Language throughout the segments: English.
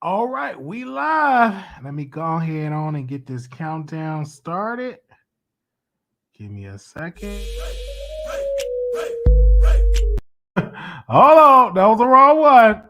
All right, we live. Let me go ahead on and get this countdown started. Give me a second. Hold on, that was the wrong one.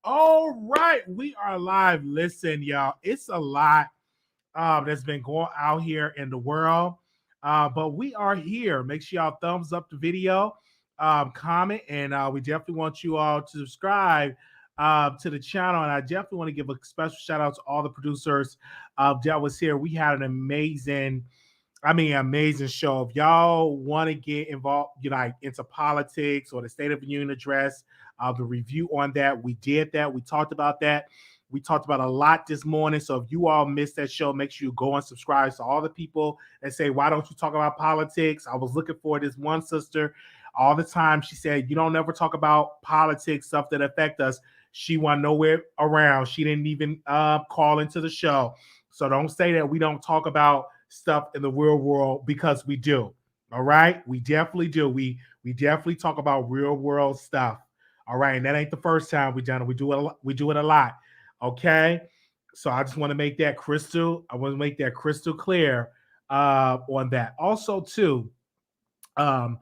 All right, we are live. Listen, y'all, it's a lot that's been going out here in the world, but we are here. Make sure y'all thumbs up the video, comment, and we definitely want you all to subscribe to the channel. And I definitely want to give a special shout out to all the producers that was here. We had an amazing show. If y'all want to get involved, into politics or the State of the Union address, the review on that, we did that. We talked about that. We talked about a lot this morning. So if you all missed that show, make sure you go and subscribe. So all the people that say, why don't you talk about politics? I was looking for this one sister all the time. She said, you don't ever talk about politics, stuff that affect us. She wasn't nowhere around. She didn't even call into the show. So don't say that we don't talk about stuff in the real world, because we do. All right, we definitely do. We definitely talk about real world stuff. All right, and that ain't the first time we done it. We do it a lot. Okay, so I just want to make that crystal. I want to make that crystal clear on that. Also, too, I'm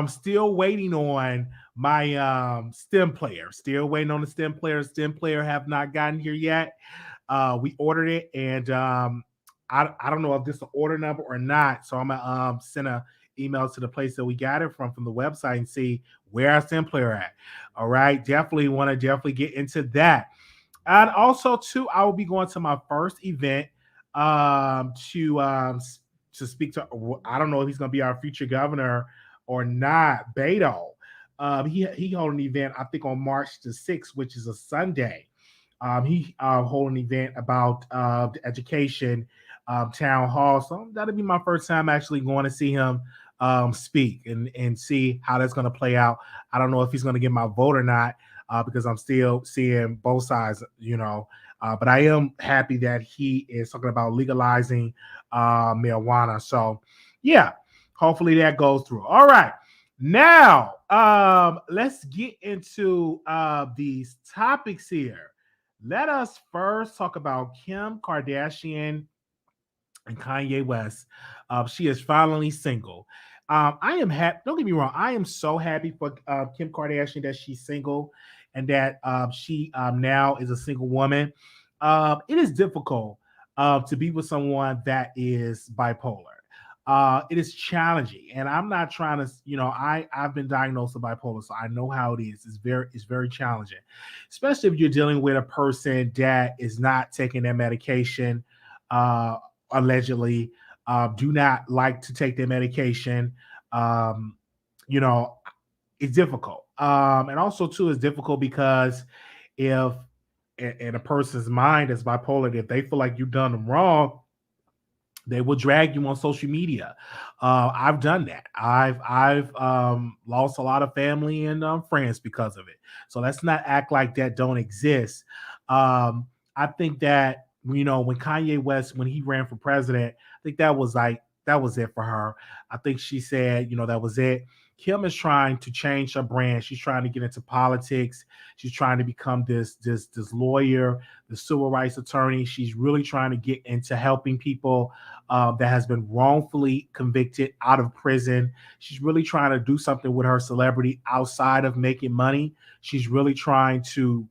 still waiting on my stem player. Still waiting on the stem player. Stem player have not gotten here yet. We ordered it, and I don't know if this is an order number or not. So I'm gonna send a email to the place that we got it from the website and see where our stem player at. All right, definitely want to get into that. And also, too, I will be going to my first event to speak to. I don't know if he's going to be our future governor or not. Beto. He hold an event, I think, on March the 6th, which is a Sunday. He hold an event about the education town hall. So that'll be my first time actually going to see him speak and see how that's going to play out. I don't know if he's going to get my vote or not, because I'm still seeing both sides, but I am happy that he is talking about legalizing marijuana. So, yeah, hopefully that goes through. All right. Now, let's get into these topics here. Let us first talk about Kim Kardashian and Kanye West. She is finally single. I am happy. Don't get me wrong. I am so happy for Kim Kardashian that she's single and that she now is a single woman. It is difficult to be with someone that is bipolar. It is challenging, and I'm not trying to. I've been diagnosed with bipolar, so I know how it is. It's very challenging, especially if you're dealing with a person that is not taking their medication. Allegedly, do not like to take their medication. Um, you know, it's difficult. And also too, it's difficult because if in a person's mind is bipolar, if they feel like you've done them wrong, they will drag you on social media. I've done that. I've lost a lot of family and friends because of it. So let's not act like that don't exist. I think that when Kanye West, when he ran for president, I think that was it for her. I think she said that was it. Kim is trying to change her brand. She's trying to get into politics. She's trying to become this lawyer, the civil rights attorney. She's really trying to get into helping people that has been wrongfully convicted out of prison. She's really trying to do something with her celebrity outside of making money. She's really trying to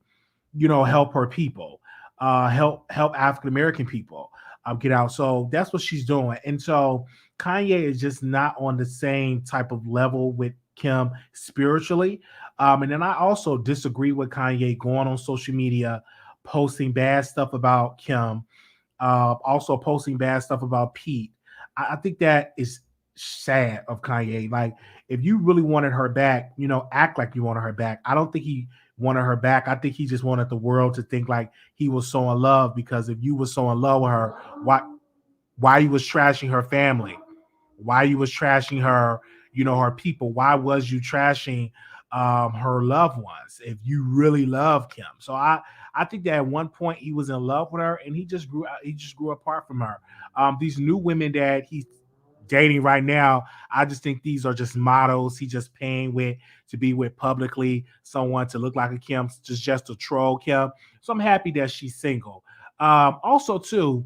help her people, help African American people get out. So that's what she's doing. And so Kanye is just not on the same type of level with Kim spiritually. And then I also disagree with Kanye going on social media, posting bad stuff about Kim, also posting bad stuff about Pete. I think that is sad of Kanye. Like, if you really wanted her back, act like you wanted her back. I don't think he wanted her back. I think he just wanted the world to think like he was so in love, because if you were so in love with her, why you was trashing her family, why you was trashing her, her people, why was you trashing her loved ones if you really love Kim? So I think that at one point he was in love with her, and he just grew apart from her. These new women that he's dating right now, I just think these are just models. He just paying with to be with publicly, someone to look like a Kim, just to troll Kim. So I'm happy that she's single. Also, too,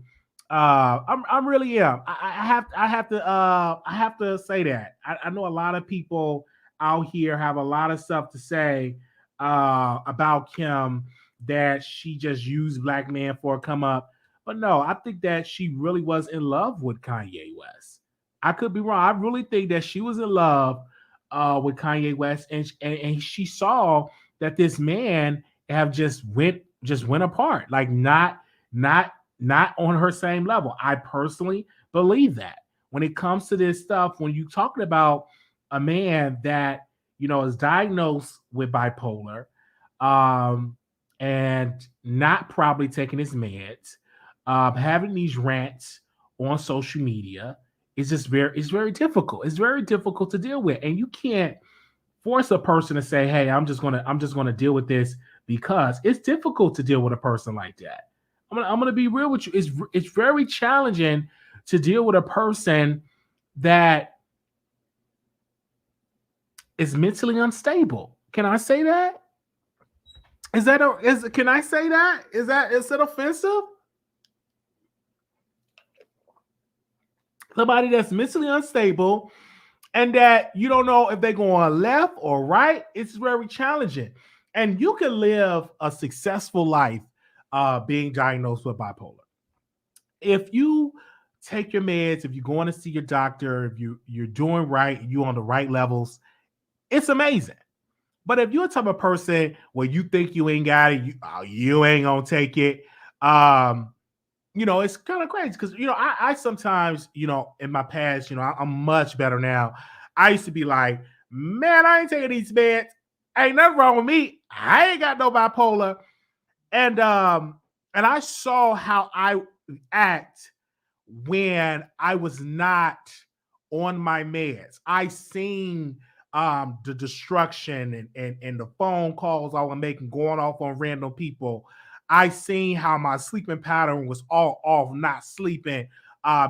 I'm really am. I have to say that I know a lot of people out here have a lot of stuff to say about Kim, that she just used black men for a come up. But no, I think that she really was in love with Kanye West. I could be wrong. I really think that she was in love with Kanye West, and she saw that this man have just went apart, like not on her same level. I personally believe that when it comes to this stuff, when you're talking about a man that is diagnosed with bipolar, um, and not probably taking his meds, having these rants on social media, it's very difficult. It's very difficult to deal with, and you can't force a person to say, "Hey, I'm just gonna deal with this," because it's difficult to deal with a person like that. I'm gonna be real with you. It's very challenging to deal with a person that is mentally unstable. Can I say that? Can I say that? Is it offensive? Somebody that's mentally unstable and that you don't know if they're going left or right, it's very challenging. And you can live a successful life being diagnosed with bipolar. If you take your meds, if you're going to see your doctor, if you're doing right, you're on the right levels, it's amazing. But if you're a type of person where you think you ain't got it, you ain't gonna take it, um, it's kind of crazy because I sometimes, in my past, I'm much better now. I used to be like, man, I ain't taking these meds. Ain't nothing wrong with me. I ain't got no bipolar. And I saw how I act when I was not on my meds. I seen the destruction and the phone calls I was making, going off on random people. I seen how my sleeping pattern was all off, not sleeping,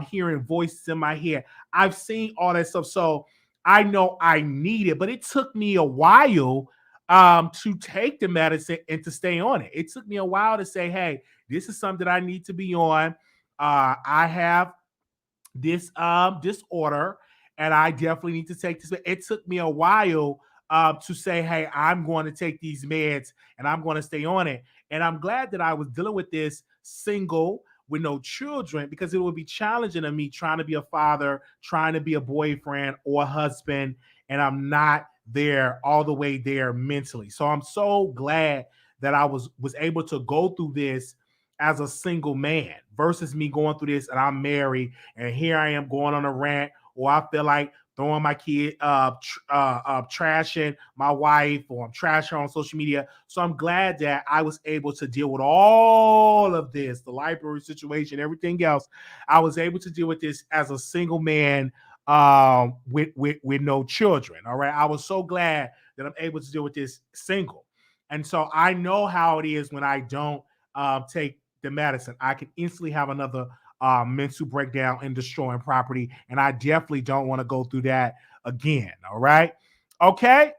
hearing voices in my head. I've seen all that stuff. So I know I need it, but it took me a while to take the medicine and to stay on it. It took me a while to say, hey, this is something I need to be on. I have this disorder, and I definitely need to take this. It took me a while to say, hey, I'm going to take these meds and I'm going to stay on it. And I'm glad that I was dealing with this single with no children, because it would be challenging to me trying to be a father, trying to be a boyfriend or a husband, and I'm not there all the way there mentally. So I'm so glad that I was able to go through this as a single man versus me going through this and I'm married and here I am going on a rant, or I feel like throwing my kid trashing my wife, or I'm trashing her on social media. So I'm glad that I was able to deal with all of this, the library situation, everything else. I was able to deal with this as a single man with no children. All right. I was so glad that I'm able to deal with this single. And so I know how it is when I don't take the medicine. I can instantly have another mental breakdown and destroying property. And I definitely don't want to go through that again. All right. Okay.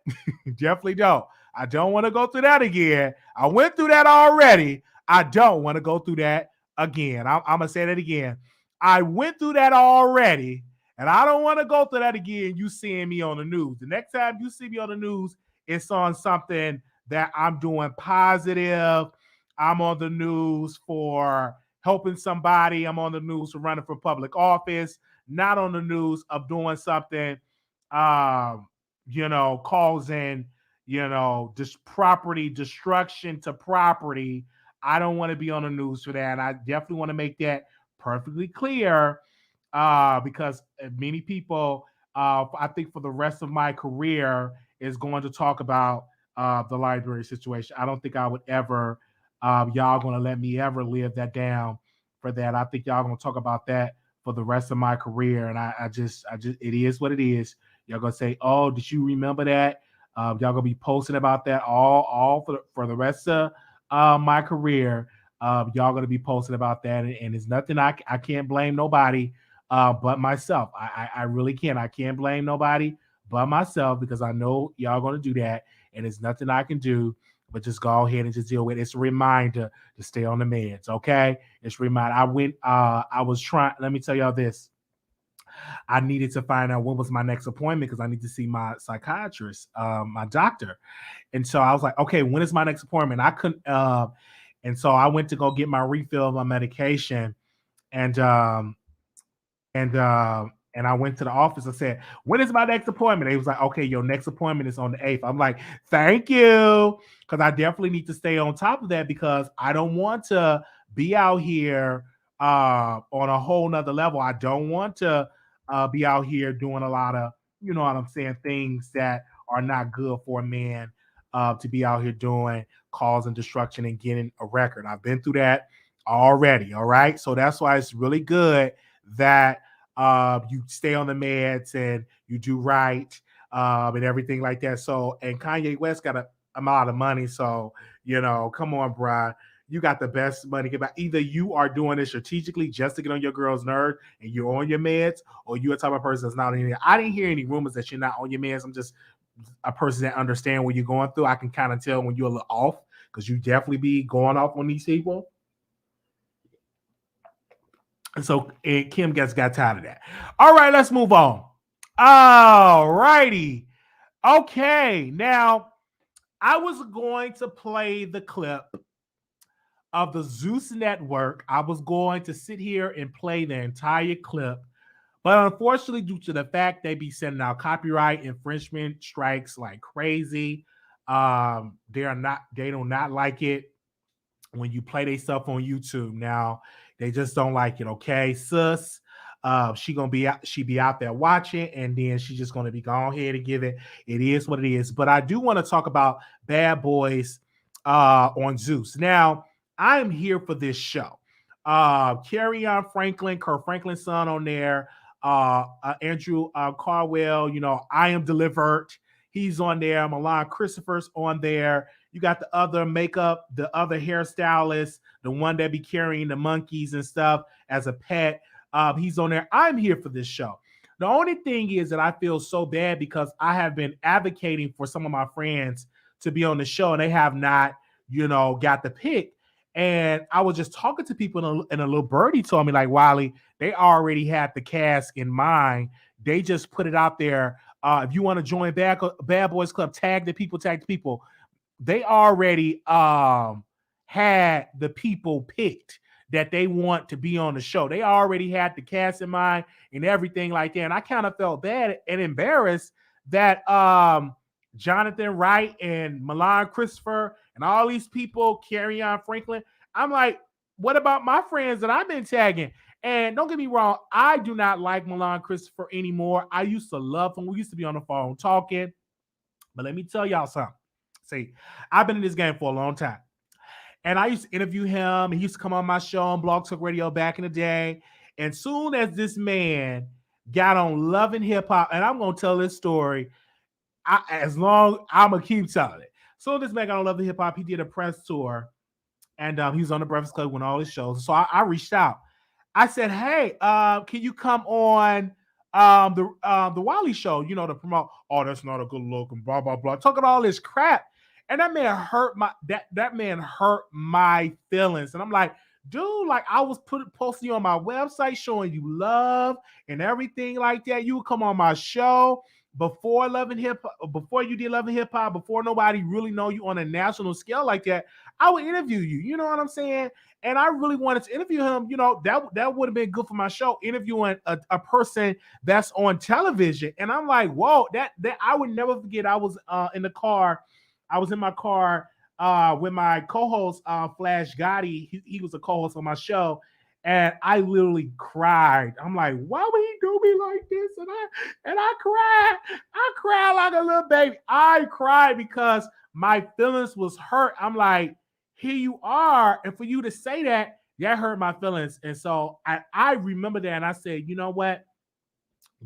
Definitely don't. I don't want to go through that again. I went through that already. I don't want to go through that again. I'm going to say that again. I went through that already, and I don't want to go through that again. You seeing me on the news. The next time you see me on the news, it's on something that I'm doing positive, I'm on the news for helping somebody. I'm on the news for running for public office, not on the news of doing something, um, causing, just property destruction to property. I don't want to be on the news for that. And I definitely want to make that perfectly clear because many people, I think for the rest of my career, is going to talk about the library situation. I don't think I would ever, y'all going to let me ever live that down for that. I think y'all going to talk about that for the rest of my career. And it is what it is. Y'all going to say, oh, did you remember that? Y'all going to be posting about that all for the rest of my career. Y'all going to be posting about that. And it's nothing I can't blame nobody but myself. I really can't. I can't blame nobody but myself because I know y'all going to do that, and it's nothing I can do but just go ahead and just deal with it. It's a reminder to stay on the meds, okay? It's a reminder. I was trying. Let me tell y'all this. I needed to find out when was my next appointment because I need to see my psychiatrist, my doctor, and so I was like, okay, when is my next appointment? I couldn't, and so I went to go get my refill of my medication, and and I went to the office. I said, "When is my next appointment?" He was like, "Okay, your next appointment is on the 8th." I'm like, "Thank you," because I definitely need to stay on top of that because I don't want to be out here on a whole nother level. I don't want to be out here doing a lot of, you know what I'm saying, things that are not good for a man to be out here doing, causing destruction and getting a record. I've been through that already. All right, so that's why it's really good that you stay on the meds and you do right and everything like that. So, and Kanye West got a lot of money. So, come on, bruh. You got the best money. Either you are doing it strategically just to get on your girl's nerve and you're on your meds, or you're a type of person that's not on your meds. I didn't hear any rumors that you're not on your meds. I'm just a person that understands what you're going through. I can kind of tell when you're a little off because you definitely be going off on these people. And so Kim got tired of that. All right, let's move on. All righty. Okay, now I was going to play the clip of the Zeus Network. I was going to sit here and play the entire clip. But unfortunately, due to the fact they be sending out copyright infringement strikes like crazy, they do not like it when you play their stuff on YouTube. Now they just don't like it. Okay, sis. She be out there watching, and then she's just gonna be going ahead and give it. It is what it is. But I do want to talk about Bad Boys on Zeus. Now, I'm here for this show. Carry on Franklin, Kurt Franklin's son on there. Andrew Carwell, I Am Delivered. He's on there. Milan Christopher's on there. You got the other makeup, the other hairstylist, the one that be carrying the monkeys and stuff as a pet. He's on there. I'm here for this show. The only thing is that I feel so bad because I have been advocating for some of my friends to be on the show and they have not, got the pick. And I was just talking to people and a little birdie told me, like, Wiley, they already had the cast in mind. They just put it out there. If you want to join Bad Boys Club, tag the people. They already had the people picked that they want to be on the show. They already had the cast in mind and everything like that. And I kind of felt bad and embarrassed that Jonathan Wright and Milan Christopher and all these people, Carry On Franklin. I'm like, what about my friends that I've been tagging? And don't get me wrong, I do not like Milan Christopher anymore. I used to love him. We used to be on the phone talking. But let me tell y'all something. See, I've been in this game for a long time. And I used to interview him. He used to come on my show on Blog Talk Radio back in the day. And soon as this man got on Love and Hip Hop, and I'm going to tell this story, I'm going to keep telling it. So this man got on Love and Hip Hop. He did a press tour. And he was on the Breakfast Club with all his shows. So I reached out. I said, hey, can you come on the Wiley Show, to promote, oh, that's not a good look and blah, blah, blah. Talking all this crap. And that man hurt my feelings. And I'm like, dude, like I was posting you on my website showing you love and everything like that. You would come on my show. before before you did Love and Hip Hop, before nobody really know you on a national scale like that, I would interview you. You know what I'm saying? And I really wanted to interview him. You know, that would have been good for my show, interviewing a person that's on television. And I'm like, whoa, that I would never forget. I was in the car. I was in my car with my co-host Flash Gotti. He was a co-host on my show. And I literally cried. I'm like, why would he do me like this? And I cried. I cried like a little baby. I cried because my feelings was hurt. I'm like, here you are. And for you to say that, that hurt my feelings. And so I remember that. And I said, you know what?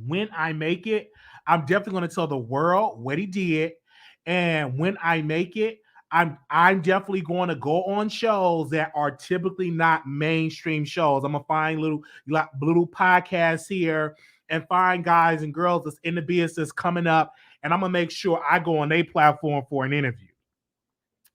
When I make it, I'm definitely going to tell the world what he did. And when I make it, I'm definitely going to go on shows that are typically not mainstream shows. I'm gonna find little podcasts here and find guys and girls that's in the business coming up, and I'm gonna make sure I go on their platform for an interview.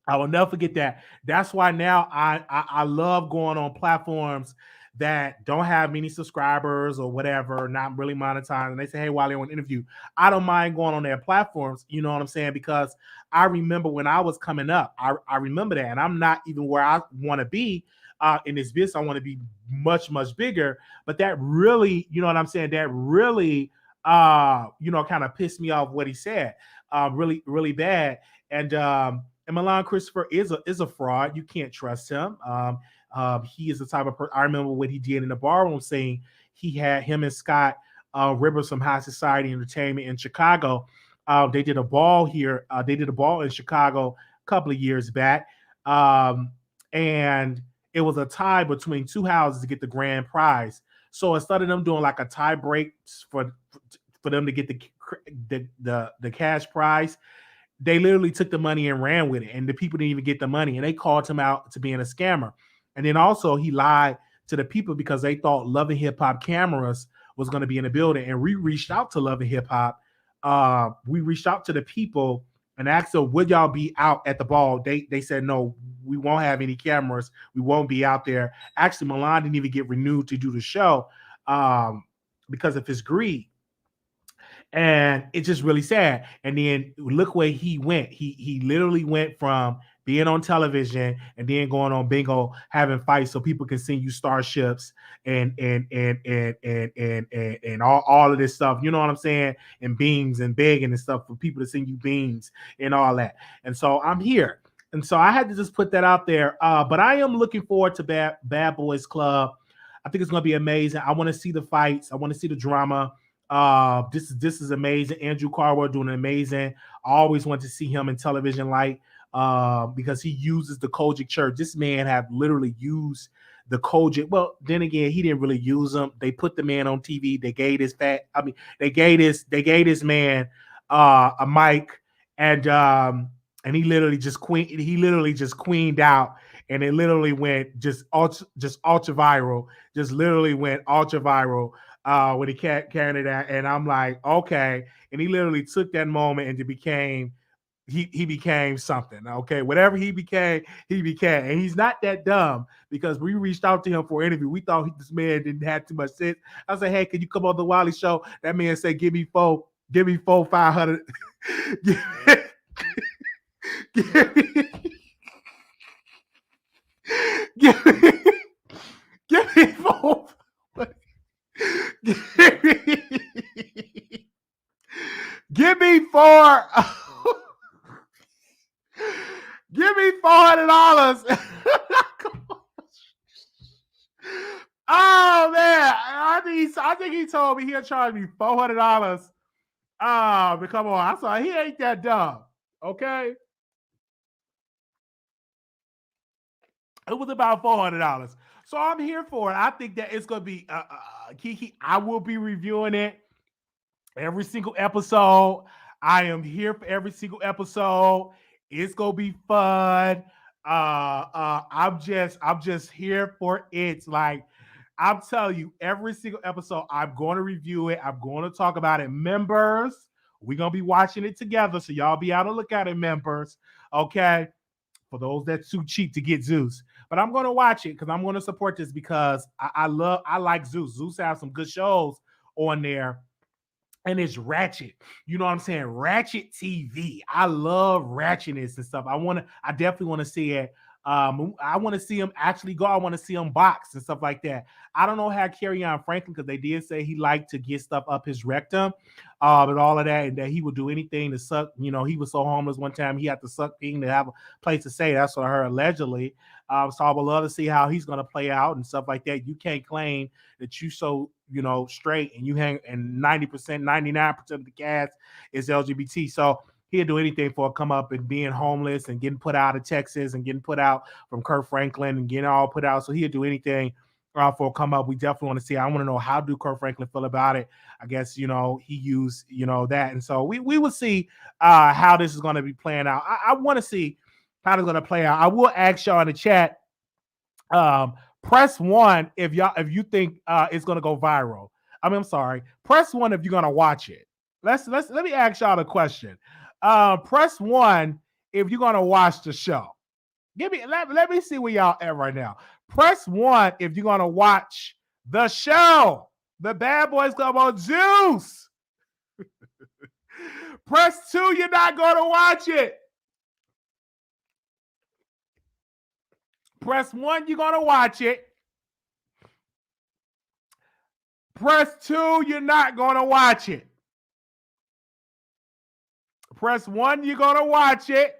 I will never forget that. That's why now I love going on platforms that don't have many subscribers or whatever, not really monetized. And they say, hey, Wiley, I want to interview. I don't mind going on their platforms, you know what I'm saying? Because I remember when I was coming up, I remember that. And I'm not even where I want to be in this business. I want to be much, much bigger. But that really, you know what I'm saying? That really, kind of pissed me off what he said, really, really bad. And Milan Christopher is a fraud. You can't trust him. He is the type of person. I remember what he did in the barroom saying he had him and Scott Rivers from High Society Entertainment in Chicago. They did a ball here. They did a ball in Chicago a couple of years back. And it was a tie between two houses to get the grand prize. So instead of them doing like a tie break for them to get the cash prize, they literally took the money and ran with it, and the people didn't even get the money, and they called him out to being a scammer. And then also he lied to the people because they thought Love and Hip Hop cameras was going to be in the building, and we reached out to Love and Hip Hop. We reached out to the people and asked them, would y'all be out at the ball? They said, no, we won't have any cameras. We won't be out there. Actually, Milan didn't even get renewed to do the show because of his greed. And it's just really sad. And then look where he went. He literally went from being on television and then going on bingo, having fights so people can send you starships and all of this stuff. You know what I'm saying? And beams and begging and stuff for people to send you beams and all that. And so I'm here. And so I had to just put that out there. But I am looking forward to Bad Boys Club. I think it's going to be amazing. I want to see the fights. I want to see the drama. This is amazing. Andrew Carwell doing amazing. I always want to see him in television light because he uses the Kojic church. This man have literally used the Kojic. Well, then again, he didn't really use them. They put the man on TV. They gave this man a mic, and he literally just queened out, and it literally went just ultra viral. Just literally went ultra viral. When he carried that, and I'm like, okay. And he literally took that moment and he became something. Okay, whatever he became. And he's not that dumb because we reached out to him for an interview. We thought this man didn't have too much sense. I said, hey, can you come on the Wiley Show? That man said, give me 500. Give me 4. Give me 4. Give me $400. Oh man, I think he told me he'll charge me $400. But come on, I saw he ain't that dumb. Okay, it was about $400. So I'm here for it. I think that it's gonna be Kiki. I will be reviewing it every single episode. I am here for every single episode. It's gonna be fun. I'm just here for it. Like I'm telling you, every single episode, I'm going to review it. I'm going to talk about it. Members, we're gonna be watching it together, so y'all be out to look at it, members. Okay, for those that's too cheap to get Zeus. But I'm going to watch it because I'm going to support this because I like Zeus. Zeus has some good shows on there. and it's ratchet. You know what I'm saying? Ratchet TV. I love ratchetness and stuff. I definitely want to see it. I want to see him actually go. I want to see him box and stuff like that. I don't know how Kerryon Franklin, because they did say he liked to get stuff up his rectum, and all of that, and that he would do anything to suck. You know, he was so homeless one time he had to suck ping to have a place to stay. That's what I heard allegedly. So I would love to see how he's going to play out and stuff like that. You can't claim that you so, you know, straight and you hang and 90%, 99% of the cast is LGBT. So he'll do anything for a come up and being homeless and getting put out of Texas and getting put out from Kirk Franklin and getting all put out. So he'll do anything for a come up. We definitely want to see. I want to know, how do Kirk Franklin feel about it? I guess, you know, he used, you know, that. And so we will see how this is going to be playing out. I want to see how it's going to play out. I will ask y'all in the chat, press 1 if you think it's going to go viral. I'm sorry. Press 1 if you're going to watch it. Let me ask y'all a question. Press 1 if you're going to watch the show. Let me see where y'all at right now. Press 1 if you're going to watch the show. The Bad Boys Club on Juice. Press 2, you're not going to watch it. Press 1, you're going to watch it. Press 2, you're not going to watch it. Press 1, you're going to watch it.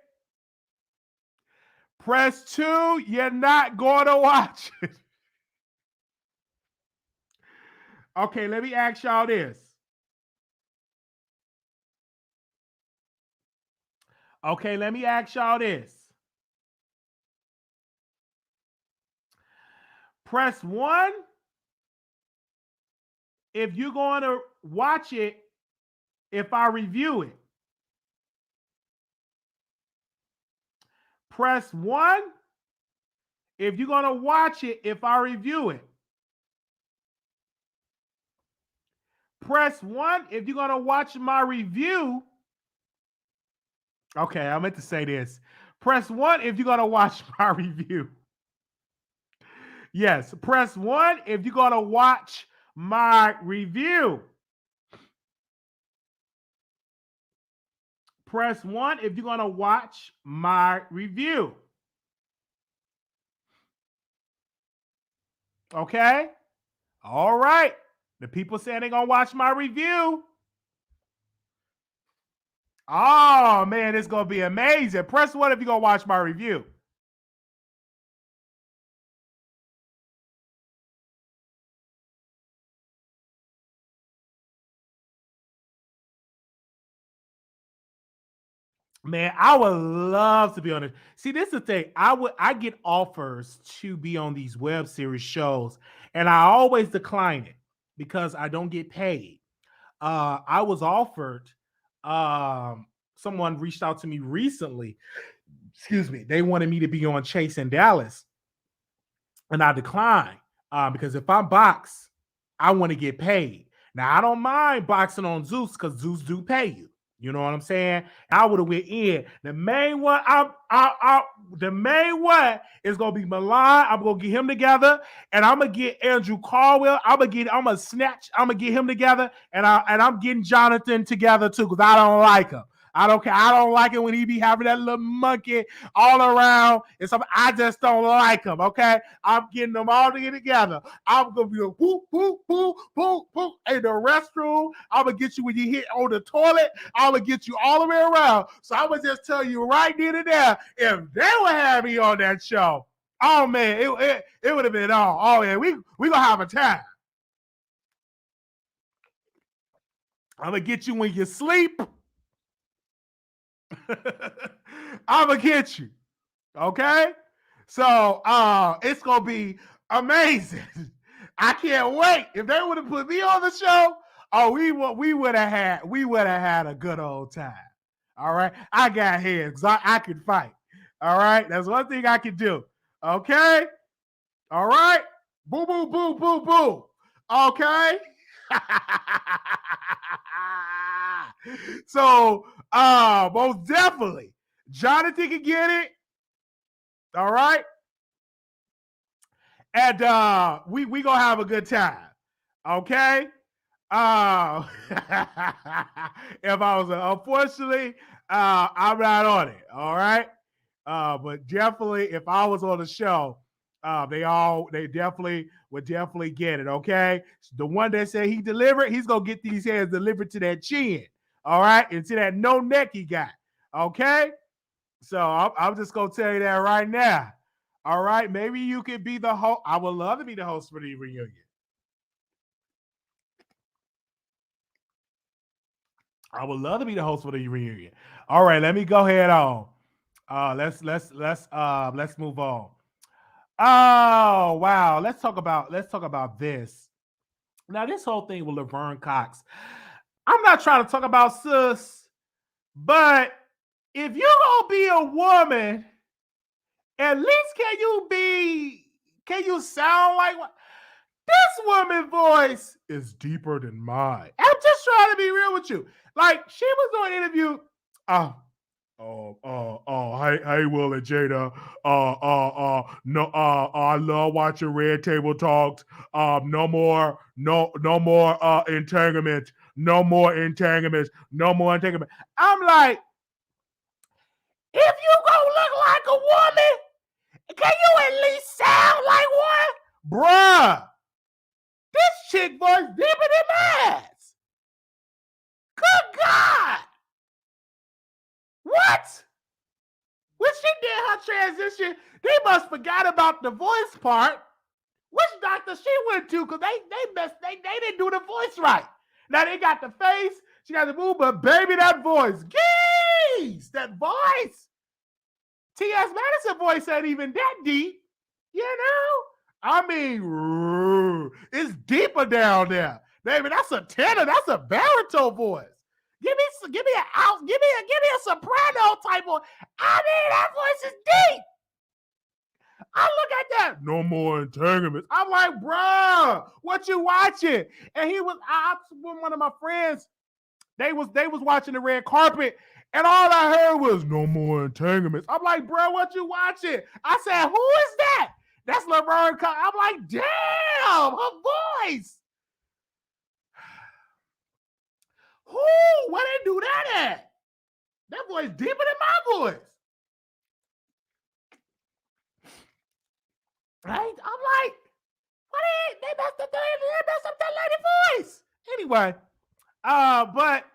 Press 2, you're not going to watch it. Okay, let me ask y'all this. Okay, let me ask y'all this. Press 1 if you're going to watch it if I review it. Press 1 if you're going to watch it if I review it. Press 1 if you're going to watch my review. Okay, I meant to say this. Press 1 if you're going to watch my review. Yes, press 1 if you're going to watch my review. Press 1 if you're going to watch my review. Okay? All right. The people saying they're going to watch my review. Oh, man, it's going to be amazing. Press 1 if you're going to watch my review. Man, I would love to be on it. See, this is the thing. I get offers to be on these web series shows, and I always decline it because I don't get paid. I was offered, someone reached out to me recently. Excuse me. They wanted me to be on Chase in Dallas, and I declined because if I box, I want to get paid. Now I don't mind boxing on Zeus because Zeus do pay you. You know what I'm saying? I would have went in. The main one, the main one is gonna be Milan. I'm gonna get him together, and I'm gonna get Andrew Caldwell. I'm gonna get him together, and I'm getting Jonathan together too because I don't like him. I don't care. I don't like it when he be having that little monkey all around and something. I just don't like him. Okay, I'm getting them all together. I'm gonna be a whoop whoop whoop whoop whoop in the restroom. I'm gonna get you when you hit on the toilet. I'm gonna get you all the way around. So I'm gonna just tell you right then and there, if they would have me on that show, oh man, it would have been all. Oh yeah, we gonna have a time. I'm gonna get you when you sleep. I'm gonna get you. Okay? So it's gonna be amazing. I can't wait. If they would have put me on the show, oh, we would have had a good old time. All right. I got hands because I can fight. All right. That's one thing I can do. Okay. All right. Boo, boo, boo, boo, boo. Okay. So most definitely Jonathan can get it. All right. And we gonna have a good time. Okay. If I was, unfortunately, I'm not on it. All right. But definitely, if I was on the show, they definitely would definitely get it. Okay. The one that said he delivered, he's gonna get these hands delivered to that chin. All right, and to that no neck he got. Okay. So I'm just gonna tell you that right now. All right. Maybe you could be the host. I would love to be the host for the reunion. I would love to be the host for the reunion. All right, let me go ahead on. Let's move on. Oh wow, let's talk about this. Now this whole thing with Laverne Cox. I'm not trying to talk about sis, but if you're gonna be a woman, at least can you sound like what? This woman's voice is deeper than mine. I'm just trying to be real with you. Like she was doing an interview. Oh, hey, Will and Jada. No, I love watching Red Table Talks. No more entanglements. No more entanglements. No more entanglement. I'm like, if you gonna look like a woman, can you at least sound like one? Bruh, this chick voice deeper than mine. Good God. What? When she did her transition, they must forgot about the voice part. Which doctor she went to? Because they didn't do the voice right. Now they got the face, she got the move, but baby, that voice. Geez, that voice. T.S. Madison voice ain't even that deep. You know? I mean, it's deeper down there. Baby, that's a tenor, that's a baritone voice. Give me a soprano type of. I mean, that voice is deep. I look at that. No more entanglements. I'm like, bruh, what you watching? And he was, I with one of my friends. They was watching the red carpet, and all I heard was no more entanglements. I'm like, bro, what you watching? I said, who is that? That's Laverne Cox. I'm like, damn, her voice. Who? Where they do that at? That voice deeper than my voice. Right? I'm like, what? They messed up that lady voice. Anyway, but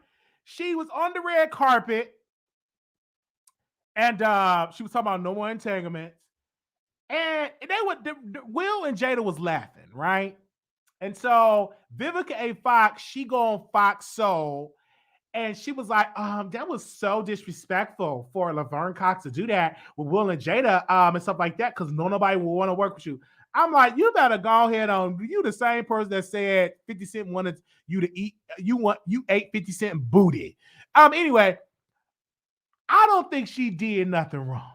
she was on the red carpet, and she was talking about no more entanglements, and Will and Jada was laughing, right? And so Vivica A. Fox, she go on Fox Soul, and she was like, that was so disrespectful for Laverne Cox to do that with Will and Jada, and stuff like that, because nobody will want to work with you. I'm like, you better go ahead on. You the same person that said 50 Cent wanted you to eat. You ate 50 Cent booty. Anyway, I don't think she did nothing wrong.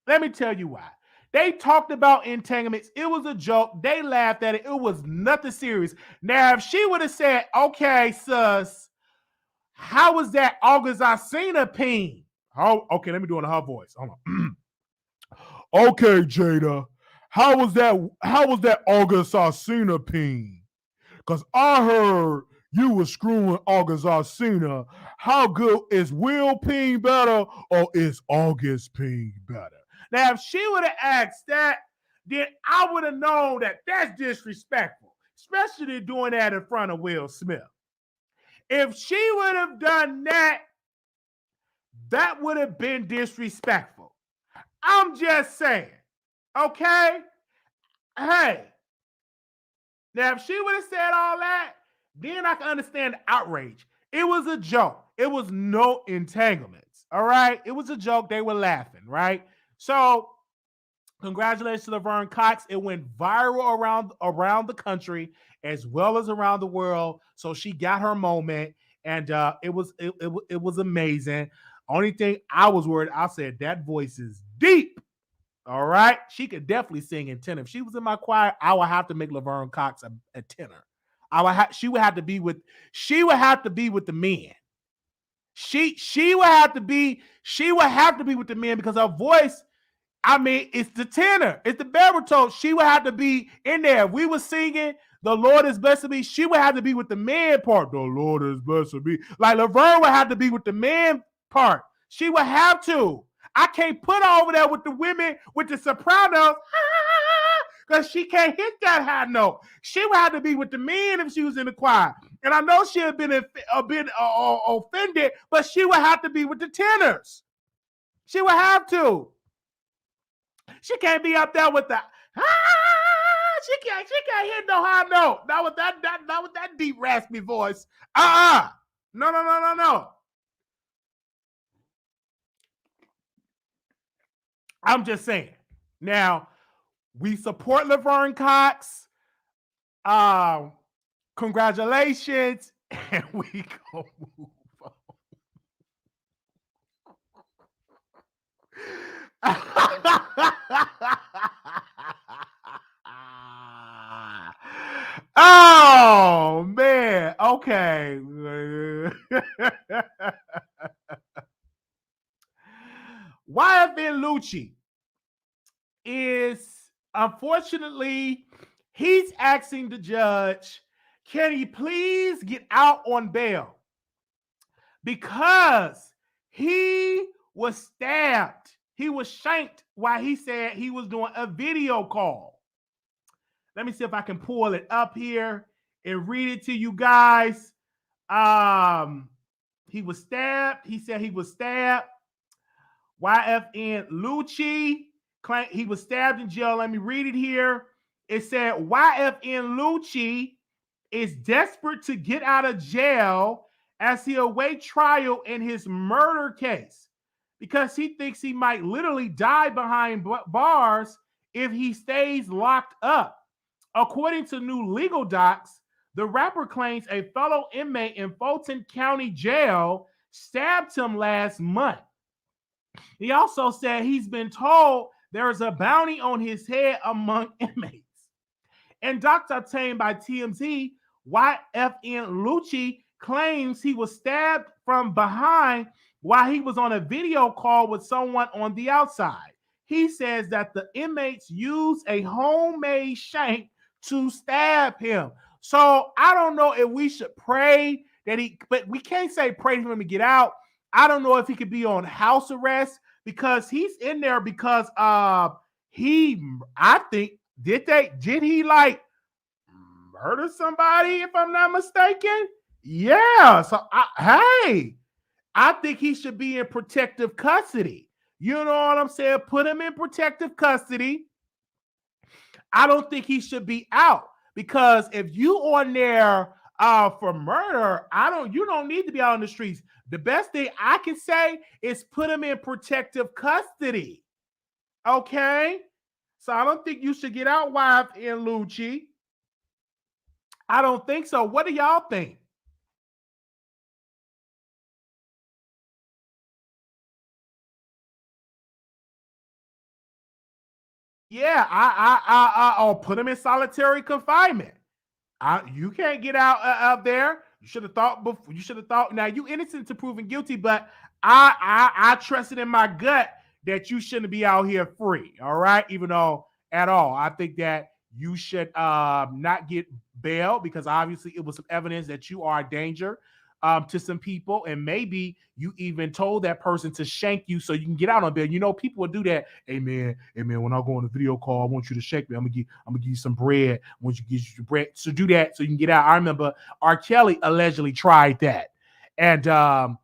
Let me tell you why. They talked about entanglements. It was a joke. They laughed at it. It was nothing serious. Now, if she would have said, okay, sus, how was that August Alsina peen? Oh, okay, let me do it in her voice. Hold on. Okay, Jada. How was that August Alsina peen? Because I heard you were screwing August Alsina. How good is Will peen better or is August peen better? Now, if she would have asked that, then I would have known that that's disrespectful, especially doing that in front of Will Smith. If she would have done that, that would have been disrespectful. I'm just saying, okay? Hey, now if she would have said all that, then I can understand the outrage. It was a joke. It was no entanglements, all right? It was a joke. They were laughing, right? So, congratulations to Laverne Cox. It went viral around the country as well as around the world. So she got her moment, and it was amazing. Only thing I was worried, I said that voice is deep. All right, she could definitely sing in tenor. If she was in my choir, I would have to make Laverne Cox a tenor. She would have to be with the men. She would have to be with the men because her voice. I mean, it's the tenor, it's the baritone. She would have to be in there. If we were singing, The Lord is blessing me. She would have to be with the man part. The Lord is blessing me. Like Laverne would have to be with the man part. She would have to. I can't put her over there with the women with the sopranos because she can't hit that high note. She would have to be with the men if she was in the choir. And I know she had been offended, but she would have to be with the tenors. She would have to. She can't be up there with the she can't hit no high note. Not with that deep raspy voice. No. I'm just saying. Now, we support Laverne Cox. Congratulations. And we go move on. Oh, man. Okay. YFN Lucci is, unfortunately, he's asking the judge, can he please get out on bail? Because he was stabbed. He was shanked while he said he was doing a video call. Let me see if I can pull it up here and read it to you guys. He was stabbed. He said he was stabbed. YFN Lucci claimed he was stabbed in jail. Let me read it here. It said YFN Lucci is desperate to get out of jail as he awaits trial in his murder case because he thinks he might literally die behind bars if he stays locked up. According to new legal docs, the rapper claims a fellow inmate in Fulton County Jail stabbed him last month. He also said he's been told there is a bounty on his head among inmates. In docs obtained by TMZ, YFN Lucci claims he was stabbed from behind while he was on a video call with someone on the outside. He says that the inmates used a homemade shank to stab him. So I don't know if we should pray that but we can't say pray for him to get out. I don't know if he could be on house arrest because he's in there because I think, did he like murder somebody, if I'm not mistaken? Yeah. So I think he should be in protective custody. You know what I'm saying? Put him in protective custody. I don't think he should be out because if you on there for murder, you don't need to be out on the streets. The best thing I can say is put him in protective custody. Okay? So I don't think you should get out, YFN Lucci. I don't think so. What do y'all think? Yeah, I'll put him in solitary confinement. You can't get out there. You should have thought before. You should have thought. Now you innocent to proven guilty, but I trusted in my gut that you shouldn't be out here free. All right, even though at all, I think that you should not get bail because obviously it was some evidence that you are a danger to some people, and maybe you even told that person to shank you so you can get out on bail. You know, people will do that. Hey man, when I go on a video call, I want you to shank me. I'm gonna give you some bread. I want you to give you bread. So do that so you can get out. I remember R. Kelly allegedly tried that, and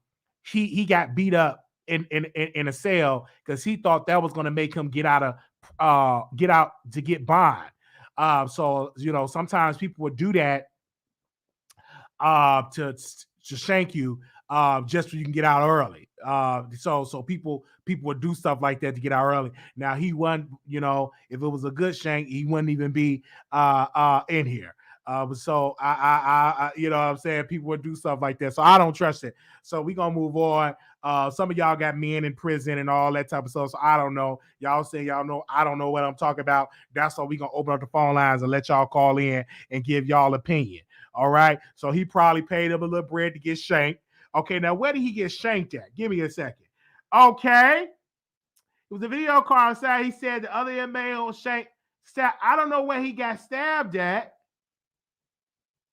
he got beat up in a cell because he thought that was gonna make him get out to get bond. So you know, sometimes people would do that to shank you just so you can get out early. So people would do stuff like that to get out early. Now he wouldn't, you know, if it was a good shank, he wouldn't even be in here. So I you know what I'm saying, people would do stuff like that. So I don't trust it. So we're gonna move on. Some of y'all got men in prison and all that type of stuff. So I don't know. Y'all say y'all know. I don't know what I'm talking about. That's why we're gonna open up the phone lines and let y'all call in and give y'all opinion. All right. So he probably paid him a little bread to get shanked. Okay. Now, where did he get shanked at? Give me a second. Okay. It was a video call outside. He said the other inmate was shanked. I don't know where he got stabbed at.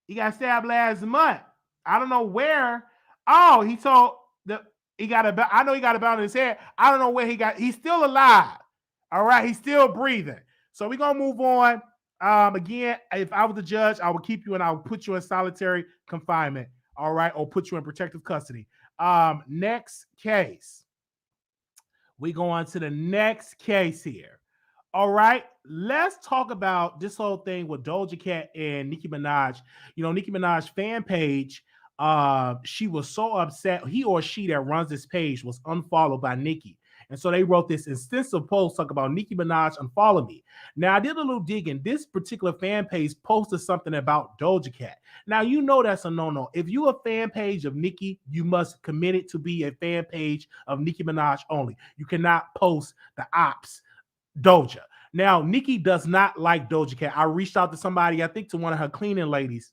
He got stabbed last month. I don't know where. Oh, he told the he got a. I know he got a bound in his head. I don't know where he got. He's still alive. All right, he's still breathing. So we're gonna move on. Again, if I was the judge, I would keep you and I would put you in solitary confinement. All right, or put you in protective custody. Next case. We go on to the next case here. All right, let's talk about this whole thing with Doja Cat and Nicki Minaj. You know, Nicki Minaj fan page. She was so upset. He or she that runs this page was unfollowed by Nicki. And so they wrote this extensive post talking about Nicki Minaj unfollow me. Now, I did a little digging. This particular fan page posted something about Doja Cat. Now, you know that's a no-no. If you're a fan page of Nicki, you must commit it to be a fan page of Nicki Minaj only. You cannot post the ops Doja. Now, Nicki does not like Doja Cat. I reached out to somebody, I think to one of her cleaning ladies.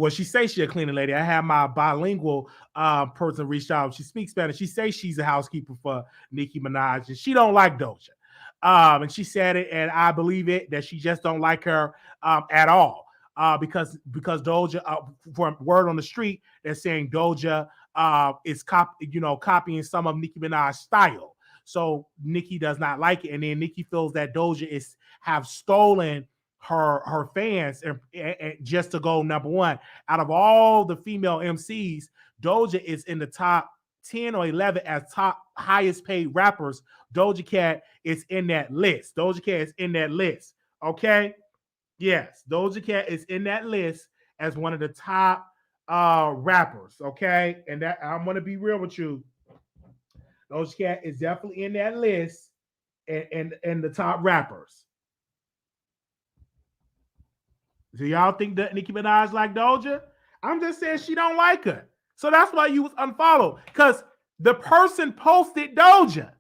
She says she's a cleaning lady. I had my bilingual person reach out. She speaks Spanish. She says she's a housekeeper for Nicki Minaj, and she don't like Doja. And she said it, and I believe it, that she just don't like her at all. Because Doja, from word on the street, they're saying Doja is copying some of Nicki Minaj's style. So Nicki does not like it, and then Nicki feels that Doja have stolen her fans and just to go number one. Out of all the female MCs, Doja is in the top 10 or 11 as top highest paid rappers. Doja Cat is in that list. Okay. Yes, Doja Cat is in that list as one of the top rappers. Okay. And that I'm gonna be real with you. Doja Cat is definitely in that list and the top rappers. Do y'all think that Nicki Minaj like Doja? I'm just saying she don't like her. So that's why you was unfollowed. Because the person posted Doja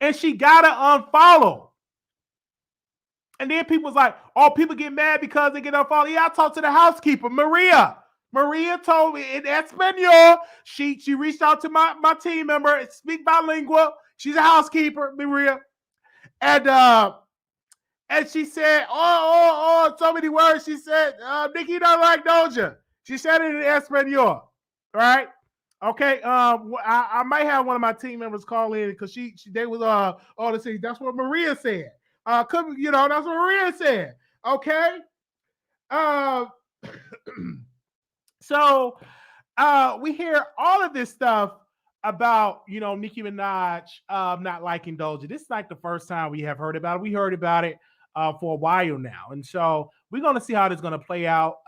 and she got to unfollow. And then people was like, oh, people get mad because they get unfollowed. Yeah, I talked to the housekeeper, Maria. Maria told me in Espanol, she reached out to my team member, speak bilingual. She's a housekeeper, Maria. And she said, so many words. She said, Nicki don't like Doja. She said it in Espanol, right? Okay. I might have one of my team members call in because they was all the things. That's what Maria said. That's what Maria said. Okay. So we hear all of this stuff about Nicki Minaj not liking Doja. This is like the first time we have heard about it. We heard about it for a while now. And so we're going to see how this is going to play out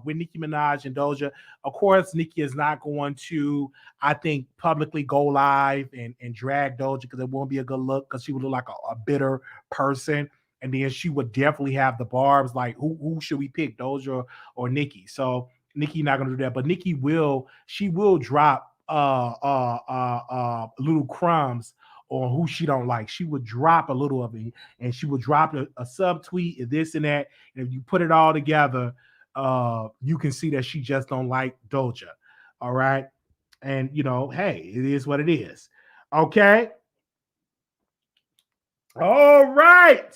with Nicki Minaj and Doja. Of course, Nicki is not going to, I think, publicly go live and drag Doja because it won't be a good look because she would look like a bitter person. And then she would definitely have the barbs like, who should we pick, Doja or Nicki? So Nicki not going to do that. But Nicki will drop little crumbs on who she don't like. She would drop a little of it, and she would drop a subtweet and this and that. And if you put it all together, you can see that she just don't like Doja. All right. And hey, it is what it is. Okay. All right.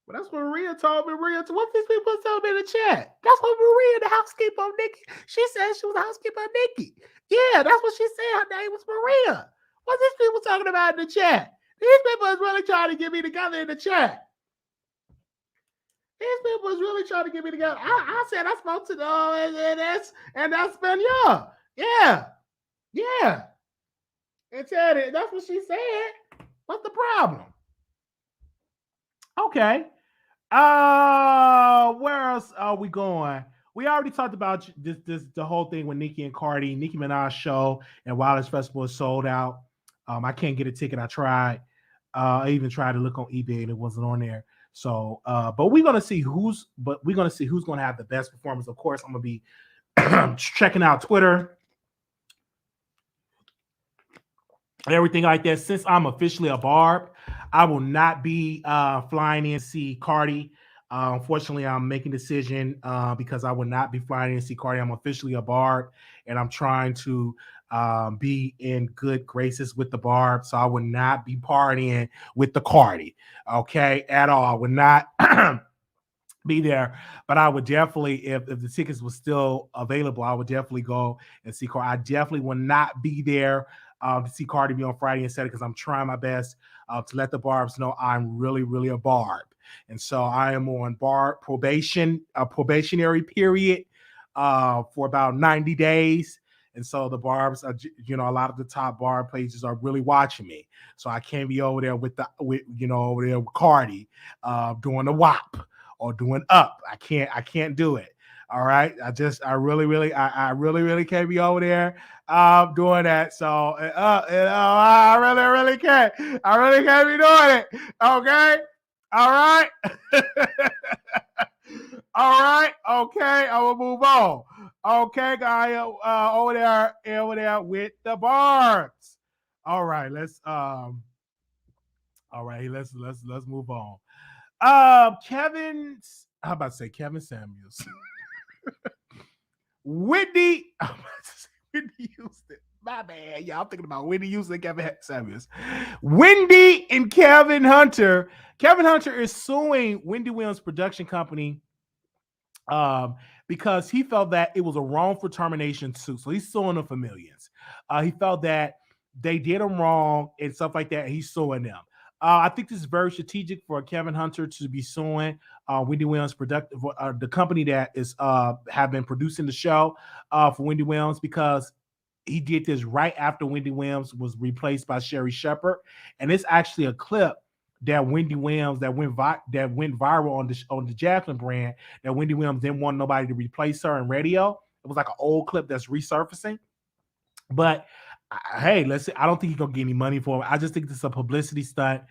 Well, that's what Maria told me. What these people told me in the chat. That's what Maria, the housekeeper of Nicki. She said she was the housekeeper of Nicki. Yeah, that's what she said. Her name was Maria. What these people talking about in the chat? These people is really trying to get me together in the chat. These people is really trying to get me together. I said I spoke to and that's Spaniel. Yeah. And said it. That's what she said. What's the problem? Okay. Where else are we going? We already talked about the whole thing with Nicki and Cardi. Nicki Minaj show and Wiley Festival is sold out. I can't get a ticket. I tried. I even tried to look on eBay and it wasn't on there. So, but we're gonna see who's gonna have the best performance. Of course, I'm gonna be checking out Twitter, everything like that. Since I'm officially a BARB, I will not be flying in to see Cardi. Unfortunately, I'm making a decision because I will not be flying in to see Cardi. I'm officially a BARB, and I'm trying to be in good graces with the BARB, so I would not be partying with the Cardi, okay, at all. I would not be there. But I would definitely, if the tickets were still available, I would definitely go and see Cardi. I definitely will not be there to see Cardi B on Friday and Saturday because I'm trying my best to let the Barbs know I'm really, really a Barb. And so I am on Barb probationary period for about 90 days. And so the Barbs are, a lot of the top Barb pages are really watching me. So I can't be over there over there with Cardi doing the WAP or doing up. I can't do it. All right. I really, really can't be over there doing that. So I really, really can't. I really can't be doing it. Okay. All right. All right. Okay. I will move on. Okay, guy, over there with the Barbs. All right, let's move on. How about to say Kevin Samuels? Whitney, I'm about to say Whitney Houston. My bad, yeah, I'm thinking about Whitney Houston and Kevin Samuels. Wendy and Kevin Hunter. Kevin Hunter is suing Wendy Williams' production company because he felt that it was a wrongful termination suit. So he's suing them for millions. He felt that they did him wrong and stuff like that. And he's suing them. I think this is very strategic for Kevin Hunter to be suing Wendy Williams, the company that is have been producing the show for Wendy Williams, because he did this right after Wendy Williams was replaced by Sherry Shepherd, and it's actually a clip that Wendy Williams that went viral on the Jacqueline brand, that Wendy Williams didn't want nobody to replace her in radio. It was like an old clip that's resurfacing. But hey, let's see. I don't think he's gonna get any money for it. I just think this is a publicity stunt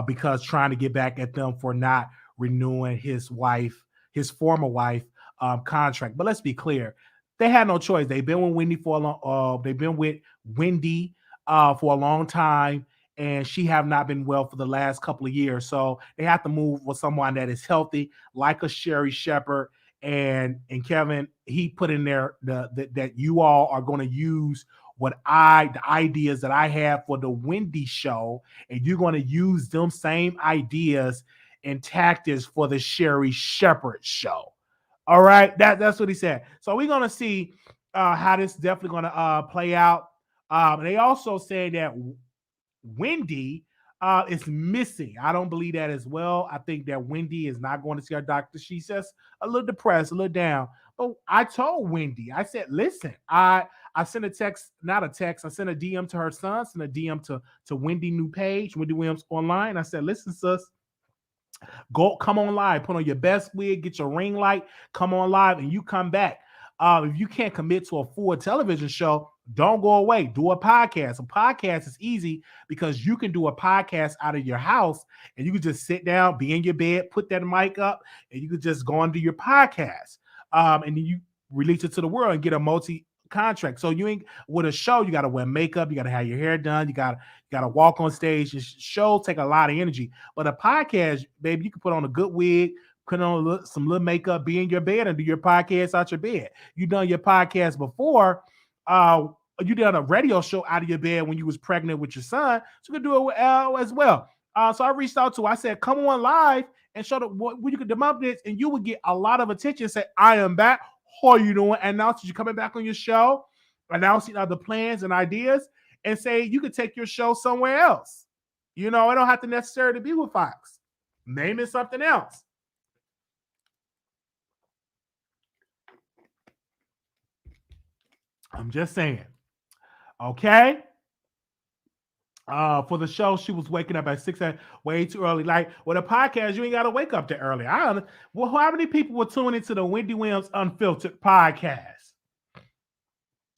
because trying to get back at them for not renewing his former wife contract. But let's be clear, they had no choice. They've been with Wendy for a long. They've been with Wendy for a long time, and she have not been well for the last couple of years. So they have to move with someone that is healthy, like a Sherry Shepherd. And Kevin, he put in there that you all are going to use the ideas that I have for the Wendy show, and you're going to use them same ideas and tactics for the Sherry Shepherd show. All right, that's what he said. So we're gonna see how this is definitely gonna play out. They also say that Wendy is missing. I don't believe that as well. I think that Wendy is not going to see her doctor. She's just a little depressed, a little down. But I told Wendy, I said, listen, I sent a text, not a text, I sent a DM to her son, sent a DM to Wendy new page, Wendy Williams online. I said, listen, sis, come on live, put on your best wig, get your ring light, come on live, and you come back. If you can't commit to a full television show, don't go away. Do a podcast. A podcast is easy because you can do a podcast out of your house and you can just sit down, be in your bed, put that mic up, and you can just go and do your podcast. And then you release it to the world and get a multi-contract. So you ain't with a show, you got to wear makeup, you got to have your hair done, you got to walk on stage. Shows take a lot of energy. But a podcast, baby, you can put on a good wig, put on some little makeup, be in your bed and do your podcast out your bed. You done your podcast before. You did a radio show out of your bed when you was pregnant with your son, so you can do it as well. So I reached out to her. I said, come on live and show what you could develop this, and you would get a lot of attention. Say, I am back. How are you doing? Announce that you're coming back on your show, announcing other plans and ideas, and say you could take your show somewhere else. It don't have to necessarily be with Fox. Name it something else. I'm just saying. Okay. For the show, she was waking up at 6 a.m. way too early. Like with a podcast, you ain't got to wake up that early. Well, how many people will tune into the Wendy Williams Unfiltered podcast?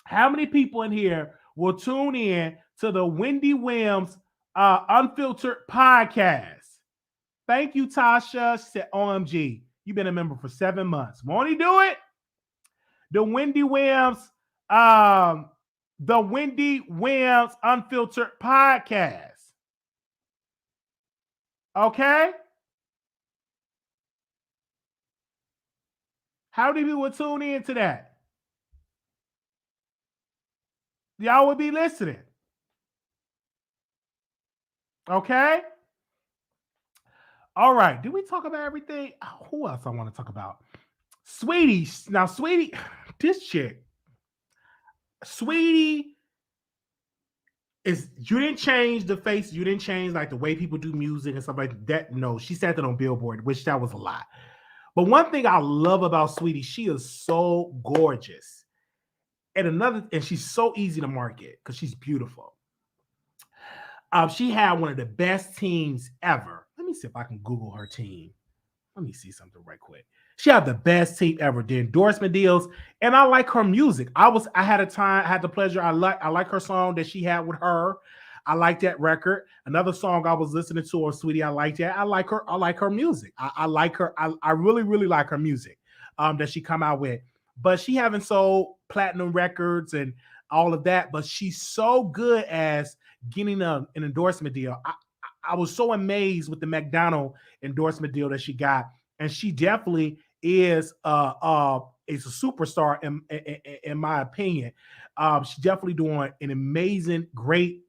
How many people in here will tune in to the Wendy Williams Unfiltered podcast? Thank you, Tasha. She said, OMG, you've been a member for 7 months. Won't he do it? The Wendy Williams Unfiltered podcast. Okay? How many people would tune in to that? Y'all would be listening. Okay? All right. Did we talk about everything? Who else I want to talk about? Saweetie. Now, Saweetie, this chick, Saweetie is you didn't change the face, you didn't change like the way people do music and stuff like that. No, she said that on Billboard, which that was a lot. But one thing I love about Saweetie, she is so gorgeous. And she's so easy to market because she's beautiful. She had one of the best teams ever. Let me see if I can Google her team. Let me see something right quick. She had the best team ever. The endorsement deals, and I like her music. I had a time, had the pleasure. I like her song that she had with her. I like that record. Another song I was listening to, or Sweetie, I like that. I like her. I like her music. I like her. I really, really like her music that she come out with. But she haven't sold platinum records and all of that. But she's so good as getting an endorsement deal. I was so amazed with the McDonald endorsement deal that she got, and she definitely is a superstar in my opinion. She's definitely doing an amazing, great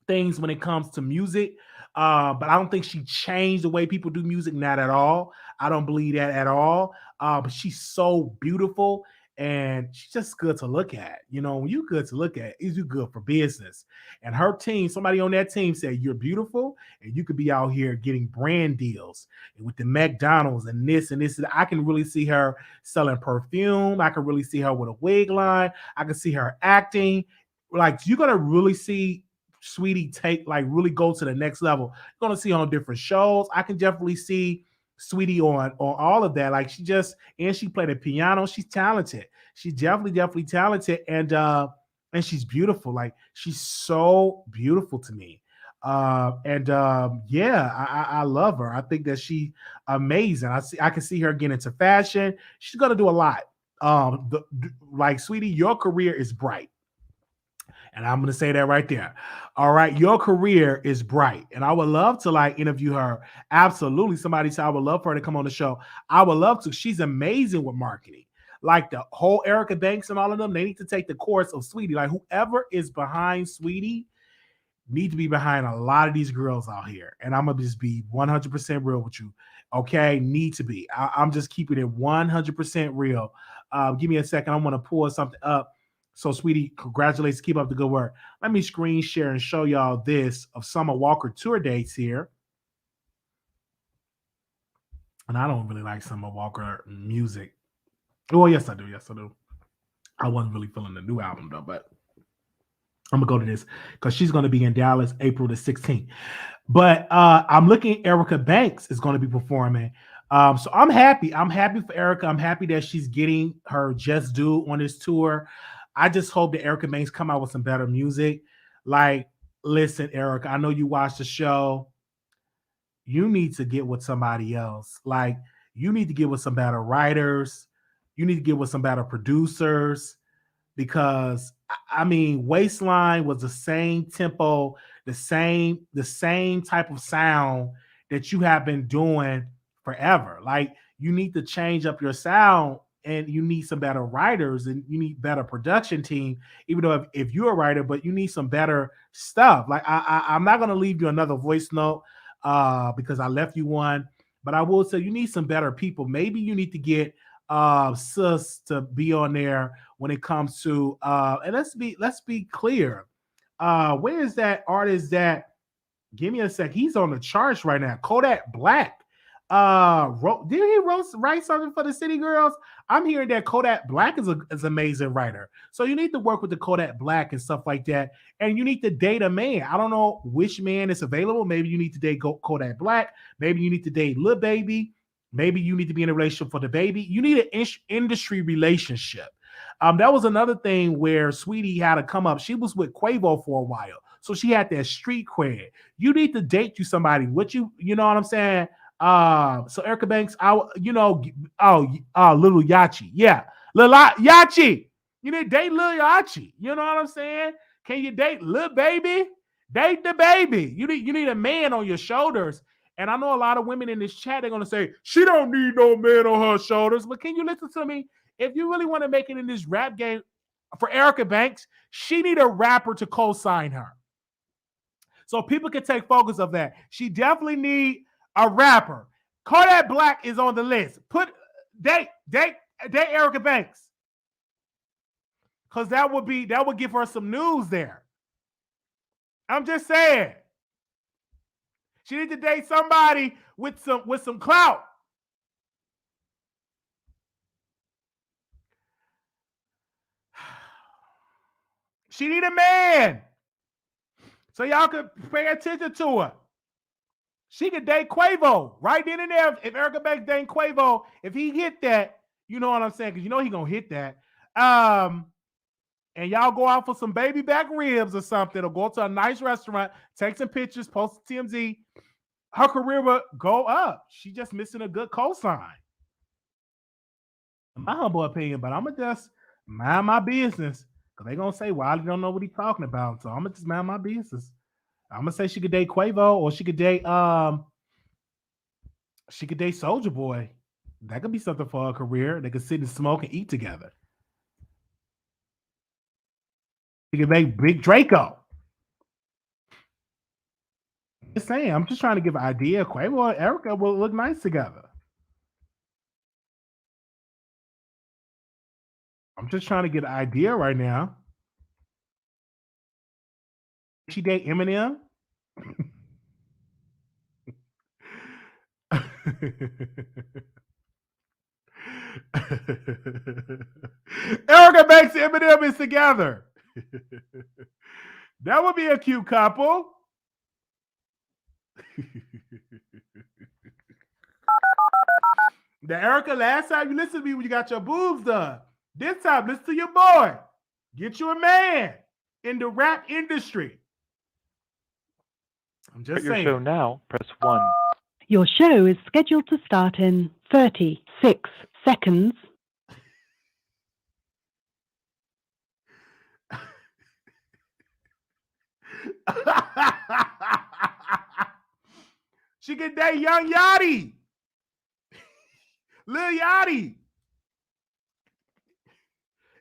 things when it comes to music. But I don't think she changed the way people do music. Not at all. I don't believe that at all. But she's so beautiful and she's just good to look at. You know, when you good to look at, is you good for business. And her team, somebody on that team said, you're beautiful and you could be out here getting brand deals with the McDonald's and this and this. I can really see her selling perfume. I can really see her with a wig line. I can see her acting. Like you're gonna really see Sweetie take like really go to the next level. You're gonna see her on different shows. I can definitely see Sweetie on all of that. Like she played the piano. She's talented. She's definitely talented and she's beautiful. Like she's so beautiful to me. Yeah, I love her. I think that she amazing. I can see her getting into fashion. She's gonna do a lot. Like Sweetie, your career is bright. And I'm going to say that right there. All right. Your career is bright. And I would love to like interview her. Absolutely. Somebody said I would love for her to come on the show. I would love to. She's amazing with marketing. Like the whole Erica Banks and all of them, they need to take the course of Sweetie. Like whoever is behind Sweetie need to be behind a lot of these girls out here. And I'm going to just be 100% real with you. Okay. Need to be. I'm just keeping it 100% real. Give me a second. I want to pull something up. So, Sweetie, congratulations. Keep up the good work. Let me screen share and show y'all this of Summer Walker tour dates here. And I don't really like Summer Walker music. Oh, yes, I do. Yes, I do. I wasn't really feeling the new album, though, but I'm going to go to this because she's going to be in Dallas April the 16th. But I'm looking at Erica Banks is going to be performing. So I'm happy. I'm happy for Erica. I'm happy that she's getting her just due on this tour. I just hope that Erica Banks come out with some better music. Like, listen, Erica, I know you watched the show. You need to get with somebody else. Like, you need to get with some better writers. You need to get with some better producers because I mean, Waistline was the same tempo, the same type of sound that you have been doing forever. Like you need to change up your sound and you need some better writers and you need better production team, even though if you're a writer, but you need some better stuff. Like I'm not gonna leave you another voice note because I left you one, but I will say you need some better people. Maybe you need to get sis to be on there when it comes to and let's be clear. Where is that artist that give me a sec? He's on the charts right now. Kodak Black. Did he write something for the City Girls? I'm hearing that Kodak Black is an amazing writer. So you need to work with the Kodak Black and stuff like that. And you need to date a man. I don't know which man is available. Maybe you need to date Kodak Black. Maybe you need to date Lil Baby. Maybe you need to be in a relationship for the baby. You need an industry relationship. That was another thing where Sweetie had to come up. She was with Quavo for a while, so she had that street cred. You need to date you somebody. You know what I'm saying? So Erica Banks, Little Yachi, yeah, Lil Yachi. You need to date Lil Yachi. You know what I'm saying? Can you date Lil Baby? Date the baby. You need a man on your shoulders. And I know a lot of women in this chat, they're going to say, she don't need no man on her shoulders. But can you listen to me? If you really want to make it in this rap game for Erica Banks, she need a rapper to co-sign her. So people can take focus of that. She definitely need a rapper. Kodak Black is on the list. Put date Erica Banks. Because that would give her some news there. I'm just saying. She needs to date somebody with some clout. She need a man. So y'all could pay attention to her. She could date Quavo right then and there. If Erica Banks dating Quavo, if he hit that, you know what I'm saying? Because you know he gonna hit that. And y'all go out for some baby back ribs or something, or go to a nice restaurant, take some pictures, post to TMZ. Her career will go up. She just missing a good cosign. My humble opinion, but I'm gonna just mind my business. Because they're gonna say Wiley don't know what he's talking about. So I'm gonna just mind my business. I'm gonna say she could date Quavo, or she could date Soulja Boy. That could be something for her career. They could sit and smoke and eat together. She could make Big Draco. Just saying, I'm just trying to give an idea. Quavo and Erica will look nice together. I'm just trying to get an idea right now. She date Eminem? Erica Banks and Eminem is together. That would be a cute couple. The Erica, last time you listened to me when you got your boobs done. This time, listen to your boy. Get you a man in the rap industry. I'm just saying. Your show now, press 1. Your show is scheduled to start in 36 seconds. She can date Young Yachty. Lil Yachty.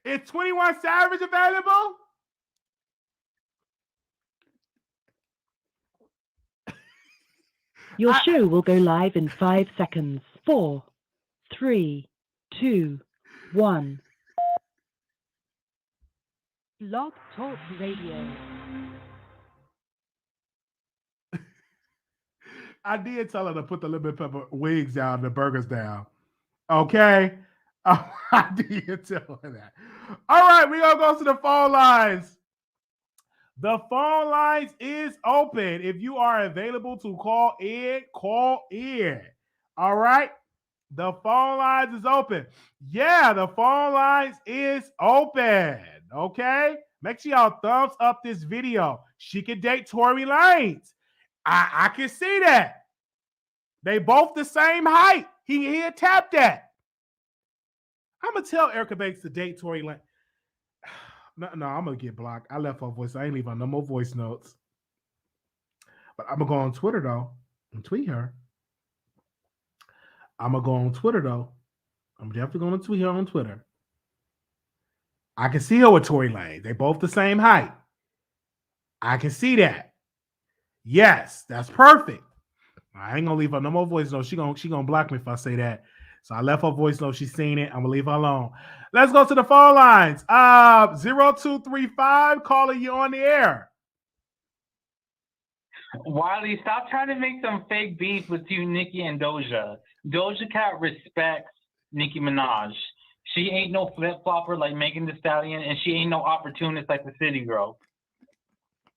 Is 21 Savage available? Your show will go live in 5 seconds. 4, 3, 2, 1. Blog Talk Radio. I did tell her to put the lemon pepper wigs down, the burgers down. Okay? I did tell her that. All right, we're going to go to the phone lines. The phone lines is open. If you are available to call in, call in. All right? The phone lines is open. Yeah, the phone lines is open. Okay? Make sure y'all thumbs up this video. She can date Tory Lanez. I can see that. They both the same height. He had tapped that. I'm going to tell Erica Banks to date Tory Lanez. No, I'm going to get blocked. I left her voice. I ain't leaving no more voice notes. But I'm going to go on Twitter, though, and tweet her. I'm going to go on Twitter, though. I'm definitely going to tweet her on Twitter. I can see her with Tory Lanez. They both the same height. I can see that. Yes, that's perfect. I ain't going to leave her no more voice notes. She gonna block me if I say that. So I left her voice note. She's seen it. I'm going to leave her alone. Let's go to the phone lines. 0235, calling you on the air. Wiley, stop trying to make some fake beef with you, Nicki and Doja. Doja Cat respects Nicki Minaj. She ain't no flip-flopper like Megan Thee Stallion, and she ain't no opportunist like the City Girl.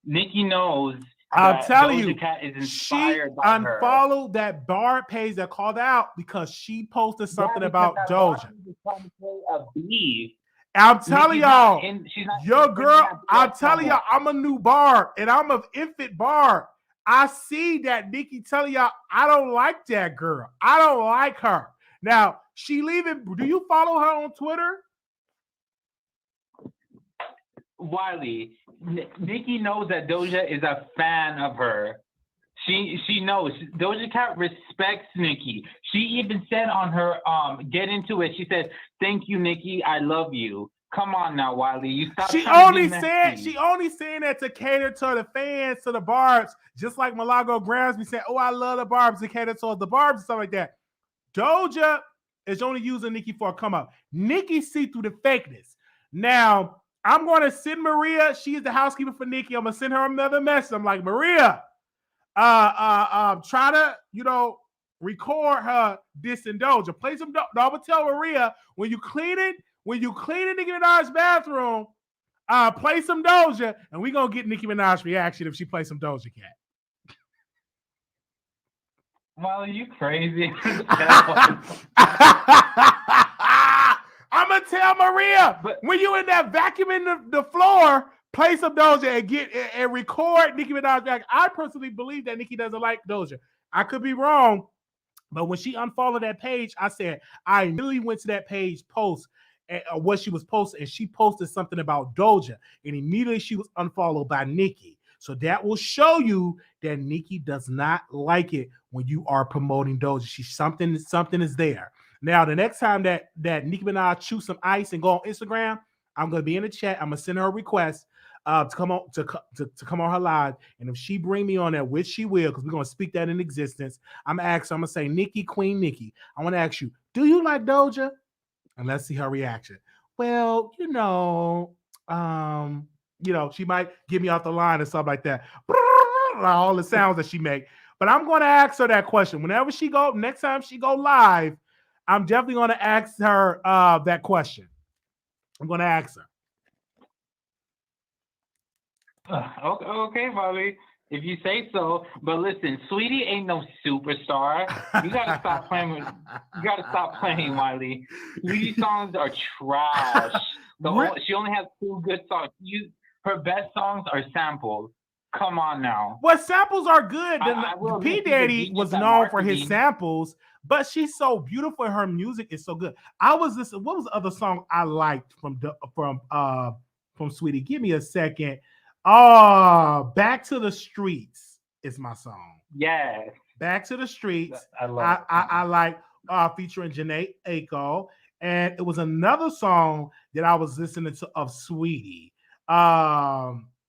Nicki knows I'm telling you, Cat is she inspired by unfollowed that BARB page that called out because she posted something about Doja. I'm telling y'all, your girl, I'm telling y'all, I'm a new BARB and I'm an infant BARB. I see that Nicki telling y'all, I don't like that girl. I don't like her. Now, she leaving. Do you follow her on Twitter? Wiley, Nicki knows that Doja is a fan of her. She knows. Doja Cat respects Nicki. She even said on her Get Into It, she said, "Thank you, Nicki. I love you." Come on now, Wiley. You stop. She trying only to be said messy. that to cater to the fans, to the Barbs, just like Malago Gramsby said, "Oh, I love the Barbs," to cater to the Barbs and stuff like that. Doja is only using Nicki for a come up. Nicki see through the fakeness. Now I'm going to send Maria. She is the housekeeper for Nicki. I'm gonna send her another message. I'm like, Maria, try to record her dissing Doja. Play some. I'm gonna tell Maria when you clean it. When you clean Nicki Minaj's bathroom, play some Doja, and we're gonna get Nicki Minaj's reaction if she plays some Doja Cat. Well, you crazy. I'm gonna tell Maria, but when you in that vacuuming the floor, play some Doja and record Nicki Minaj's back. I personally believe that Nicki doesn't like Doja. I could be wrong, but when she unfollowed that page, I said I immediately went to that page post. What she was posting, and she posted something about Doja, and immediately she was unfollowed by Nicki. So that will show you that Nicki does not like it when you are promoting Doja. Something is there. Now, the next time that Nicki Minaj chew some ice and go on Instagram, I'm gonna be in the chat. I'm gonna send her a request to come on to come on her live, and if she bring me on there, which she will, because we're gonna speak that in existence. I'm gonna say, Nicki, Queen Nicki, I want to ask you, do you like Doja? And let's see her reaction. Well, she might get me off the line and stuff like that. All the sounds that she make. But I'm going to ask her that question. Whenever next time she go live, I'm definitely going to ask her that question. I'm going to ask her. Okay, Bobby. If you say so, but listen, Saweetie ain't no superstar. You gotta stop playing. Wiley. Saweetie songs are trash. She only has 2 good songs. Her best songs are samples. Come on now. Well, samples are good. P Daddy was known for his samples, but she's so beautiful. Her music is so good. What was the other song I liked from Saweetie? Give me a second. Back to the Streets is my song. Yes. Back to the Streets. I love it. I like featuring Janae Aiko. And it was another song that I was listening to of Saweetie.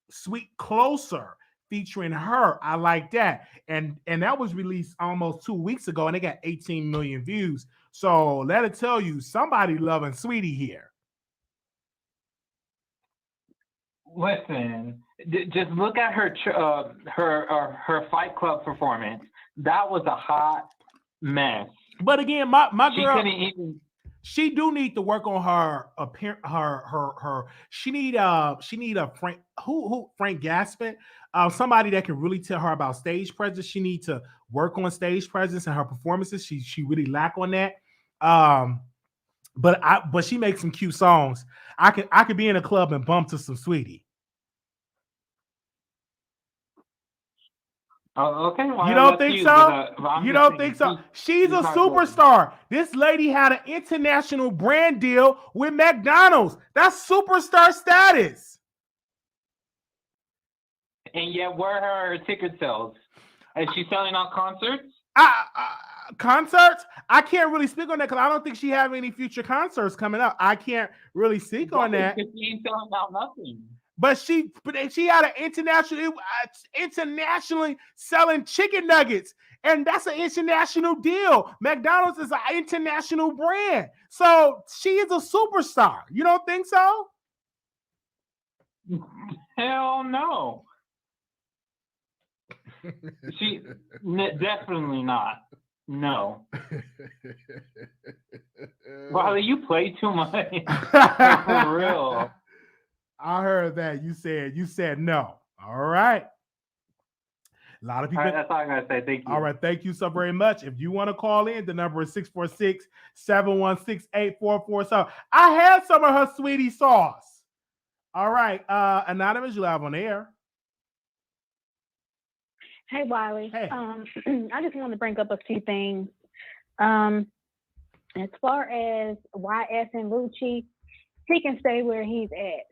Sweet Closer featuring her. I like that. And that was released almost 2 weeks ago, and it got 18 million views. So let it tell you, somebody loving Saweetie here. Listen, just look at her Fight Club performance. That was a hot mess. But again, my girl, couldn't even. She do need to work on her appearance. She need a Frank Gaspin, somebody that can really tell her about stage presence. She need to work on stage presence and her performances. She really lack on that. But she makes some cute songs. I could be in a club and bump to some Saweetie. Okay. Well, you don't think so? You don't think so? She's a superstar. This lady had an international brand deal with McDonald's. That's superstar status. And yet, where are her ticket sales? Is she selling out concerts? Concerts? I can't really speak on that because I don't think she have any future concerts coming up. I can't really speak on that. Because she ain't selling out nothing. But she had an internationally selling chicken nuggets, and that's an international deal. McDonald's is an international brand, so she is a superstar. You don't think so? Hell no. She definitely not. No. Wiley, you play too much. For real. I heard that. You said no. All right. A lot of people. All right, that's all I gotta say. Thank you. All right, thank you so very much. If you want to call in, the number is 646-716-8447. I had some of her Saweetie sauce. All right, Anonymous, you live on air. Hey, Wiley. Hey. I just want to bring up a few things. As far as YFN Lucci, he can stay where he's at.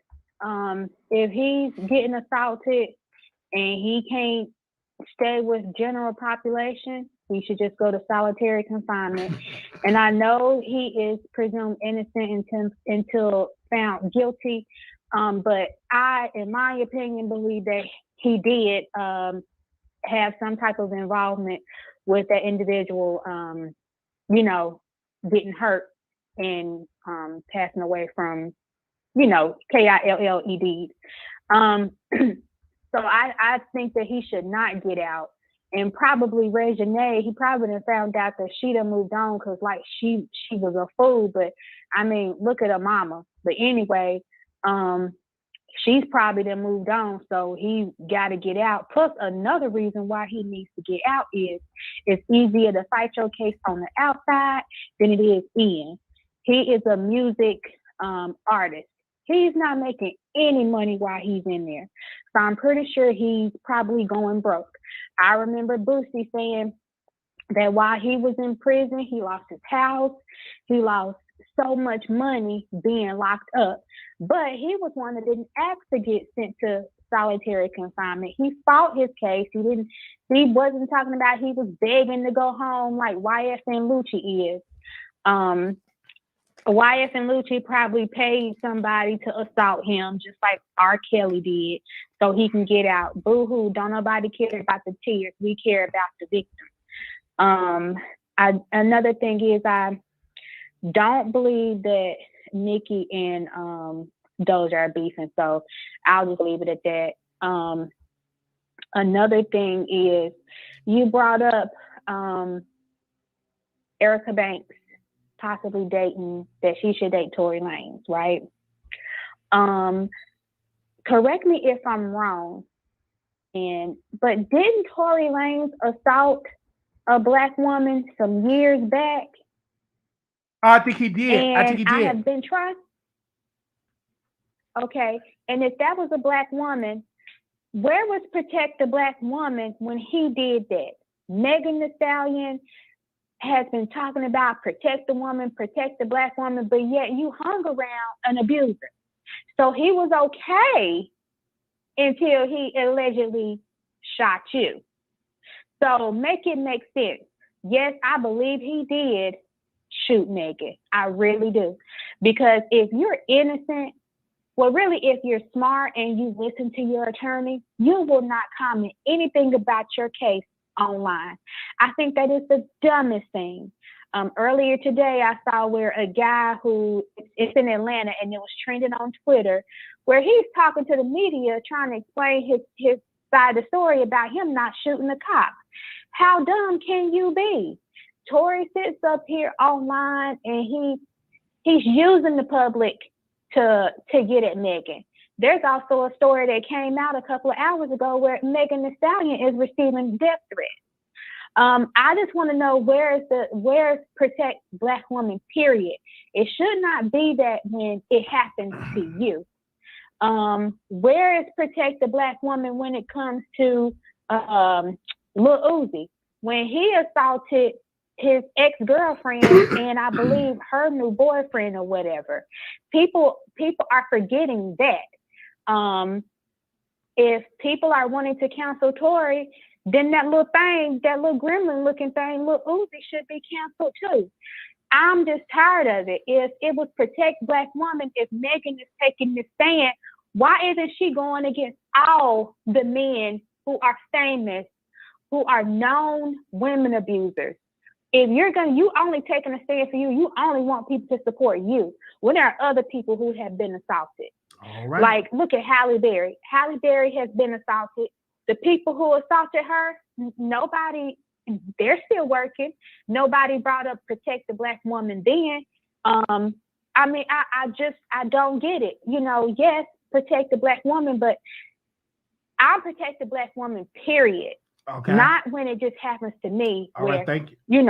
If he's getting assaulted and he can't stay with general population, he should just go to solitary confinement. And I know he is presumed innocent until found guilty. But I, in my opinion, believe that he did have some type of involvement with that individual, getting hurt and passing away from, KILLED. So I think that he should not get out. And probably Reginae, he probably done found out that she done moved on because like she was a fool. But I mean, look at her mama. But anyway, she's probably done moved on, so he got to get out. Plus, another reason why he needs to get out is it's easier to fight your case on the outside than it is in. He is a music artist. He's not making any money while he's in there. So I'm pretty sure he's probably going broke. I remember Boosie saying that while he was in prison, he lost his house. He lost so much money being locked up. But he was one that didn't ask to get sent to solitary confinement. He fought his case. He wasn't talking about he was begging to go home like YFN Lucci is. YFN Lucci probably paid somebody to assault him, just like R. Kelly did, so he can get out. Boo-hoo, don't nobody care about the tears. We care about the victim. Another thing is I don't believe that Nicki and Doja are beefing, so I'll just leave it at that. Another thing is you brought up Erica Banks possibly dating, that she should date Tory Lanez, right? Correct me if I'm wrong, but didn't Tory Lanez assault a black woman some years back? I think he did. And I think he did. I have been trying. Okay, and if that was a black woman, where was Protect the Black Woman when he did that? Megan Thee Stallion has been talking about protect the woman, protect the black woman, but yet you hung around an abuser. So he was okay until he allegedly shot you. So make it make sense. Yes, I believe he did shoot Megan. I really do. Because if you're innocent, well, really, if you're smart and you listen to your attorney, you will not comment anything about your case online. I think that is the dumbest thing. Earlier today, I saw where a guy who, it's in Atlanta and it was trending on Twitter, where he's talking to the media trying to explain his side of the story about him not shooting the cop. How dumb can you be? Tory sits up here online and he's using the public to get at Megan. There's also a story that came out a couple of hours ago where Megan Thee Stallion is receiving death threats. I just want to know where's Protect Black Women, period. It should not be that when it happens to you. Where is Protect the Black Woman when it comes to Lil Uzi? When he assaulted his ex-girlfriend and I believe her new boyfriend or whatever. People are forgetting that. If people are wanting to cancel Tory, then that little gremlin looking thing, Lil Uzi, should be canceled too. I'm just tired of it. If it was Protect Black Women, if Megan is taking this stand, why isn't she going against all the men who are famous, who are known women abusers? If you only taking a stand for you, you only want people to support you. When there are other people who have been assaulted. All right. Like, look at Halle Berry. Halle Berry has been assaulted. The people who assaulted her, nobody, they're still working. Nobody brought up Protect the Black Woman then. I mean, I don't get it. Yes, protect the Black woman, but I protect the Black woman, period. Okay. Not when it just happens to me. All right, thank you. You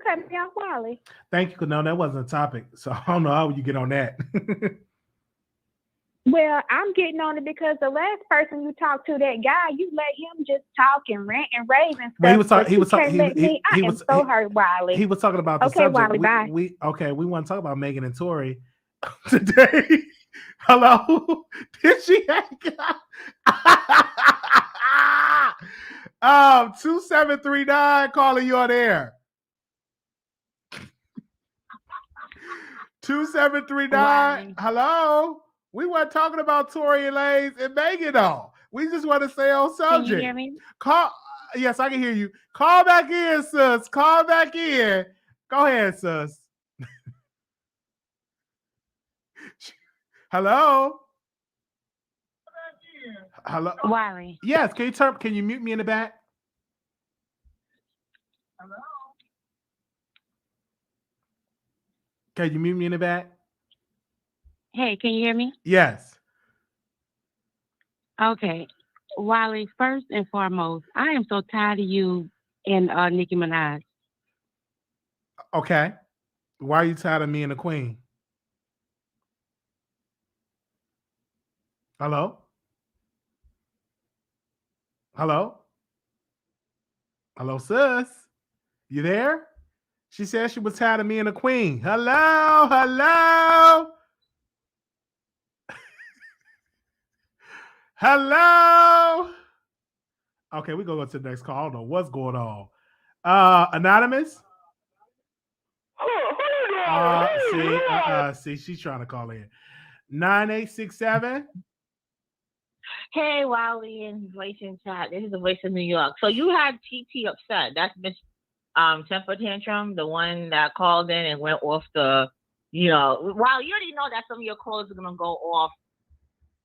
cut me off, Wiley. Thank you. No, that wasn't a topic. So I don't know how you get on that. Well, I'm getting on it because the last person you talked to, that guy, you let him just talk and rant and rave and stuff. Well, he was talking. I am so hurt, Wiley. He was talking about the subject. Wiley, bye. We want to talk about Megan and Tory today. Hello, did she hang up? 2739 calling you on air. 2739. Hello. We weren't talking about Tory Lanez and Megan though. We just want to stay on subject. Can you hear me? Call. Yes, I can hear you. Call back in, sis. Call back in. Go ahead, sis. Hello. Hello. Wiley. Yes. Can you mute me in the back? Hello. Can you mute me in the back? Hey, can you hear me? Yes. Okay. Wiley, first and foremost, I am so tired of you and Nicki Minaj. Okay. Why are you tired of me and the Queen? Hello? Hello? Hello, sis? You there? She said she was tired of me and the Queen. Hello? Hello? Hello? Okay, we're going to go to the next call. I don't know what's going on. Anonymous? See, she's trying to call in. 9867. Hey, Wiley and Voice in Chat. This is the Voice of New York. So you had TT upset. That's Miss Temper Tantrum, the one that called in and went off the, Wiley, you already know that some of your callers are going to go off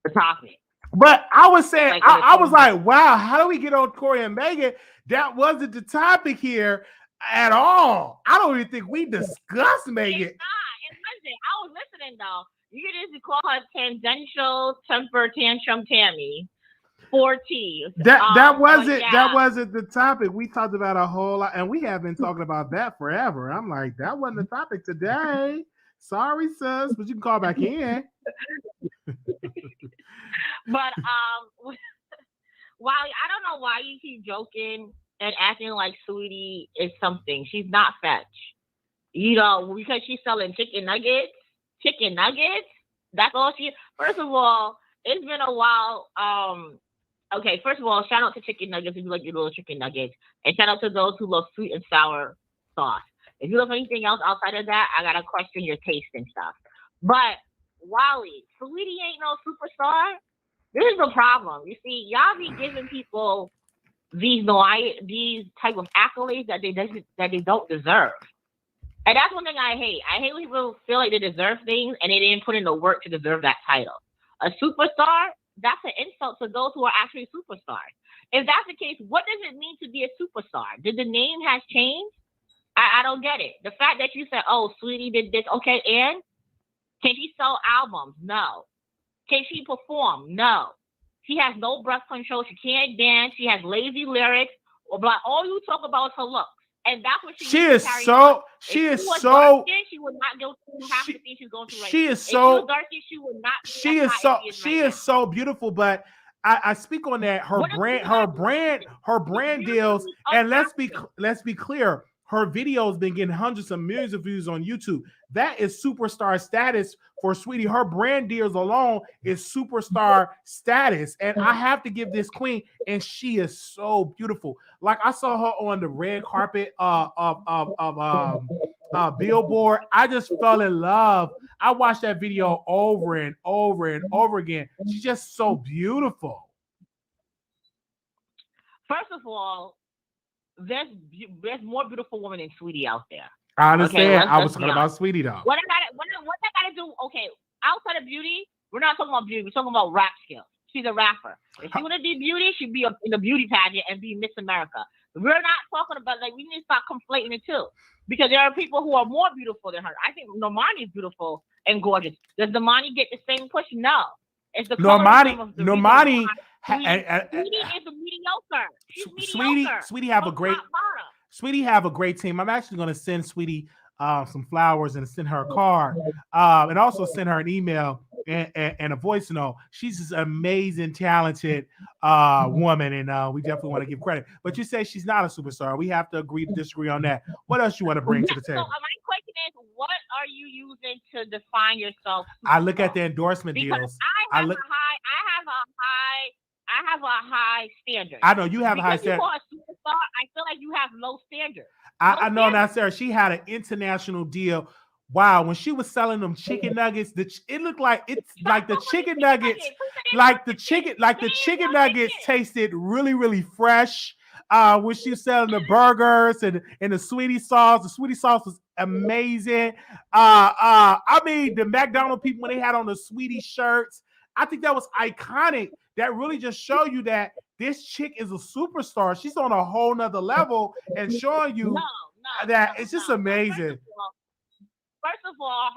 the topic. But I was saying, I was like, wow, how do we get on Corey and Megan? That wasn't the topic here at all. I don't even think we discussed Megan. It's not. It wasn't. I was listening, though. You can just call her Tangential Temper Tantrum Tammy. 4T. That wasn't the topic. We talked about a whole lot, and we have been talking about that forever. I'm like, that wasn't the topic today. Sorry, sis, but you can call back in. But Wiley, I don't know why you keep joking and acting like Saweetie is something. She's not fetch. Because she's selling chicken nuggets. Chicken nuggets? That's all she is. First of all, it's been a while. Okay, first of all, shout out to chicken nuggets if you like your little chicken nuggets. And shout out to those who love sweet and sour sauce. If you love anything else outside of that, I gotta question your taste and stuff. But Wiley, Saweetie ain't no superstar. This is the problem. You see, y'all be giving people these type of accolades that they don't deserve. And that's one thing I hate. I hate when people feel like they deserve things and they didn't put in the work to deserve that title. A superstar, that's an insult to those who are actually superstars. If that's the case, what does it mean to be a superstar? Did the name has changed? I don't get it. The fact that you said, oh, Saweetie did this, okay, and can she sell albums? No. Can she perform? No. She has no breath control. She can't dance. She has lazy lyrics. But all you talk about is her looks. And that's what she is so she is so she would not go through half the things she's going through right she now. is so darky, she would not she is so beautiful, but I speak on that her brand deals, and let's be clear, her videos been getting hundreds of millions of views on YouTube. That is superstar status for Saweetie. Her brand deals alone is superstar status, and I have to give this queen, and she is so beautiful. Like I saw her on the red carpet of Billboard. I just fell in love. I watched that video over and over and over again. She's just so beautiful. First of all, there's more beautiful women than Saweetie out there. I understand. Okay, I was talking about Saweetie though. What I gotta do? Okay, outside of beauty, we're not talking about beauty. We're talking about rap skills. She's a rapper. If she want to be beauty, she'd be in a beauty pageant and be Miss America. We're not talking about we need to stop conflating the two, because there are people who are more beautiful than her. I think Normani is beautiful and gorgeous. Does Normani get the same push? No. It's the Normani Saweetie is a mediocre. She's mediocre. Saweetie have a great team. I'm actually going to send Saweetie some flowers and send her a card, and also send her an email and a voice note. She's this amazing, talented woman, and we definitely want to give credit. But you say she's not a superstar. We have to agree to disagree on that. What else you want to bring to the table? So my question is, what are you using to define yourself? I look at the endorsement deals. I have a high standard. I know you have a high standard. Because you are a superstar, I feel like you have low standards. I know that, Sarah. She had an international deal Wow, when she was selling them chicken nuggets, it looked like it's like the chicken nuggets, like the chicken nuggets tasted really, really fresh. When she was selling the burgers and the sweetie sauce was amazing. I mean, the McDonald's people when they had on the sweetie shirts, I think that was iconic. That really just show you that this chick is a superstar. She's on a whole nother level and showing you it's just amazing. First of all,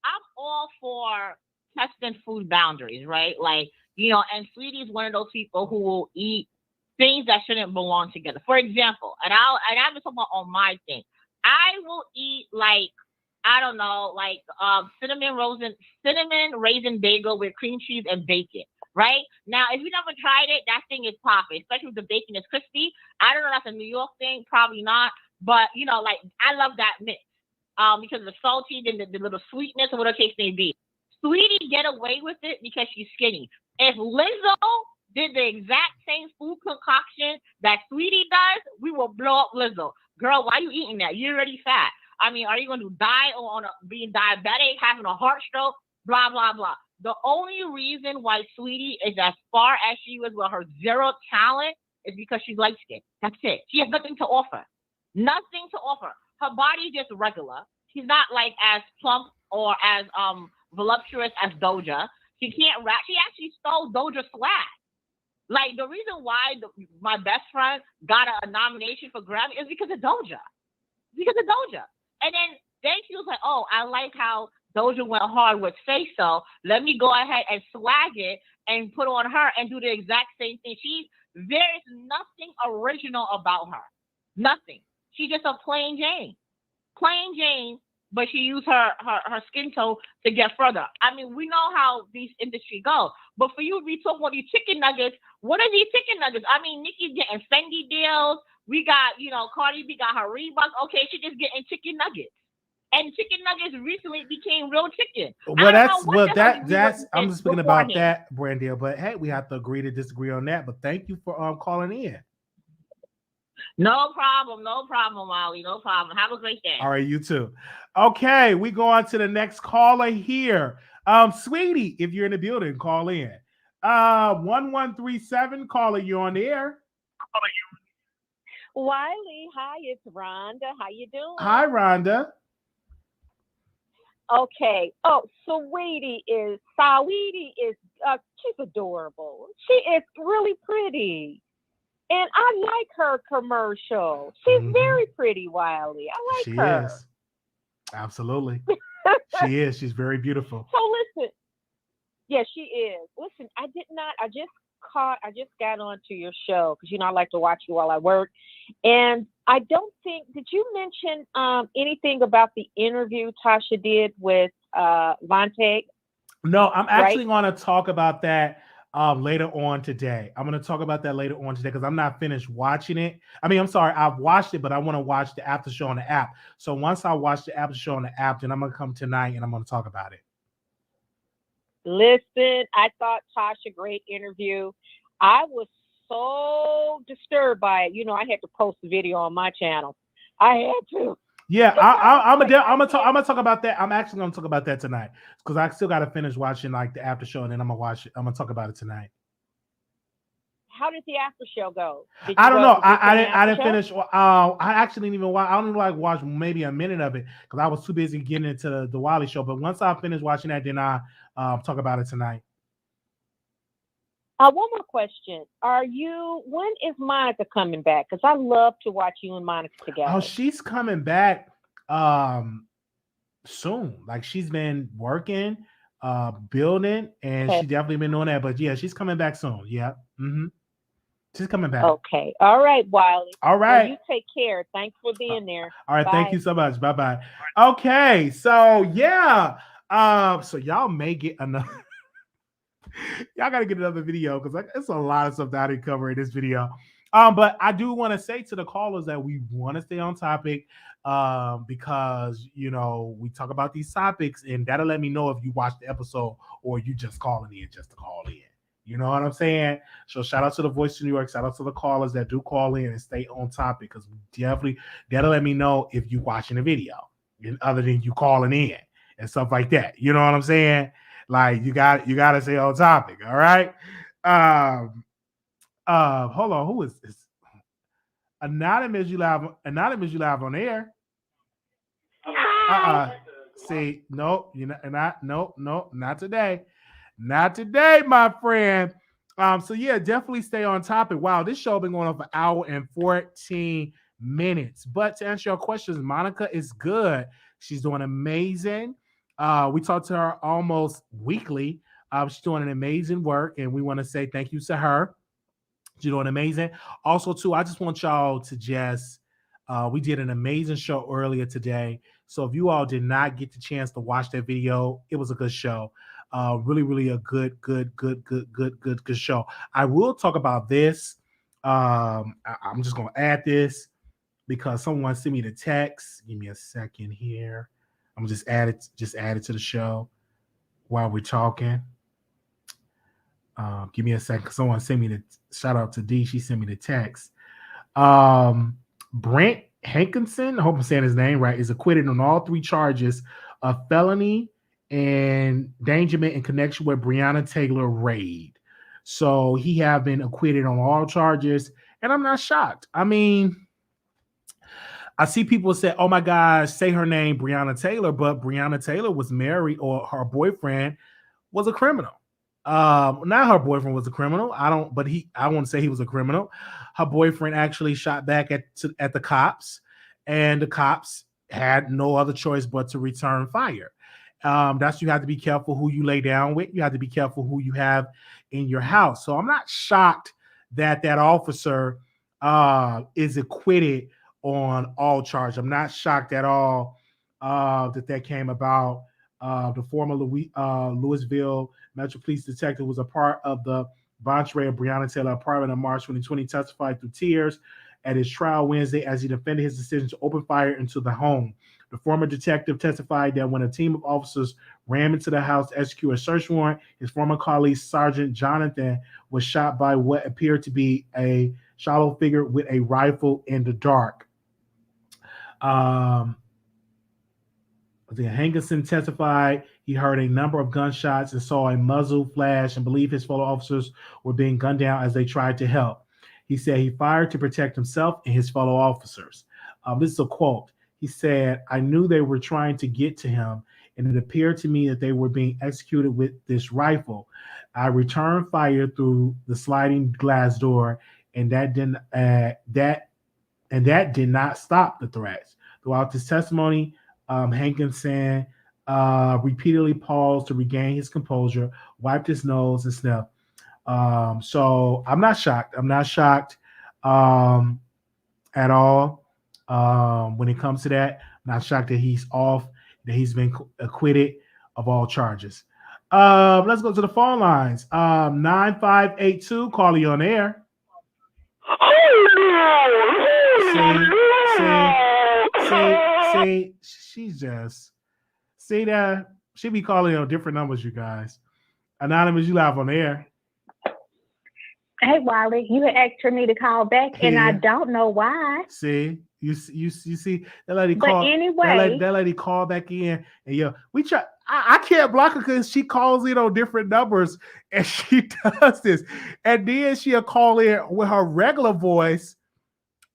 I'm all for testing food boundaries, right? Like, and Sweetie is one of those people who will eat things that shouldn't belong together. For example, and I'm just talking about on my thing. I will eat like, I don't know, like cinnamon raisin bagel with cream cheese and bacon. Right? Now, if you never tried it, that thing is popping, especially if the bacon is crispy. I don't know, that's a New York thing, probably not. But, like, I love that mix because of the salty, the little sweetness, or whatever case may be. Sweetie get away with it because she's skinny. If Lizzo did the exact same food concoction that Sweetie does, we will blow up Lizzo. Girl, why are you eating that? You're already fat. I mean, are you going to die on being diabetic, having a heart stroke, blah, blah, blah. The only reason why Sweetie is as far as she was with her zero talent is because she's light skinned. That's it. She has nothing to offer. Nothing to offer. Her body is just regular. She's not like as plump or as voluptuous as Doja. She can't rap. She actually stole Doja's swag. Like, the reason why my best friend got a nomination for Grammy is because of Doja. And then she was like, oh, I like how Doja went hard with Say So. Let me go ahead and swag it and put on her and do the exact same thing. There's nothing original about her. Nothing. She's just a plain Jane. But she used her skin tone to get further. I mean, we know how these industry go. But for you to be talking about these chicken nuggets, what are these chicken nuggets? I mean, Nicki's getting Fendi deals. We got, Cardi B got her Reebok. Okay, she's just getting chicken nuggets. And chicken nuggets recently became real chicken. That's I'm just speaking about that, Brandy. But hey, we have to agree to disagree on that. But thank you for calling in. No problem, Wiley. No problem. Have a great day. All right, you too. Okay, we go on to the next caller here. Sweetie, if you're in the building, call in. 1137, caller, you on the air. Wiley, hi, it's Rhonda. How you doing? Hi, Rhonda. Okay. Oh, Saweetie is she's adorable. She is really pretty. And I like her commercial. She's very pretty, Wiley. I like her. She is. Absolutely. She is. She's very beautiful. So listen. Yeah, she is. Listen, I just got onto your show because, I like to watch you while I work. And I don't think, did you mention anything about the interview Tasha did with Vontae? No, I'm actually going to talk about that later on today. I'm going to talk about that later on today because I'm not finished watching it. I mean, I'm sorry, I've watched it, but I want to watch the after show on the app. So once I watch the after show on the app, then I'm going to come tonight and I'm going to talk about it. Listen, I thought Tasha, great interview. I was so disturbed by it. I had to post the video on my channel. I had to. Yeah, I'm gonna talk about that. I'm actually gonna talk about that tonight because I still gotta finish watching like the after show and then I'm gonna watch it. I'm gonna talk about it tonight. How did the after show go? I don't know. I didn't finish. I actually didn't even watch. I only watch maybe a minute of it because I was too busy getting into the Wiley Show. But once I finish watching that, then I talk about it tonight. One more question. When is Monica coming back? Because I love to watch you and Monica together. Oh, she's coming back soon. Like she's been working, building, and she definitely been doing that. But yeah, she's coming back soon. Yeah. Mm-hmm. She's coming back. Okay. All right, Wiley. All right. Well, you take care. Thanks for being there. All right. Bye. Thank you so much. Bye-bye. Okay. So yeah. So y'all may get another. Y'all got to get another video because it's a lot of stuff that I didn't cover in this video. But I do want to say to the callers that we want to stay on topic because, we talk about these topics and that'll let me know if you watched the episode or you just calling in just to call in. You know what I'm saying? So shout out to the Voice of New York. Shout out to the callers that do call in and stay on topic because definitely that'll let me know if you're watching the video. other than you calling in and stuff like that. You know what I'm saying? Like you got to stay on topic. All right. Hold on. Who is this? Anonymous, you live on air. See, nope, nope, not today. Not today, my friend. So yeah, definitely stay on topic. Wow, this show been going on for an hour and 14 minutes. But to answer your questions, Monica is good. She's doing amazing. We talk to her almost weekly. She's doing an amazing work, and we want to say thank you to her. She's doing amazing. Also, too, I just want y'all to just we did an amazing show earlier today. So if you all did not get the chance to watch that video, it was a good show. Really, really a good show. I will talk about this. I'm just gonna add this because someone sent me the text. Give me a second here. I'm gonna just add it to the show while we're talking. Give me a second. Someone sent me the shout out to D. She sent me the text. Brent Hankinson, I hope I'm saying his name right, is acquitted on all 3 charges of felony and endangerment in connection with Breonna Taylor raid. So he have been acquitted on all charges, and I'm not shocked. I mean, I see people say, "Oh my gosh, say her name, Breonna Taylor," but Breonna Taylor was married, or her boyfriend was a criminal. Not her boyfriend was a criminal. I won't say he was a criminal. Her boyfriend actually shot back at the cops, and the cops had no other choice but to return fire. That's you have to be careful who you lay down with. You have to be careful who you have in your house. So I'm not shocked that officer is acquitted on all charges. I'm not shocked at all that came about. The former Louisville Metro Police detective was a part of the Bontre of Breonna Taylor apartment in March 2020, testified through tears at his trial Wednesday as he defended his decision to open fire into the home. The former detective testified that when a team of officers ran into the house to execute a search warrant, his former colleague, Sergeant Jonathan, was shot by what appeared to be a shadow figure with a rifle in the dark. Hankinson testified he heard a number of gunshots and saw a muzzle flash and believed his fellow officers were being gunned down as they tried to help. He said he fired to protect himself and his fellow officers. This is a quote. He said, "I knew they were trying to get to him, and it appeared to me that they were being executed with this rifle. I returned fire through the sliding glass door, and that did not stop the threats." Throughout his testimony, Hankinson repeatedly paused to regain his composure, wiped his nose, and sniffed. So I'm not shocked. I'm not shocked at all when it comes to that. I'm not shocked that he's off, that he's been acquitted of all charges. Let's go to the phone lines. 9582, call you on air. See, she's just that she be calling on different numbers, you guys. Anonymous, you live on the air. Hey, Wiley, you had asked for me to call back, and I don't know why. See, you see that lady but call. Anyway, that lady called back in, and we try. I can't block her because she calls in on different numbers, and she does this, and then she'll call in with her regular voice.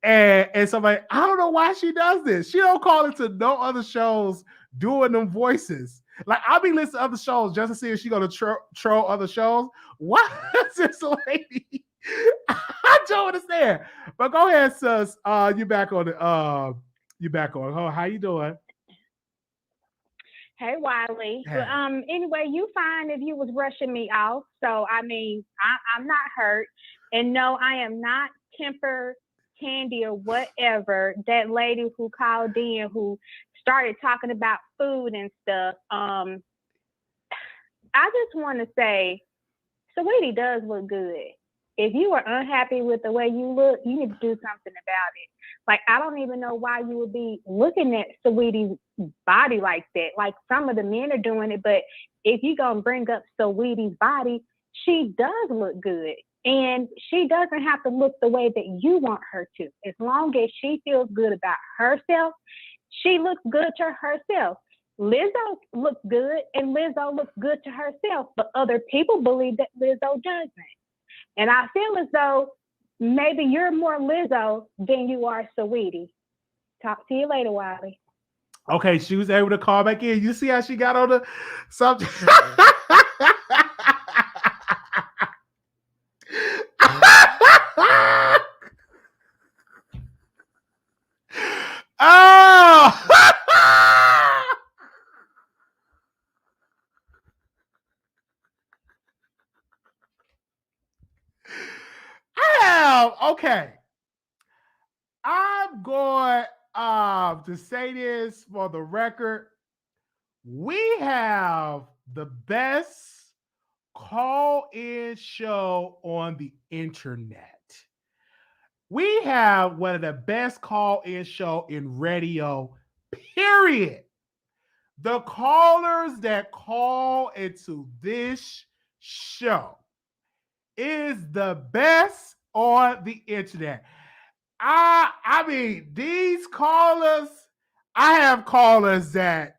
And somebody, I don't know why she does this. She don't call into no other shows doing them voices. Like, I'll be listening to other shows just to see if she's going to troll other shows. What is this lady? I don't understand. But go ahead, sis. You back on the how you doing? Hey, Wiley. Hey. Anyway, you fine if you was rushing me off. So, I mean, I'm not hurt. And no, I am not temper Candy or whatever, that lady who called in who started talking about food and stuff. I just want to say, Saweetie does look good. If you are unhappy with the way you look, you need to do something about it. Like, I don't even know why you would be looking at Saweetie's body like that. Like, some of the men are doing it, but if you're going to bring up Saweetie's body, she does look good. And she doesn't have to look the way that you want her to. As long as she feels good about herself, She looks good to herself. Lizzo looks good, and Lizzo looks good to herself, but other people believe that Lizzo doesn't. And I feel as though maybe you're more Lizzo than you are Saweetie. Talk to you later, Wiley. Okay, she was able to call back in. You see how she got on the subject? Oh! Okay. I'm going to say this for the record. We have the best call-in show on the internet. We have one of the best call-in show in radio, period. The callers that call into this show is the best on the internet. I mean, these callers, I have callers that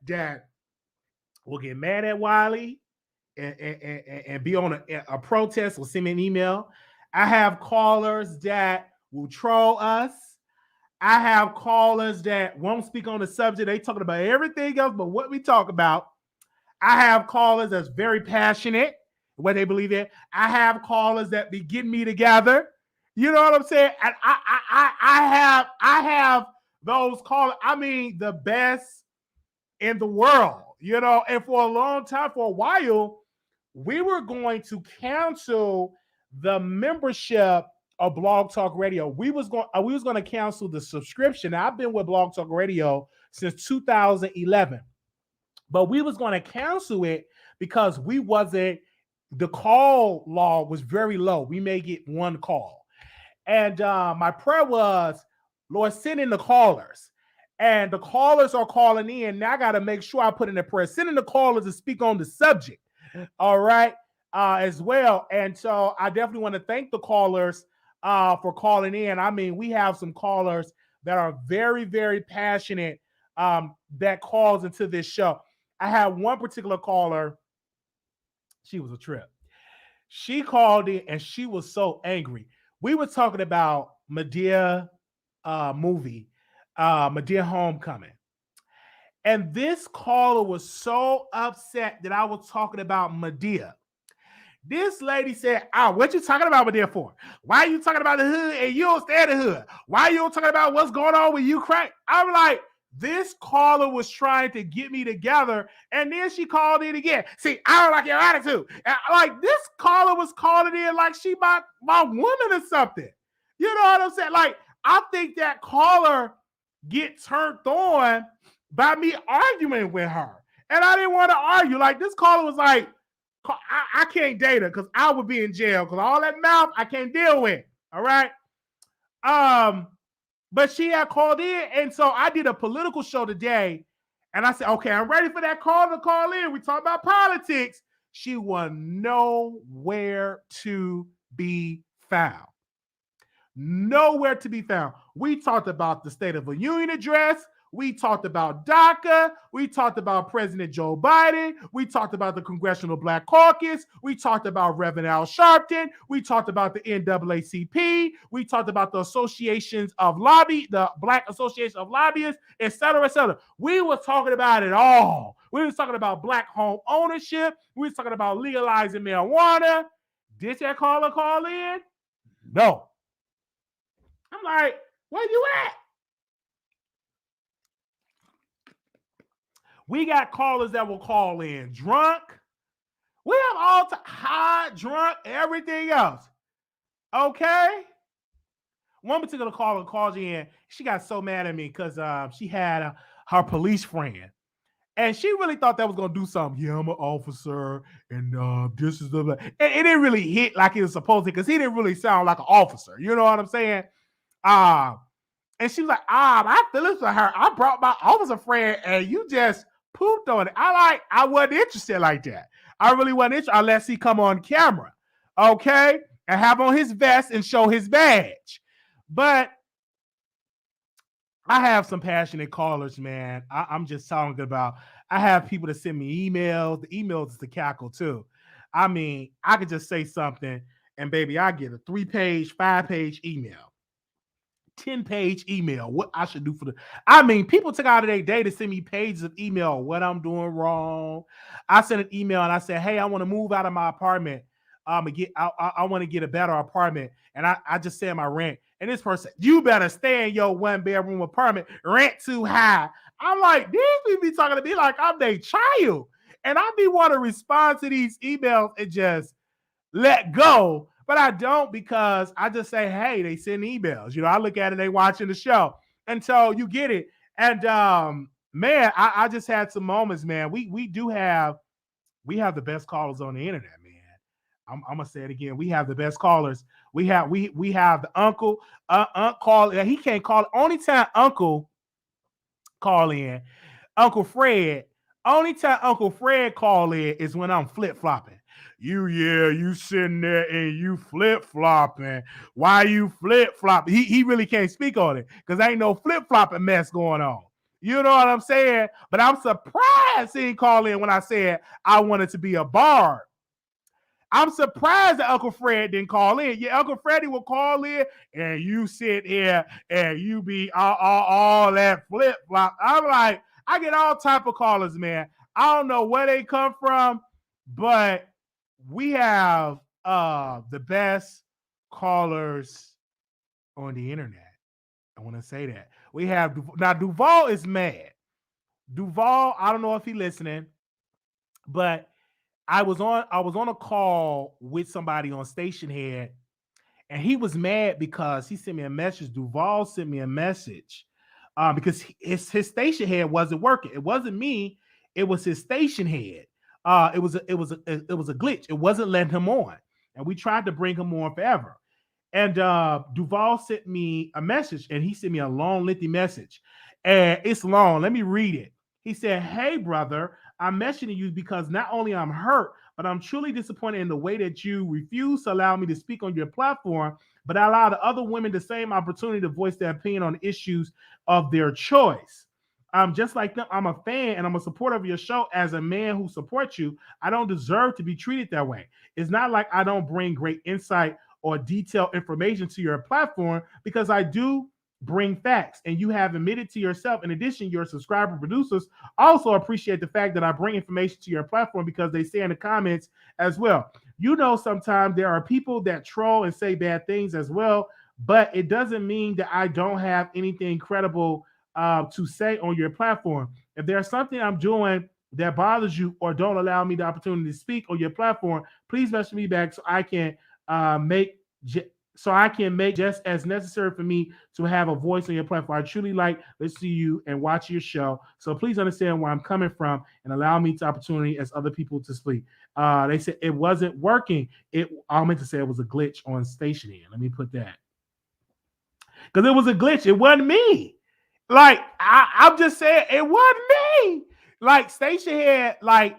will get mad at Wiley and be on a protest or send me an email. I have callers that will troll us. I have callers that won't speak on the subject. They talking about everything else but what we talk about. I have callers that's very passionate what they believe in. I have callers that be getting me together. You know what I'm saying? And I have those callers. I mean, the best in the world. You know, and for a long time, for a while, we were going to cancel the membership of Blog Talk Radio. We was going to cancel the subscription. Now, I've been with Blog Talk Radio since 2011, but we was going to cancel it because the call log was very low. We may get one call. And my prayer was, Lord, send in the callers. And the callers are calling in. Now I got to make sure I put in a prayer. Send in the callers to speak on the subject. All right. As well. And so I definitely want to thank the callers for calling in. I mean, we have some callers that are very, very passionate that calls into this show. I had one particular caller. She was a trip. She called in and she was so angry. We were talking about Madea movie, Madea Homecoming. And this caller was so upset that I was talking about Madea. This lady said, what you talking about Madea for? Why are you talking about the hood and you don't stay in the hood? Why are you talking about what's going on with Ukraine? I'm like, this caller was trying to get me together, and then she called in again. See, I don't like your attitude. And like, this caller was calling in like she my woman or something. You know what I'm saying? Like, I think that caller get turned on by me arguing with her. And I didn't want to argue. Like, this caller was like, I can't date her because I would be in jail because all that mouth I can't deal with. All right. But she had called in, and so I did a political show today, and I said, okay, I'm ready for that call to call in. We talk about politics. She was nowhere to be found. Nowhere to be found. We talked about the State of the Union address. We talked about DACA. We talked about President Joe Biden. We talked about the Congressional Black Caucus. We talked about Reverend Al Sharpton. We talked about the NAACP. We talked about the the Black Association of Lobbyists, et cetera, et cetera. We were talking about it all. We were talking about Black home ownership. We were talking about legalizing marijuana. Did that caller call in? No. I'm like, where you at? We got callers that will call in drunk. We have all high, drunk, everything else. Okay? One particular caller called in. She got so mad at me because she had her police friend. And she really thought that was going to do something. Yeah, I'm an officer. And this is the... And it didn't really hit like it was supposed to because he didn't really sound like an officer. You know what I'm saying? And she was like, I feel this for her. I brought my officer friend and you just pooped on it. I wasn't interested like that. I really wasn't interested unless he come on camera, okay, and have on his vest and show his badge. But I have some passionate callers, man. I'm just talking about. I have people that send me emails. The emails is the cackle too. I mean, I could just say something, and baby, I get a 3-page, 5-page email, 10-page email. What I should do for the. I mean, people took out of their day to send me pages of email. What I'm doing wrong. I sent an email and I said, "Hey, I want to move out of my apartment. I want to get a better apartment." And I just said my rent. And this person, you better stay in your 1-bedroom apartment. Rent too high. I'm like, these people be talking to me like I'm their child. And I be want to respond to these emails and just let go. But I don't, because I just say, hey, they send emails. You know, I look at it, they watching the show. And so you get it. And man, I just had some moments, man. We have the best callers on the internet, man. I'm gonna say it again. We have the best callers. We have the uncle. Call. He can't call. Only time Uncle call in, Uncle Fred. Only time Uncle Fred call in is when I'm flip flopping. You sitting there and you flip flopping. Why you flip flopping? He really can't speak on it because ain't no flip flopping mess going on. You know what I'm saying? But I'm surprised he didn't call in when I said I wanted to be a BARB. I'm surprised that Uncle Fred didn't call in. Yeah, Uncle Freddie will call in and you sit here and you be all that flip flop. I'm like, I get all type of callers, man. I don't know where they come from, but we have the best callers on the internet. I want to say that. We have now Duval is mad. Duval, I don't know if he's listening, but I was on a call with somebody on Station Head, and he was mad because he sent me a message. Duval sent me a message because his station head wasn't working. It wasn't me. It was his station head. It was a glitch. It wasn't letting him on, and we tried to bring him on forever. And Duval sent me a message, and he sent me a long, lengthy message, and it's long. Let me read it. He said, "Hey, brother, I'm messaging you because not only I'm hurt, but I'm truly disappointed in the way that you refuse to allow me to speak on your platform, but I allow the other women the same opportunity to voice their opinion on issues of their choice. Just like them, I'm a fan and I'm a supporter of your show. As a man who supports you, I don't deserve to be treated that way. It's not like I don't bring great insight or detailed information to your platform, because I do bring facts, and you have admitted to yourself. In addition, your subscriber producers also appreciate the fact that I bring information to your platform because they say in the comments as well. You know, sometimes there are people that troll and say bad things as well, but it doesn't mean that I don't have anything credible to say on your platform. If there's something I'm doing that bothers you or don't allow me the opportunity to speak on your platform, please message me back so I can make just as necessary for me to have a voice on your platform. I truly like listening to you and watch your show. So please understand where I'm coming from and allow me the opportunity as other people to speak." They said it wasn't working. I meant to say it was a glitch on Station Head. Let me put that. Because it was a glitch. It wasn't me. Like, I'm just saying it wasn't me. Like, Station Head, like,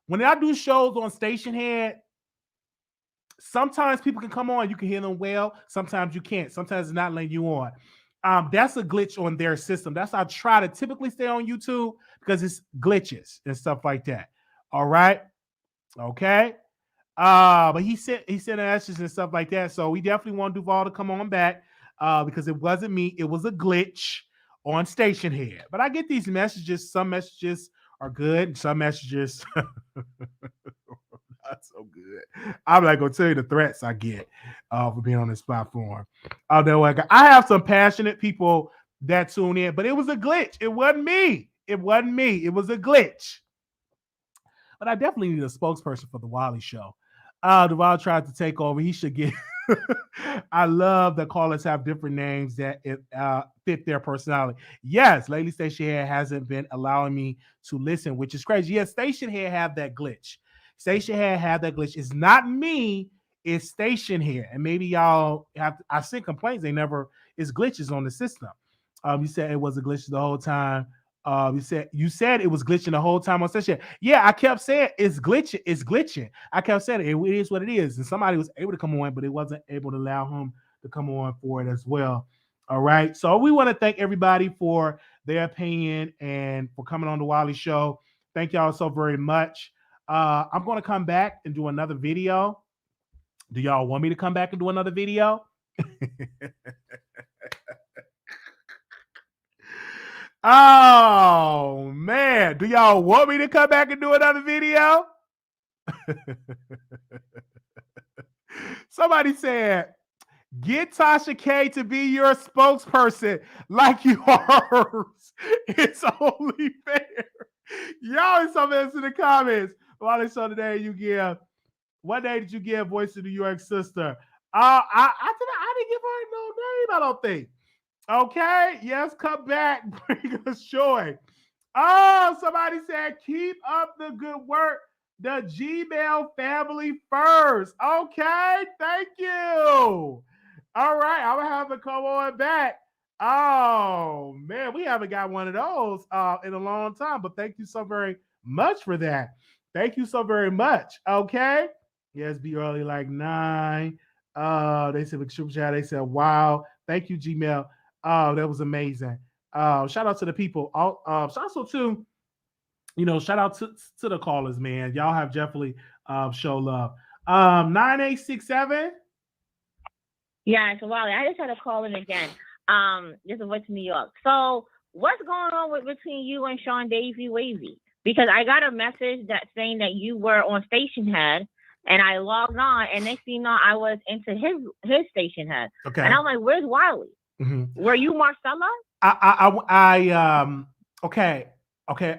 when I do shows on Station Head, sometimes people can come on, you can hear them well. Sometimes you can't. Sometimes it's not letting you on. That's a glitch on their system. That's how I try to typically stay on YouTube, because it's glitches and stuff like that. All right. Okay. But he sent messages and stuff like that. So we definitely want Duval to come on back because it wasn't me. It was a glitch on Station Head. But I get these messages. Some messages are good. Some messages not so good. I'm not gonna tell you the threats I get for being on this platform. Although I have some passionate people that tune in, but it was a glitch. It wasn't me. It wasn't me. It was a glitch. But I definitely need a spokesperson for the Wiley Show. Duval tried to take over. He should get. I love that callers have different names that fit their personality. Yes, lately Station Head hasn't been allowing me to listen, which is crazy. Yes, Station Head have that glitch. Station Head have that glitch. It's not me. It's Station Head. And maybe y'all have. I sent complaints. It's glitches on the system. You said it was a glitch the whole time. You said it was glitching the whole time on Station. Yeah, I kept saying it's glitching. It's glitching. I kept saying it is what it is. And somebody was able to come on, but it wasn't able to allow him to come on for it as well. All right. So we want to thank everybody for their opinion and for coming on the Wiley Show. Thank y'all so very much. I'm going to come back and do another video. Do y'all want me to come back and do another video? Oh, man. Do y'all want me to come back and do another video? Somebody said, get Tasha K to be your spokesperson like yours. It's only fair. Y'all in some in the comments. Wiley Show today, you give. What day did you give voice to the New York sister? I didn't give her no name, I don't think. Okay, yes, come back, bring us joy. Oh, somebody said, keep up the good work. The Gmail family first. Okay, thank you. All right, I'm gonna have to come on back. Oh man, we haven't got one of those in a long time, but thank you so very much for that. Thank you so very much. Okay. Yes, be early like 9. They said with super chat, they said, wow, thank you, Gmail. Oh, that was amazing. Shout out to the people. Shout out to, shout out to the callers, man. Y'all have definitely show love. 9867. Yeah, so Wally, I just had to call in again. Just went to New York. So what's going on between you and Sean Davy Wavy? Because I got a message that saying that you were on Station Head, and I logged on, and next thing you know, I was into his Station Head. Okay. And I'm like, where's Wiley? Mm-hmm. Were you Marcella? Okay,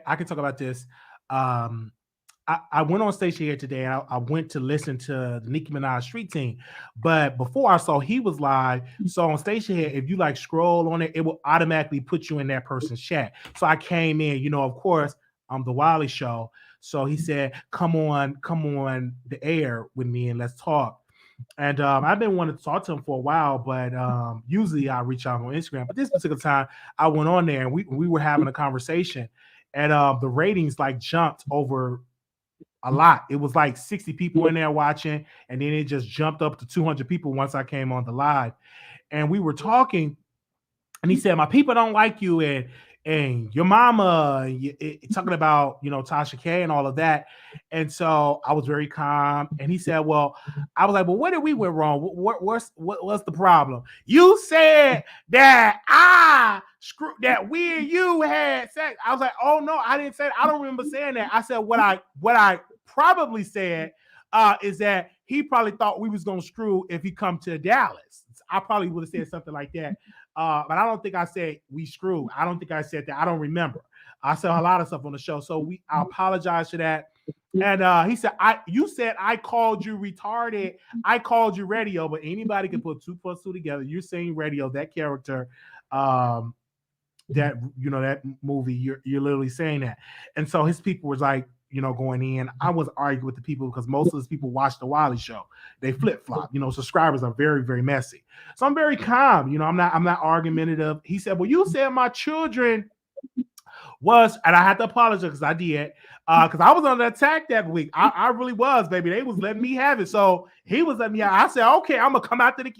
I can talk about this. I went on Station here today, and I went to listen to the Nicki Minaj Street Team. But before I saw he was live, so on Station here, if you like scroll on it, it will automatically put you in that person's chat. So I came in, of course, I'm the Wiley Show. So he said, come on the air with me and let's talk. And I've been wanting to talk to him for a while, but usually I reach out on Instagram. But this particular time, I went on there and we were having a conversation, and the ratings like jumped over a lot. It was like 60 people in there watching, and then it just jumped up to 200 people once I came on the live. And we were talking, and he said, my people don't like you, and your mama, talking about, Tasha K and all of that. And so I was very calm. And he said, well, I was like, well, where did we went wrong? What's the problem? You said that that we and you had sex. I was like, oh no, I didn't say that. I don't remember saying that. I said, what I probably said is that he probably thought we was going to screw if he come to Dallas. I probably would have said something like that. But I don't think I said we screwed. I don't think I said that. I don't remember. I said a lot of stuff on the show. So I apologize for that. And he said, you said I called you retarded. I called you radio, but anybody can put 2 + 2 together. You're saying radio, that character, that that movie, you're literally saying that. And so his people was like, going in. I was arguing with the people because most of those people watch the Wiley Show. They flip-flop. Subscribers are very, very messy. So I'm very calm. I'm not argumentative. He said, well, you said my children was, and I had to apologize because I did, because I was under attack that week. I really was, baby. They was letting me have it. So he was letting me have it. I said, okay, I'm gonna come out to the,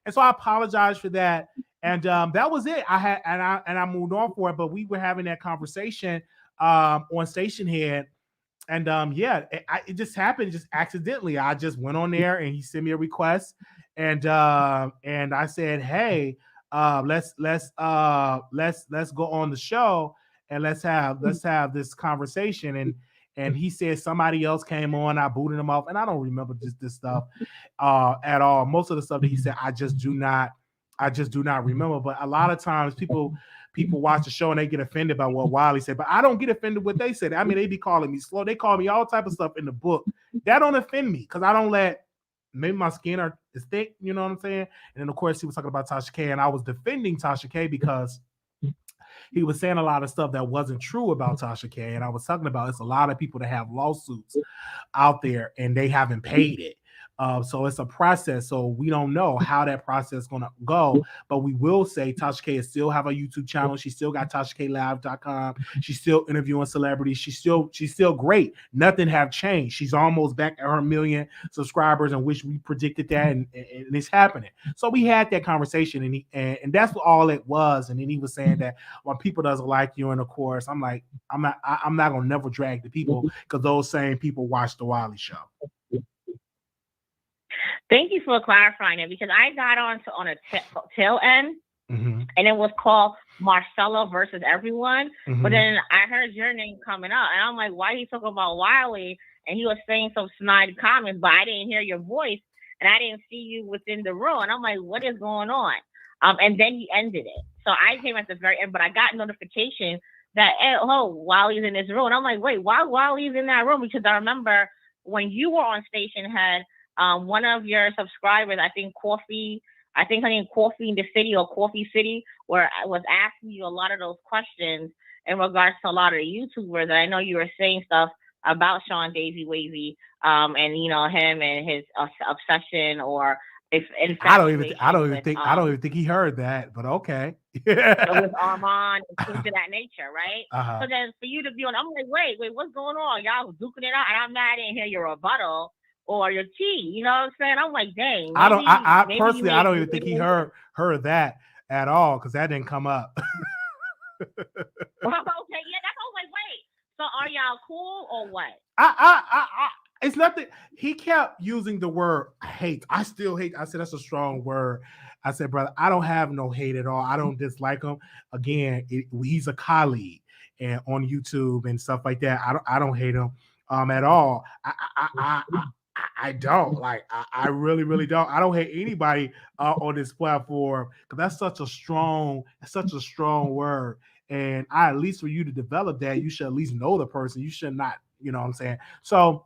and so I apologized for that. And that was it. I moved on for it, but we were having that conversation on Station Head, and it just happened just accidentally. I just went on there and he sent me a request, and I said, hey, let's go on the show and let's have this conversation. And he said somebody else came on, I booted him off, and I don't remember this stuff at all. Most of the stuff that he said, I just do not remember. But a lot of times people watch the show and they get offended by what Wiley said, but I don't get offended what they said. I mean, they be calling me slow. They call me all type of stuff in the book. That don't offend me because I don't let, maybe my skin is thick, you know what I'm saying? And then of course he was talking about Tasha K, and I was defending Tasha K because he was saying a lot of stuff that wasn't true about Tasha K. And I was talking about it's a lot of people that have lawsuits out there and they haven't paid it. So it's a process. So we don't know how that process is going to go. But we will say Tasha K still have a YouTube channel. She still got TashaKLive.com. She's still interviewing celebrities. She's still great. Nothing have changed. She's almost back at her 1 million subscribers, and which we predicted that, and it's happening. So we had that conversation, and that's all it was. And then he was saying that when people doesn't like you, and of course, I'm like, I'm not gonna never drag the people, because those same people watch the Wiley Show. Thank you for clarifying it, because I got on a tail end, Mm-hmm. and it was called Marcella versus everyone. Mm-hmm. But then I heard your name coming up, and I'm like, why are you talking about Wiley? And he was saying some snide comments, but I didn't hear your voice, and I didn't see you within the room. And I'm like, what is going on? And then he ended it. So I came at the very end, but I got notification that, oh, Wiley's in this room. And I'm like, wait, why Wiley's in that room? Because I remember when you were on Station Head, one of your subscribers, I think her name Coffee in the City or Coffee City, where I was asking you a lot of those questions in regards to a lot of the YouTubers. And I know you were saying stuff about Sean Daisy Wazy, and him and his obsession, or if in fact I don't even think he heard that, but okay. with Armand and things of that nature, right? Uh-huh. So then for you to be on, I'm like, wait, what's going on? Y'all was duking it out, and I'm mad I didn't hear your rebuttal or your tea. You know what I'm saying? I'm like, dang. I personally don't even think he heard that at all, because that didn't come up. Okay, yeah, that's what I was like, wait. So are y'all cool or what? It's nothing. He kept using the word hate. I still hate. I said that's a strong word. I said, brother, I don't have no hate at all. I don't dislike him. Again, he's a colleague and on YouTube and stuff like that. I don't hate him at all. I don't like. I really, really don't. I don't hate anybody on this platform, because that's such a strong word. And at least for you to develop that, you should at least know the person. You should not, you know what I'm saying? So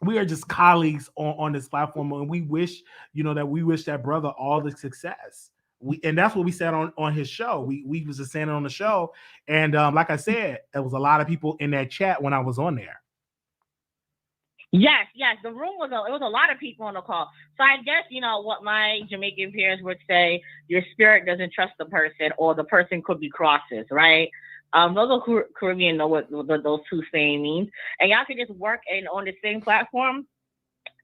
we are just colleagues on this platform, and we wish that brother all the success. And that's what we said on his show. We was just saying it on the show. And like I said, there was a lot of people in that chat when I was on there. Yes. The room it was a lot of people on the call. So I guess, what my Jamaican peers would say, your spirit doesn't trust the person, or the person could be crosses, right? Those are Caribbean know what those two saying means. And y'all can just work on the same platform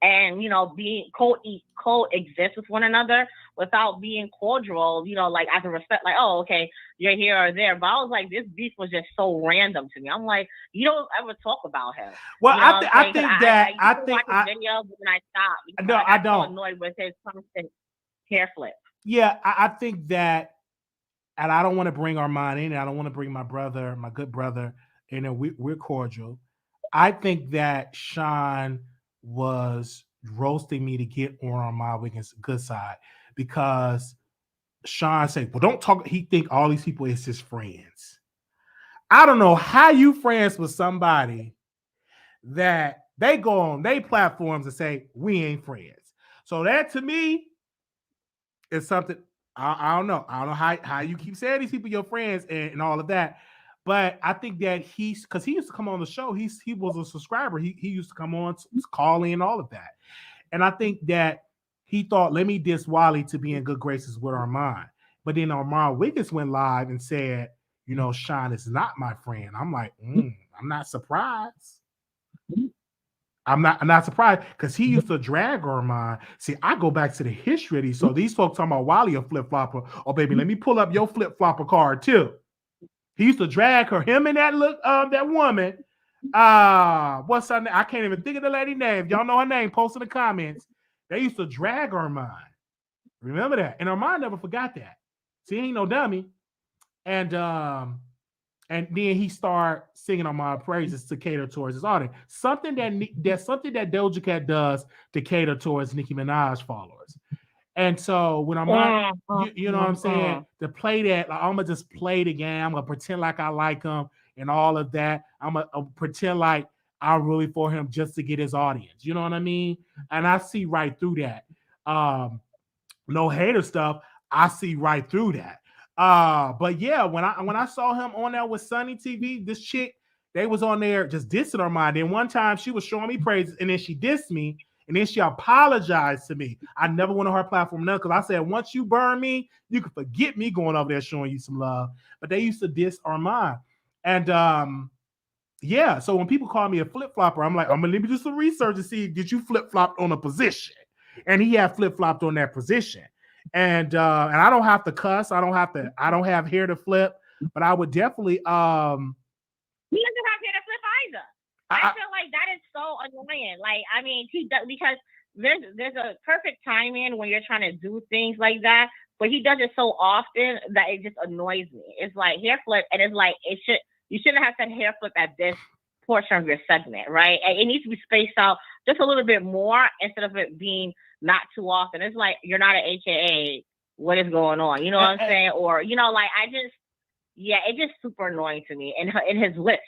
and, being coexist with one another without being cordial, like as a respect, like, oh, okay, you're here or there. But I was like, this beef was just so random to me. I'm like, you don't ever talk about him. Well, I think video, but then I stopped. No, I don't. So annoyed with his constant hair flip. Yeah, I think that, and I don't want to bring Armand in. I don't want to bring my brother, my good brother, and we're cordial. I think that Sean was roasting me to get on Armand Wiggins' good side, because Sean said, well, don't talk. He think all these people is his friends. I don't know how you friends with somebody that they go on their platforms and say, we ain't friends. So that to me is something, I don't know. I don't know how you keep saying these people your friends and all of that. But I think that because he used to come on the show. He was a subscriber. He used to come on, call in, all of that. And I think that he thought, let me diss Wiley to be in good graces with Armand. But then Armand Wiggins went live and said, Sean is not my friend. I'm like, I'm not surprised. I'm not surprised, because he used to drag Armand. See, I go back to the history of these. So these folks talking about Wiley a flip-flopper. Oh, baby, let me pull up your flip-flopper card too. He used to drag him and that woman. What's her name? I can't even think of the lady name. Y'all know her name, post in the comments. They used to drag Armand. Remember that. And Armand never forgot that. See, he ain't no dummy. And then he started singing Armand praises to cater towards his audience. Something that Doja Cat does to cater towards Nicki Minaj followers. And so when Armand, you know what I'm saying, to play that, like, I'm gonna just play the game. I'm gonna pretend like I like him and all of that. I'm gonna pretend like I'm really for him just to get his audience. You know what I mean? And I see right through that. No hater stuff. I see right through that. But yeah, when I saw him on there with Sunny TV, this chick, they was on there just dissing Armand. Then one time she was showing me praises, and then she dissed me, And then she apologized to me. I never went on her platform now because I said, once you burn me, you can forget me going over there showing you some love. But they used to diss Armand. And yeah, so when people call me a flip-flopper, I'm like, I'm gonna let me do some research to see, did you flip-flop on a position? And he had flip-flopped on that position. And I don't have to cuss. I don't have hair to flip, but I would definitely He doesn't have hair to flip either. I feel like that is so annoying. Like, I mean, he does, because there's a perfect timing when you're trying to do things like that, but he does it so often that it just annoys me. It's like hair flip, and it's like you shouldn't have said hair flip at this portion of your segment, right? And it needs to be spaced out just a little bit more instead of it being not too often. It's like, you're not an AKA. What is going on? You know what I'm saying? Or, you know, like, it's just super annoying to me in his list.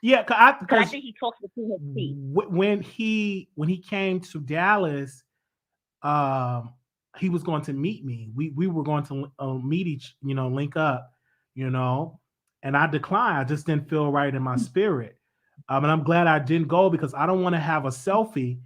Yeah, because I think he talks between his teeth. When he came to Dallas, he was going to meet me. We were going to meet link up, and I declined. I just didn't feel right in my spirit. And I'm glad I didn't go because I don't want to have a selfie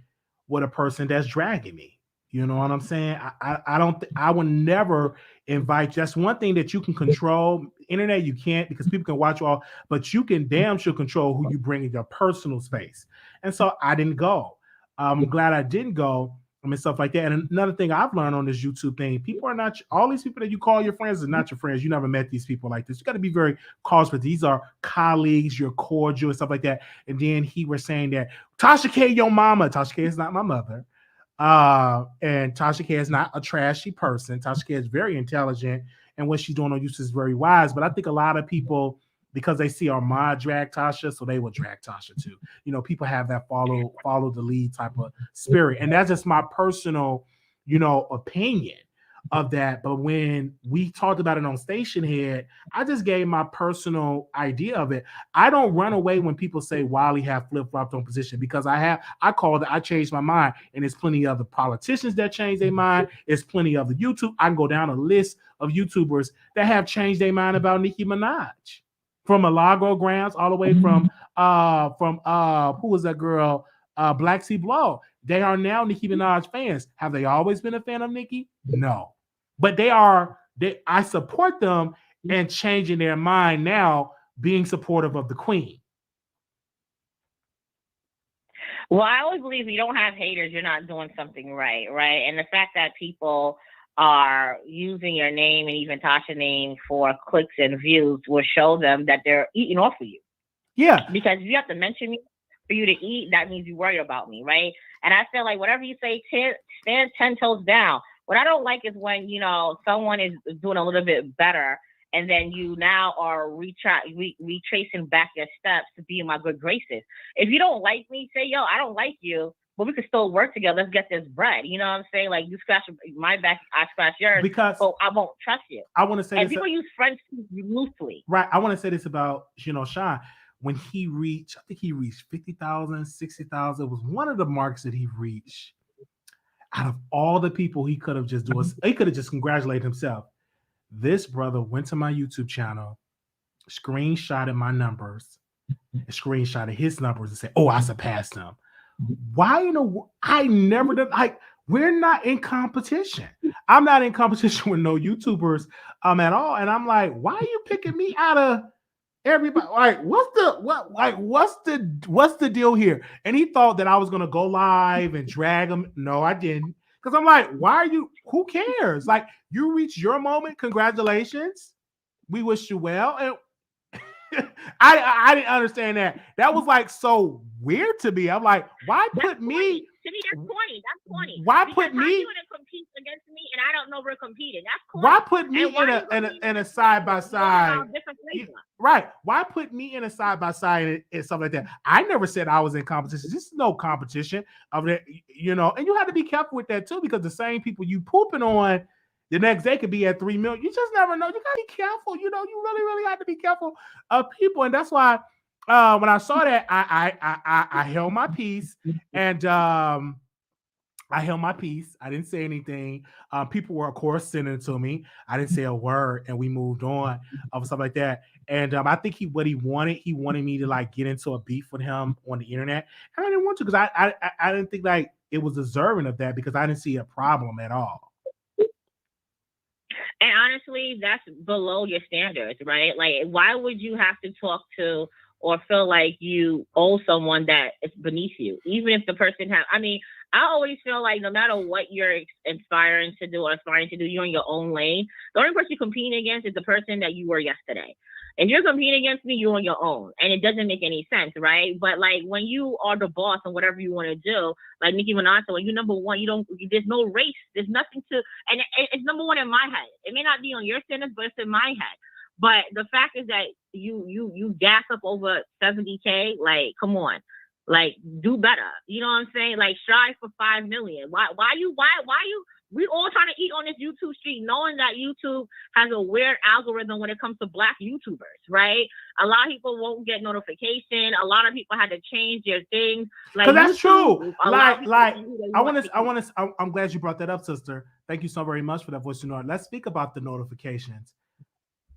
with a person that's dragging me. You know what I'm saying? I would never invite. That's one thing that you can control. Internet, you can't, because people can watch you all, but you can damn sure control who you bring in your personal space. And so I didn't go. I'm glad I didn't go. I mean, stuff like that. And another thing I've learned on this YouTube thing, people are not, all these people that you call your friends are not your friends. You never met these people like this. You got to be very cautious, but these are colleagues, you're cordial and stuff like that. And then he was saying that Tasha K, your mama. Tasha K is not my mother. And Tasha K is not a trashy person. Tasha K is very intelligent, and what she's doing on YouTube is very wise. But I think a lot of people, because they see Armand drag Tasha, so they will drag Tasha too. People have that follow the lead type of spirit, and that's just my personal, opinion of that. But when we talked about it on Station Head, I just gave my personal idea of it. I don't run away when people say Wiley have flip-flopped on position, because I changed my mind, and there's plenty of other politicians that change their mind. There's plenty of the YouTube. I can go down a list of YouTubers that have changed their mind about Nicki Minaj, from Milagro Grams all the way from who was that girl? Black Sea Blow. They are now Nicki Minaj fans. Have they always been a fan of Nicki? No. But I support them and changing their mind now, being supportive of the queen. Well, I always believe if you don't have haters, you're not doing something right? And the fact that people are using your name and even Tasha's name for clicks and views will show them that they're eating off of you. Yeah. Because if you have to mention me for you to eat, that means you worry about me, right? And I feel like whatever you say, stand 10 toes down. What I don't like is when, someone is doing a little bit better, and then you now are retracing back your steps to be in my good graces. If you don't like me, say, yo, I don't like you, but we can still work together. Let's get this bread. You know what I'm saying? Like, you scratch my back, I scratch yours, because I won't trust you. I want to say, and people use friends loosely. Right. I want to say this about, Sean. When he reached, I think he reached 50,000, 60,000. It was one of the marks that he reached. Out of all the people he could have just done, he could have just congratulated himself. This brother went to my YouTube channel, screenshotted my numbers, screenshotted his numbers, and said, "Oh, I surpassed him." Why I never did. Like, we're not in competition. I'm not in competition with no YouTubers at all. And I'm like, why are you picking me out of everybody? Like, what's the deal here? And he thought that I was gonna go live and drag him. No, I didn't. Because I'm like, why are you? Who cares? Like, you reached your moment. Congratulations. We wish you well. And I didn't understand that. That was like so weird to me. I'm like, why put me? To me, that's corny. That's corny. Why put me? You want to compete against me, and I don't know we're competing. That's corny. Why put me in a side by side? Right. Why put me in a side by side and stuff like that? I never said I was in competition. This is no competition of that, and you have to be careful with that too, because the same people you pooping on the next day could be at 3 million. You just never know. You gotta be careful. You really, really have to be careful of people, and that's why. When I saw that, I held my peace, and I held my peace. I didn't say anything. People were, of course, sending it to me. I didn't say a word, and we moved on of stuff like that. And I think he wanted me to like get into a beef with him on the internet, and I didn't want to, because I didn't think, like, it was deserving of that because I didn't see a problem at all. And honestly, that's below your standards, right? Like, why would you have to talk to or feel like you owe someone that is beneath you, even if the person I always feel like no matter what you're aspiring to do, you're in your own lane. The only person you're competing against is the person that you were yesterday. If you're competing against me, you're on your own, and it doesn't make any sense, right? But like when you are the boss and whatever you want to do, like Nicki Minaj, when you're number one, there's no race, there's nothing to, and it's number one in my head. It may not be on your standards, but it's in my head. But the fact is that you gas up over 70K, like, come on, like, do better. You know what I'm saying? Like, strive for 5 million. Why you? We all trying to eat on this YouTube street, knowing that YouTube has a weird algorithm when it comes to Black YouTubers, right? A lot of people won't get notification. A lot of people had to change their things. Like, that's true. I'm I'm glad you brought that up, sister. Thank you so very much for that voice note. Let's speak about the notifications.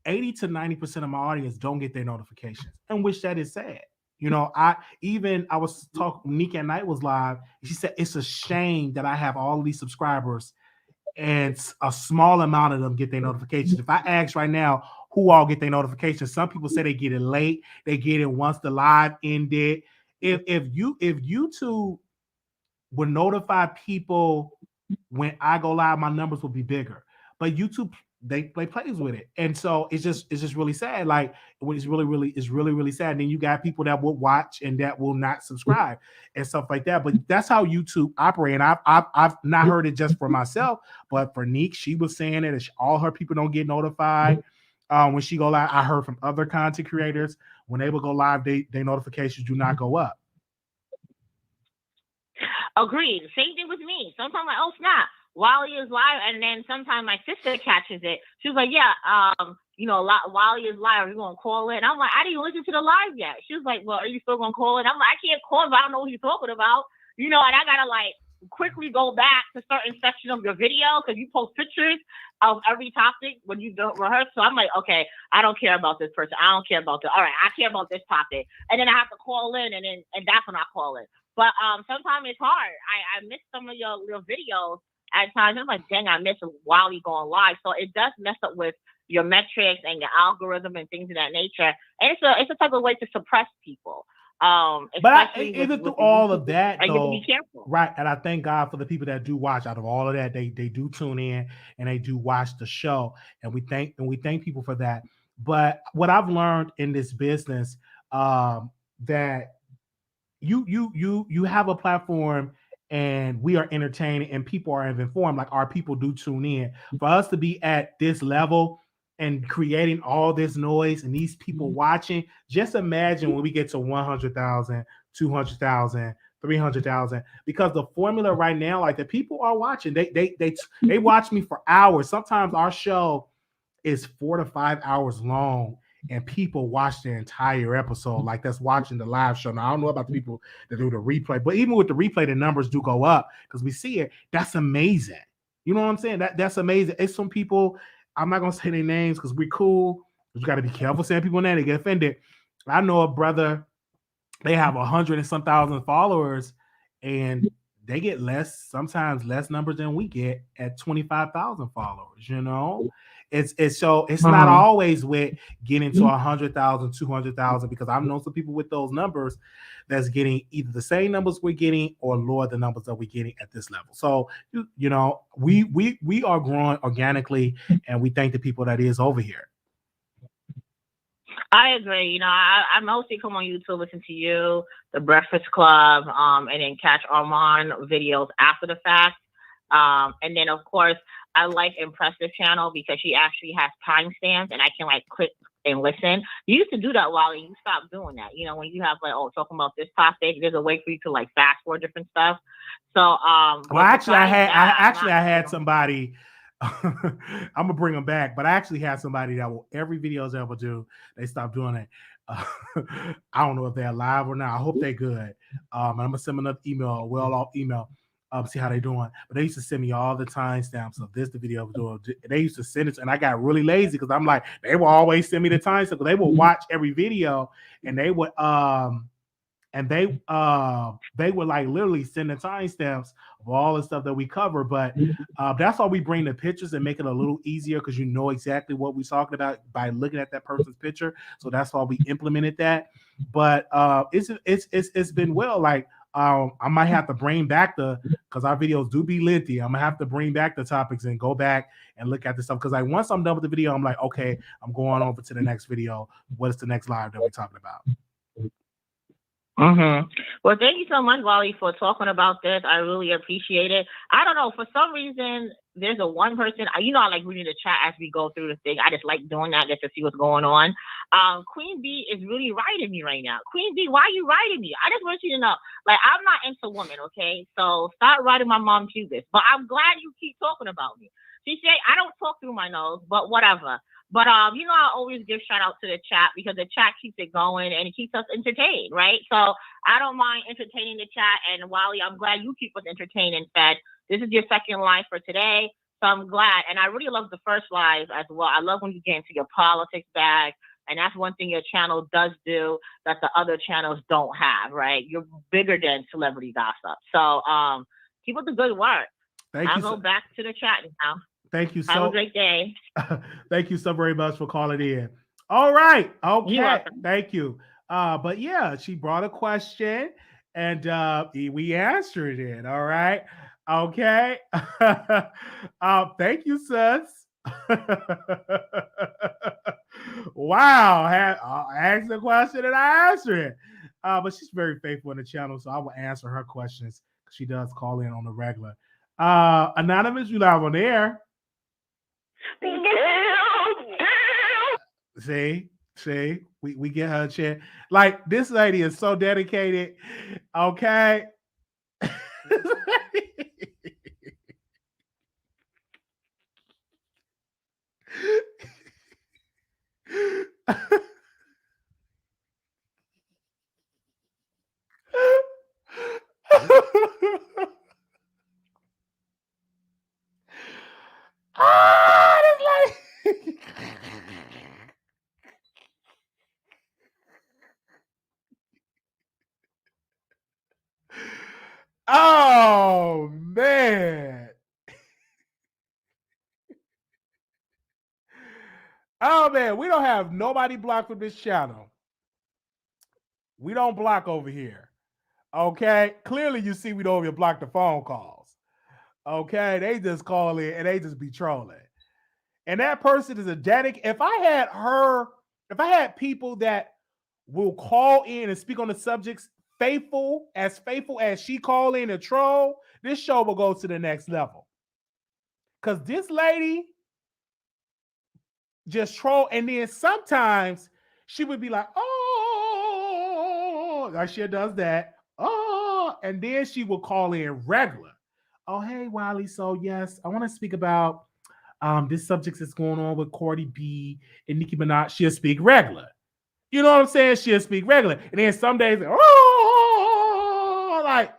80 to 90% of my audience don't get their notifications, and which that is sad. You know, I was talking, Nika at Night was live. She said, it's a shame that I have all of these subscribers and a small amount of them get their notifications. If I ask right now who all get their notifications, some people say they get it late. They get it once the live ended. If YouTube would notify people when I go live, my numbers will be bigger. But YouTube, they plays with it, and so it's just really sad. Like, it's really sad. And then you got people that will watch and that will not subscribe and stuff like that. But that's how YouTube operate. And I've not heard it just for myself, but for Neek, she was saying that all her people don't get notified when she go live. I heard from other content creators when they will go live, their notifications do not go up. Agreed. Same thing with me. Sometimes I'm like, oh snap, Wiley is live, and then sometimes my sister catches it. She was like, yeah, Wiley is live. Are you gonna call it? And I'm like, I didn't even listen to the live yet. She was like, well, are you still gonna call it? I'm like, I can't call it, but I don't know what you're talking about. And I gotta like quickly go back to certain section of your video because you post pictures of every topic when you don't rehearse. So I'm like, okay, I don't care about this person. I don't care about this. All right, I care about this topic. And then I have to call in, and that's when I call it. But sometimes it's hard. I miss some of your videos at times. I'm like, dang, I miss Wiley going live. So it does mess up with your metrics and your algorithm and things of that nature. And it's a type of way to suppress people. But even through all of that, you have to be careful. Right? And I thank God for the people that do watch. Out of all of that, they do tune in and they do watch the show, and we thank people for that. But what I've learned in this business, that you have a platform and we are entertaining and people are informed, like our people do tune in. For us to be at this level and creating all this noise and these people watching, just imagine when we get to 100,000, 200,000, 300,000, because the formula right now, like the people are watching, they watch me for hours. Sometimes our show is 4 to 5 hours long, and people watch the entire episode, like that's watching the live show. Now, I don't know about the people that do the replay, but even with the replay, the numbers do go up because we see it. That's amazing. You know what I'm saying? That's amazing. It's some people, I'm not going to say their names because we're cool. You got to be careful saying people name, they get offended. I know a brother, they have 100 and some thousand followers, and they get sometimes less numbers than we get at 25,000 followers, It's not always with getting to 100,000, 200,000, because I've known some people with those numbers that's getting either the same numbers we're getting or lower the numbers that we're getting at this level. So, we are growing organically, and we thank the people that is over here. I agree. I mostly come on YouTube, listen to you, The Breakfast Club, and then catch Armand videos after the fact. And then, of course, I like Impressive channel because she actually has timestamps and I can like click and listen. You used to do that, Wally. You stopped doing that. When you have like, talking about this topic, there's a way for you to like fast forward different stuff. So, I had somebody. I'm gonna bring them back, but I actually had somebody that will every videos I ever do, they stopped doing it. I don't know if they're alive or not. I hope they're good. I'm gonna send them another email, a well-off email. See how they doing. But they used to send me all the timestamps of this, the video of doing. They used to send it, and I got really lazy because I'm like, they will always send me the timestamp. They will watch every video, and they would and they would like literally send the timestamps of all the stuff that we cover. But that's why we bring the pictures and make it a little easier because you know exactly what we're talking about by looking at that person's picture. So that's why we implemented that. But it's been well. Like I might have to bring back because our videos do be lengthy. I'm gonna have to bring back the topics and go back and look at the stuff. Because like once I'm done with the video, I'm like, okay, I'm going over to the next video. What is the next live that we're talking about? Well, thank you so much, Wally, for talking about this. I really appreciate it. I don't know, for some reason, there's a one person, I like reading the chat as we go through the thing. I just like doing that just to see what's going on. Queen B is really writing me right now. Queen B, why are you writing me? I just want you to know, like, I'm not into women, okay? So stop writing my mom pubis. But I'm glad you keep talking about me. She said, I don't talk through my nose, but whatever. But, I always give shout out to the chat because the chat keeps it going and it keeps us entertained, right? So I don't mind entertaining the chat. And Wally, I'm glad you keep us entertained and fed. This is your second live for today. So I'm glad. And I really love the first live as well. I love when you get into your politics bag. And that's one thing your channel does do that the other channels don't have, right? You're bigger than celebrity gossip. So keep up the good work. I'll go back to the chat now. Thank you so Have a great day. Thank you so very much for calling in. All right. Okay. Thank you. But yeah, she brought a question and we answered it. All right. Okay. Thank you, sis. Wow. I asked the question and I answered it. But she's very faithful in the channel, so I will answer her questions. She does call in on the regular. Anonymous, you live on the air. See, we get her a chance. Like, this lady is so dedicated. Okay. Oh man. Oh man, we don't have nobody blocked from this channel. We don't block over here. Okay. Clearly you see we don't even block the phone calls. Okay. They just call in and they just be trolling. And that person is a dedicated. If I had people that will call in and speak on the subjects faithful as she call in and troll, this show will go to the next level. Because this lady just troll, and then sometimes she would be like, oh, like she does that. Oh, and then she will call in regular. Oh, hey, Wiley. So yes, I want to speak about this subject that's going on with Cardi B and Nicki Minaj. She'll speak regular. You know what I'm saying? She'll speak regular. And then some days, oh, like,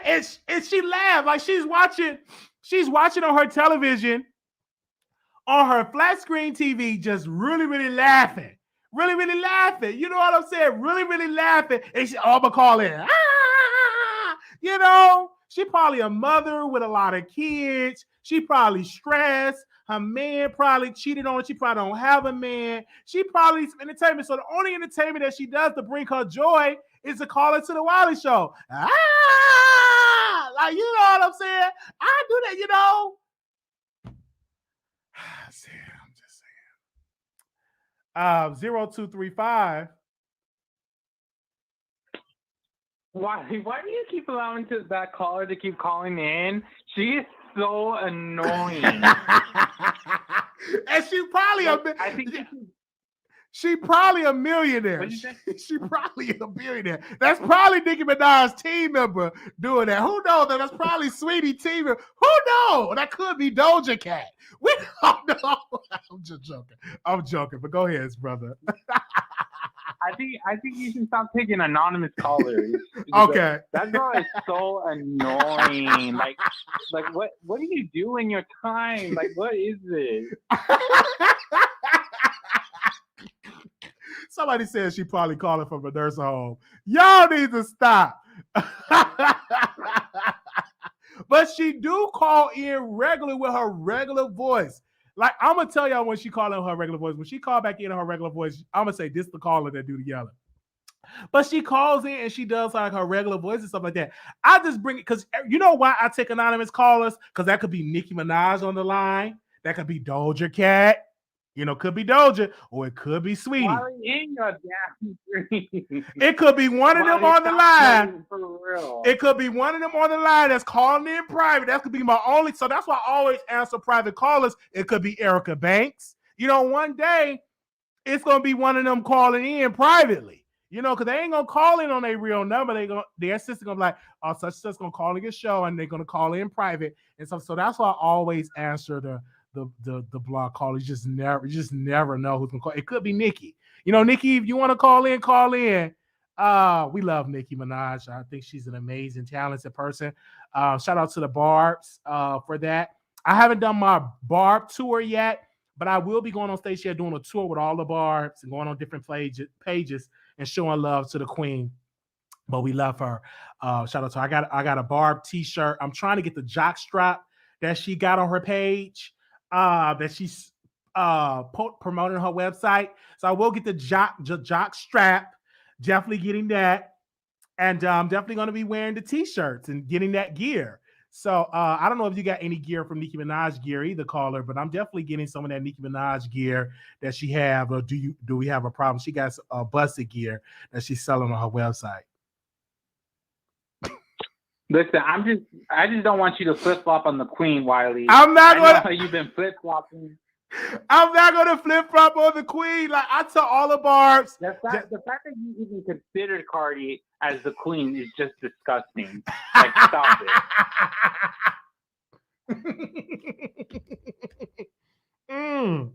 and she laughed like she's watching on her television, on her flat screen TV, just really, really laughing. Really, really laughing. You know what I'm saying? Really, really laughing. And she, I'm going to call in. You know, she probably a mother with a lot of kids. She probably stressed. Her man probably cheated on her. She probably don't have a man. She probably needs some entertainment. So the only entertainment that she does to bring her joy is to call into the Wiley Show. Like, you know what I'm saying? I do that, you know. I'm just saying. 0235. Why do you keep allowing that caller to keep calling in? She is so annoying. And she probably she probably a millionaire. She probably a billionaire. That's probably Nicki Minaj's team member doing that. Who knows? That's probably Saweetie team member. Who knows? That could be Doja Cat. We don't know. I'm just joking. But go ahead, brother. I think you should stop taking anonymous callers. Okay. That girl is so annoying. Like what do you do in your time? Like, what is this? Somebody says she probably calling from a nursing home Y'all need to stop. But she do call in regular with her regular voice. Like, I'm going to tell y'all when she called in her regular voice. When she called back in her regular voice, I'm going to say this the caller that do the yelling. But she calls in and she does like her regular voice and stuff like that. I just bring it because you know why I take anonymous callers? Because that could be Nicki Minaj on the line. That could be Doja Cat. You know, could be Doja or it could be Saweetie. Why in your damn dream? It could be one of them Why on the stop line. playing for real? It could be one of them on the line that's calling in private. That could be my only. So that's why I always answer private callers. It could be Erica Banks. You know, one day it's gonna be one of them calling in privately. You know, because they ain't gonna call in on their real number. Their sister gonna be like, oh, such and such gonna call in your show, and they're gonna call in private. And so that's why I always answer the blog call. You just never know who's gonna call. It could be Nicki. You know, Nicki, if you want to call in, call in. We love Nicki Minaj. I think she's an amazing, talented person. Shout out to the Barbs for that. I haven't done my Barb tour yet, but I will be going on stage here doing a tour with all the Barbs and going on different pages and showing love to the queen. But we love her. Shout out to her. I got a Barb t-shirt. I'm trying to get the jock strap that she got on her page. That she's promoting her website. So I will get the jock strap. Definitely getting that. And I'm definitely going to be wearing the t-shirts and getting that gear. So I don't know if you got any gear from Nicki Minaj gear either, caller, but I'm definitely getting some of that Nicki Minaj gear that she have. Or do we have a problem? She got busted gear that she's selling on her website. Listen, I just don't want you to flip flop on the queen, Wiley. I'm not I know how you've been flip flopping. I'm not gonna flip flop on the queen. Like I tell all the Barbs. The fact that you even considered Cardi as the queen is just disgusting. Like, stop it.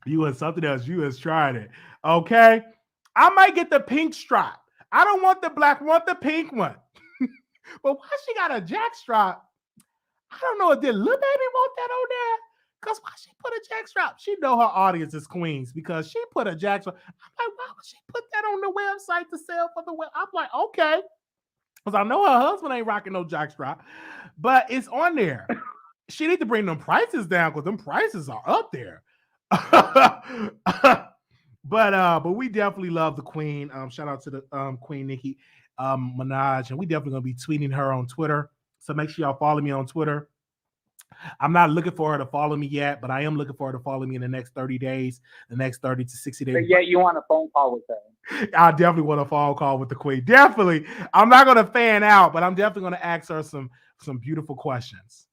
You and something else. You has tried it. Okay. I might get the pink stripe. I don't want the black, I want the pink one. But why she got a jack strap? I don't know. Did Lil Baby want that on there? Because why she put a jack strap? She know her audience is queens because she put a jack strap. I'm like, why would she put that on the website to sell for the web? I'm like, okay. Because I know her husband ain't rocking no jack strap. But it's on there. She need to bring them prices down because them prices are up there. But we definitely love the queen. Shout out to the Queen Nicki Minaj, and we definitely gonna be tweeting her on Twitter. So make sure y'all follow me on Twitter. I'm not looking for her to follow me yet, but I am looking for her to follow me in the next 30 days, the next 30 to 60 days. But yeah, you want a phone call with her. I definitely want a phone call with the queen. Definitely. I'm not gonna fan out, but I'm definitely gonna ask her some beautiful questions.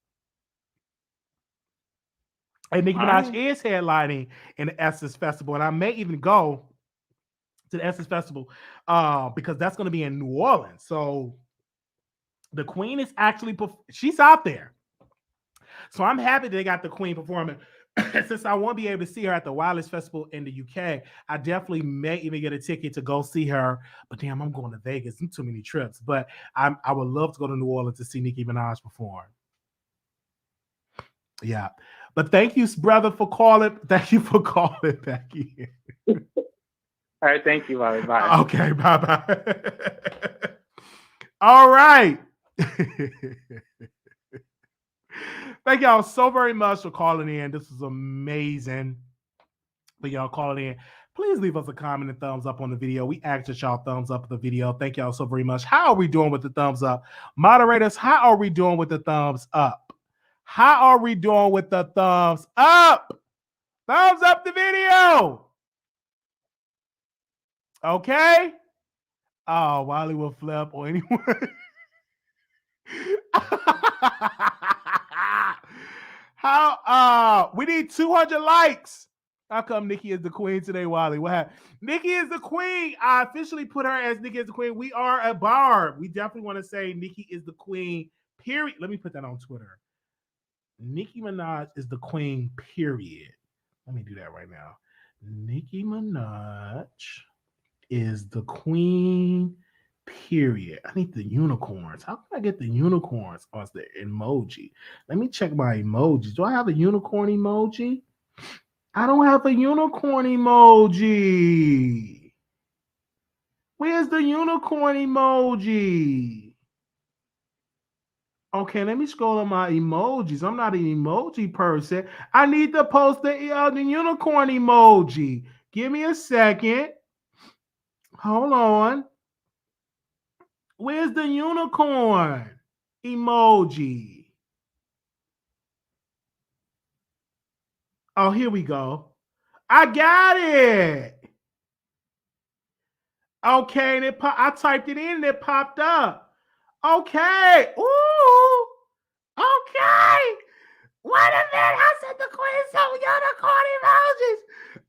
And Nicki Minaj is headlining in the Essence Festival, and I may even go to the Essence Festival because that's going to be in New Orleans. So the queen is actually, she's out there. So I'm happy they got the queen performing. Since I won't be able to see her at the Wiley Festival in the UK, I definitely may even get a ticket to go see her. But damn, I'm going to Vegas. Too many trips. But I would love to go to New Orleans to see Nicki Minaj perform. Yeah. But thank you, brother, for calling. Thank you for calling back in. All right. Thank you, Wiley. Bye. Okay. Bye-bye. All right. Thank y'all so very much for calling in. This is amazing for y'all calling in. Please leave us a comment and thumbs up on the video. We asked that y'all thumbs up the video. Thank y'all so very much. How are we doing with the thumbs up? Moderators, how are we doing with the thumbs up? How are we doing with the thumbs up? Thumbs up the video. Okay. Oh, Wiley will flip or anyone. How we need 200 likes. How come Nicki is the queen today, Wiley? What happened? Nicki is the queen. I officially put her as Nicki is the queen. We are a BARB. We definitely want to say Nicki is the queen, period. Let me put that on Twitter. Nicki Minaj is the queen, period. Let me do that right now. Nicki Minaj is the queen, period. I need the unicorns. How can I get the unicorns on the emoji? Let me check my emojis. Do I have a unicorn emoji? I don't have a unicorn emoji. Where's the unicorn emoji? Okay, let me scroll on my emojis. I'm not an emoji person. I need to post the unicorn emoji. Give me a second. Hold on. Where's the unicorn emoji? Oh, here we go. I got it. Okay, and I typed it in and it popped up. Okay. Ooh. Okay. Wait a minute. I said the queen some unicorn emojis.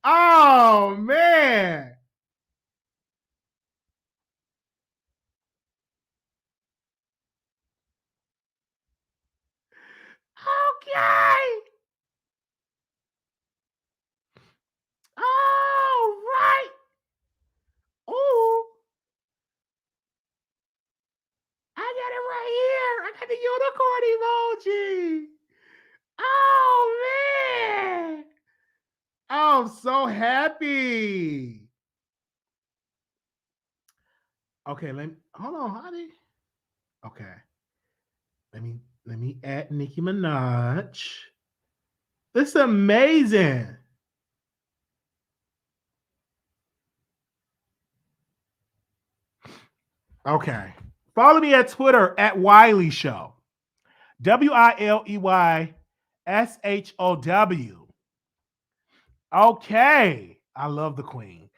Oh, man. Okay. All right. Ooh. I got it right here. I got the unicorn emoji. Oh, man. Oh, I'm so happy. Okay, hold on, honey. Okay. Let me add Nicki Minaj. This is amazing. Okay. Follow me at Twitter at Wiley Show. WILEYSHOW. Okay. I love the queen.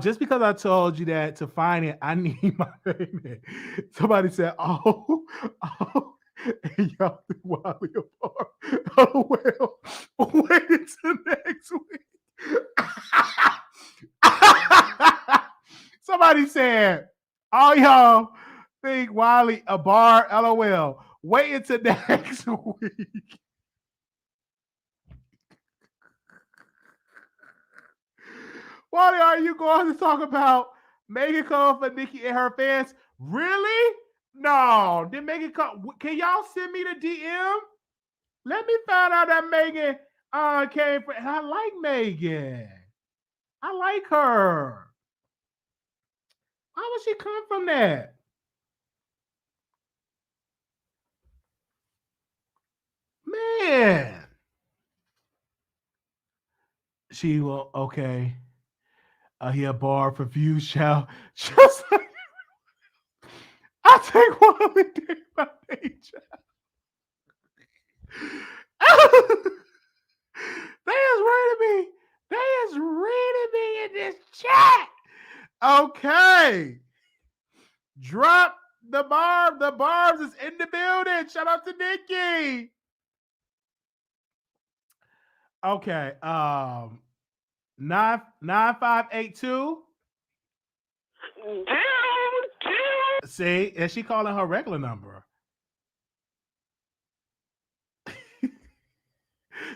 Just because I told you that to find it, I need my name. Somebody said, oh, and y'all do Wiley apart. Oh, well, wait until next week. Somebody said, all y'all think Wiley a bar, LOL. Wait until next week. Wally, are you going to talk about Megan come for Nicki and her fans? Really? No. Did Megan come? Can y'all send me the DM? Let me find out that Megan came for. I like Megan. I like her. Why would she come from that? Man. She will, okay. Here, bar for view shall just like I take one day by nature. They is reading me. They is reading me in this chat. Okay. Drop the barb. The barbs is in the building. Shout out to Nikki. Okay. 9582. See, and she calling her regular number.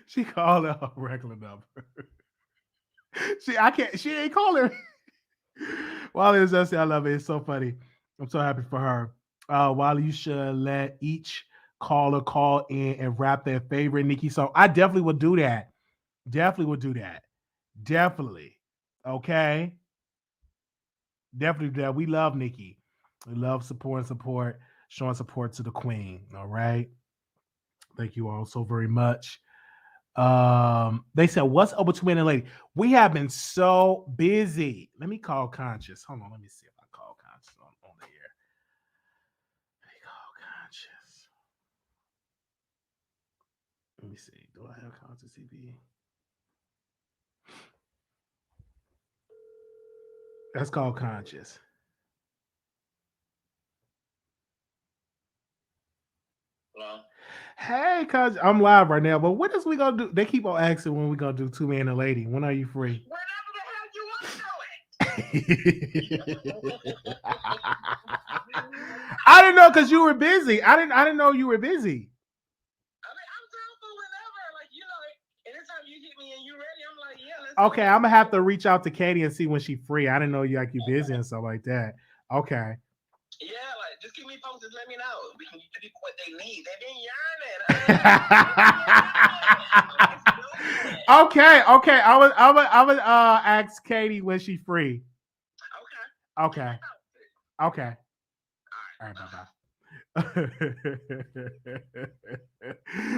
She calling her regular number. She ain't calling. Wally is just I love it. It's so funny. I'm so happy for her. Wally, you should let each caller call in and rap their favorite Nicki song. I definitely would do that. Definitely. Okay. Definitely do that. We love Nicki. We love support, showing support to the queen. All right. Thank you all so very much. They said, what's up with Twin and Lady? We have been so busy. Let me call Conscious. Hold on, let me see if I call Conscious on the air. Let me call Conscious. Let me see. Do I have Conscious CB? That's called Conscious. Hello? Hey, Conscious. I'm live right now, but what is we gonna do? They keep on asking when we gonna do Two Man and a Lady. When are you free? Whenever the hell you want to do it. I didn't know because you were busy. I didn't know you were busy. I mean, I'm down for whenever. Like, anytime you hit me and you ready, I'm like, yeah, let's Okay, I'm gonna have to reach out to Katie and see when she's free. I didn't know you busy and stuff like that. Okay. Yeah, like just keep me posted. Let me know. We can get people what they need. They've been yearning. Okay. I would ask Katie when she's free. Okay. Okay. All right, bye-bye.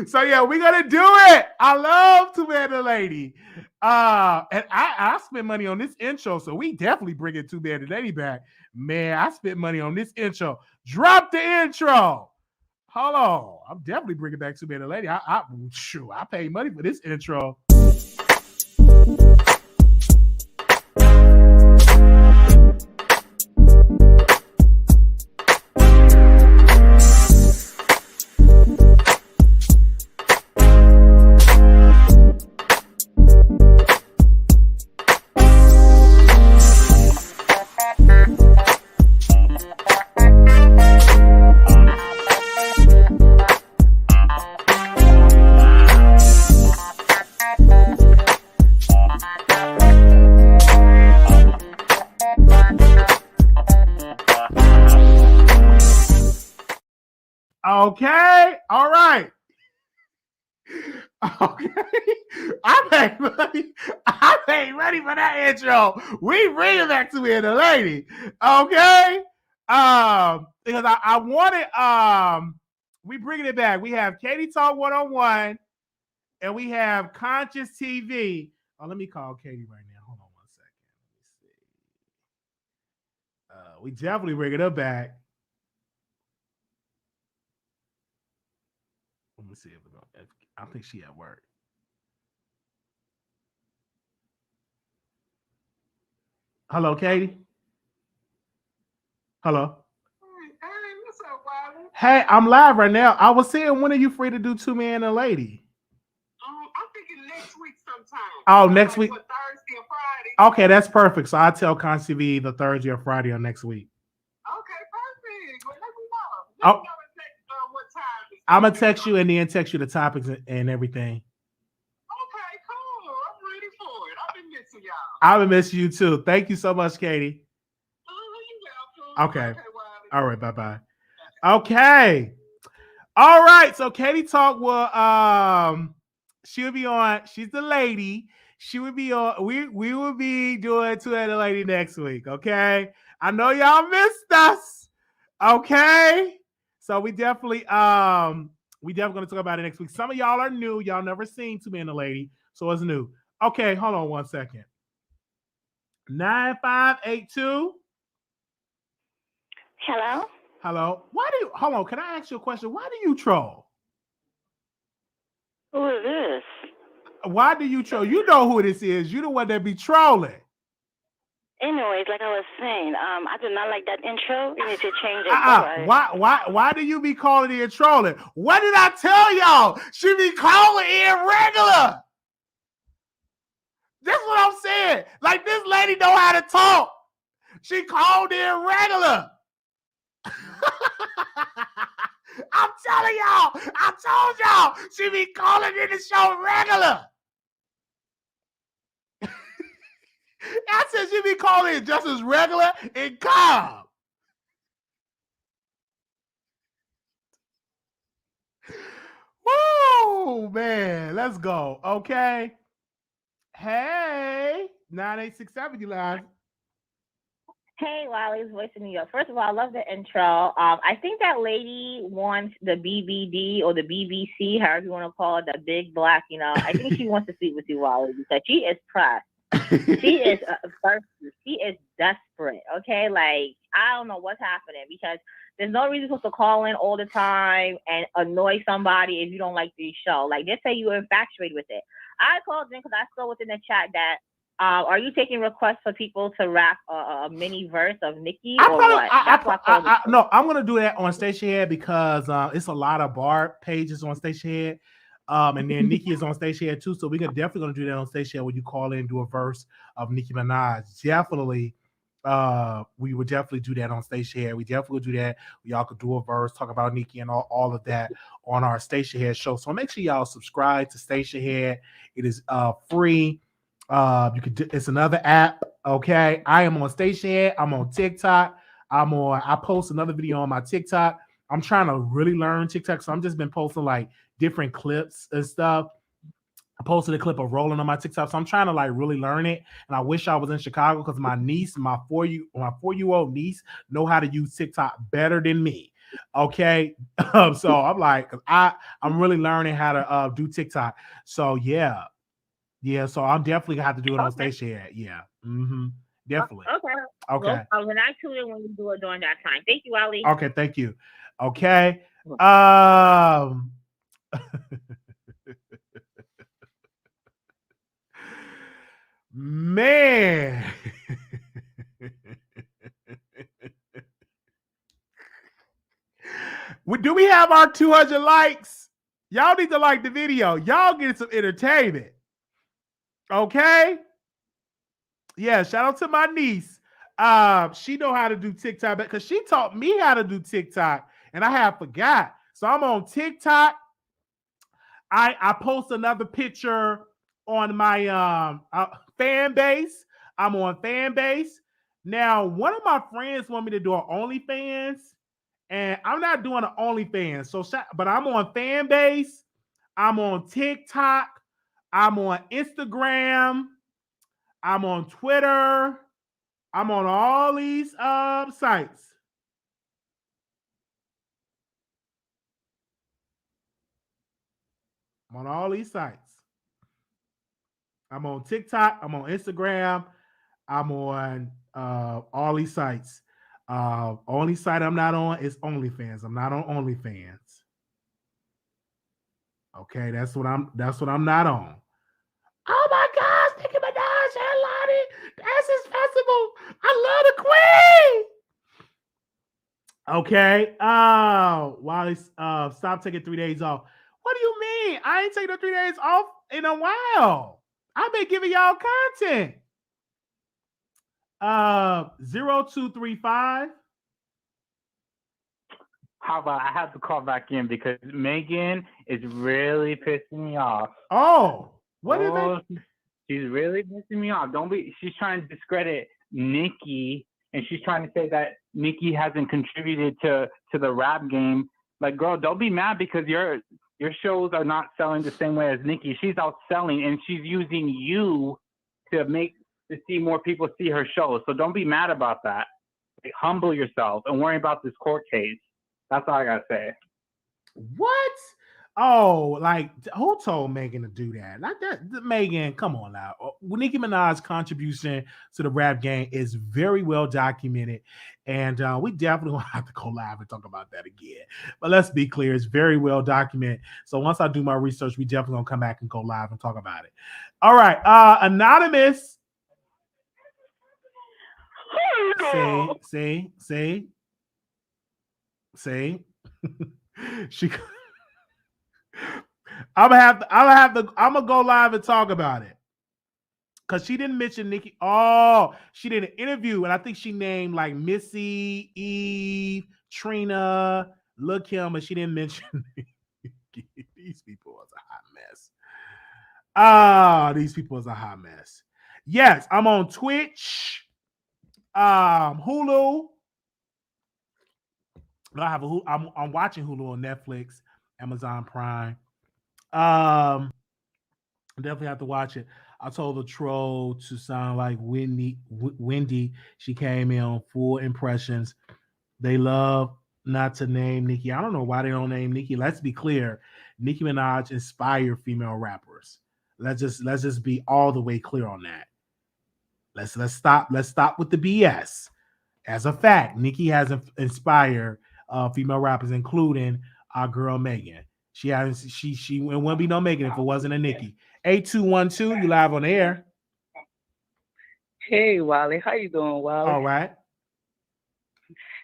So yeah, we're gonna do it. I love Two Man and a Lady. And I spent money on this intro, so we definitely bringing Two Man and a Lady back. Man, I spent money on this intro. Drop the intro. Hold on. I'm definitely bringing back Two Man and a Lady. I paid money for this intro. Okay, all right. Okay, I ain't ready for that intro. We bring it back to me and the lady. Okay, because I wanted we bringing it back. We have Katie Talk 101, and we have Conscious TV. Oh, let me call Katie right now. Hold on 1 second. Let me see. We definitely bringing her back. Let me see if I think she at work. Hello, Katie. Hello. Hey, what's up, Wiley? Hey, I'm live right now. I was saying, when are you free to do Two Man and a Lady? I'm thinking next week sometime. Oh, next week. What, Thursday or Friday? Okay, that's perfect. So I tell Conscious TV the Thursday or Friday of next week. Okay, perfect. Well, let me know. Let me know what time. I'm gonna text you and then text you the topics and everything. Okay, cool. I'm ready for it. I've been missing y'all. I've been missing you too. Thank you so much, Katie. You're welcome. Okay. All right. Bye-bye. Okay. All right. So Katie Talk will she'll be on. She's the lady. She would be on. We will be doing Two Man and a Lady next week. Okay. I know y'all missed us. Okay. So we definitely gonna talk about it next week. Some of y'all are new. Y'all never seen Two Man and a Lady, so it's new. Okay, hold on 1 second. 9582. Hello? Hello. Hold on, can I ask you a question? Why do you troll? Who is this? Why do you troll? You know who this is. You the one that be trolling. Anyways, like I was saying, I do not like that intro. You need to change it. Why do you be calling in trolling? What did I tell y'all? She be calling in regular. That's what I'm saying. Like, this lady know how to talk. She called in regular. I'm telling y'all. I told y'all. She be calling in the show regular. I said she be calling it just as regular and calm. Woo, man. Let's go. Okay. Hey, 9867, you live. Hey, Wiley's voice in New York. First of all, I love the intro. I think that lady wants the BBD or the BBC, however you want to call it, the big black, I think she wants to sleep with you, Wiley, because she is pressed. She is thirsty. She is desperate. Okay, like, I don't know what's happening, because there's no reason for to call in all the time and annoy somebody if you don't like the show. Like, just say you're infatuated with it. I called in because I saw within the chat that are you taking requests for people to rap a mini verse of Nicki or what? No, I'm gonna do that on Station Head because it's a lot of BARB pages on Station Head. And then Nicki is on Station Head too, so we're definitely gonna do that on Station Head when you call in and do a verse of Nicki Minaj. Definitely, we would definitely do that on Station Head. We definitely would do that. Y'all could do a verse, talk about Nicki and all of that on our Station Head show. So make sure y'all subscribe to Station Head. It is free. It's another app. Okay, I am on Station Head. I'm on TikTok. I post another video on my TikTok. I'm trying to really learn TikTok, so I'm just been posting like different clips and stuff. I posted a clip of rolling on my TikTok. So I'm trying to like really learn it. And I wish I was in Chicago because my niece, my 4-year-old niece, know how to use TikTok better than me. Okay. So I'm like, I'm really learning how to do TikTok. So yeah. Yeah. So I'm definitely gonna have to do it on station here. Yeah. Definitely. Okay. When I tune in when you do it during that time. Thank you, Ali. Okay, thank you. Okay. Man. Do we have our 200 likes? Y'all need to like the video. Y'all get some entertainment. Okay? Yeah, shout out to my niece. She know how to do TikTok because she taught me how to do TikTok and I have forgot. So I'm on TikTok. I post another picture on my fan base. I'm on fan base. Now, one of my friends want me to do an OnlyFans, and I'm not doing an OnlyFans. But I'm on fan base. I'm on TikTok. I'm on Instagram. I'm on Twitter. I'm on all these sites. I'm on all these sites. I'm on TikTok. I'm on Instagram. I'm on all these sites. Only site I'm not on is OnlyFans. I'm not on OnlyFans. Okay, that's what I'm not on. Oh my gosh, Nicki Minaj and Lottie. That's his festival. I love the queen. Okay. Wiley, stop taking 3 days off. What do you mean? I ain't taking 3 days off in a while. I've been giving y'all content. 0235. How about I have to call back in because Megan is really pissing me off. Oh, what is it? She's really pissing me off. She's trying to discredit Nicki, and she's trying to say that Nicki hasn't contributed to the rap game. Like, girl, don't be mad because your shows are not selling the same way as Nicki. She's out selling, and she's using you to see more people see her shows. So don't be mad about that. Like, humble yourself and worry about this court case. That's all I gotta say. What? Oh, like who told Megan to do that? Like that, Megan, come on now. Nicki Minaj's contribution to the rap game is very well documented, and we definitely will have to go live and talk about that again. But let's be clear, it's very well documented. So once I do my research, we definitely gonna come back and go live and talk about it. All right, Anonymous. Say. She. I'm gonna go live and talk about it because she didn't mention Nicki. Oh, she did an interview and I think she named like Missy, Eve, Trina, Lil' Kim, and she didn't mention these people is a hot mess. These people is a hot mess. Yes, I'm on Twitch, Hulu. I have I'm watching Hulu on Netflix, Amazon Prime. Definitely have to watch it. I told the troll to sound like Wendy. She came in on full impressions. They love not to name Nicki. I don't know why they don't name Nicki. Let's be clear. Nicki Minaj inspired female rappers. Let's just be all the way clear on that. Let's stop with the BS. As a fact, Nicki has inspired female rappers, including our girl Megan. She wouldn't be no Megan if it wasn't a Nicki. 8212, you live on the air. Hey, Wiley. How you doing, Wiley? All right.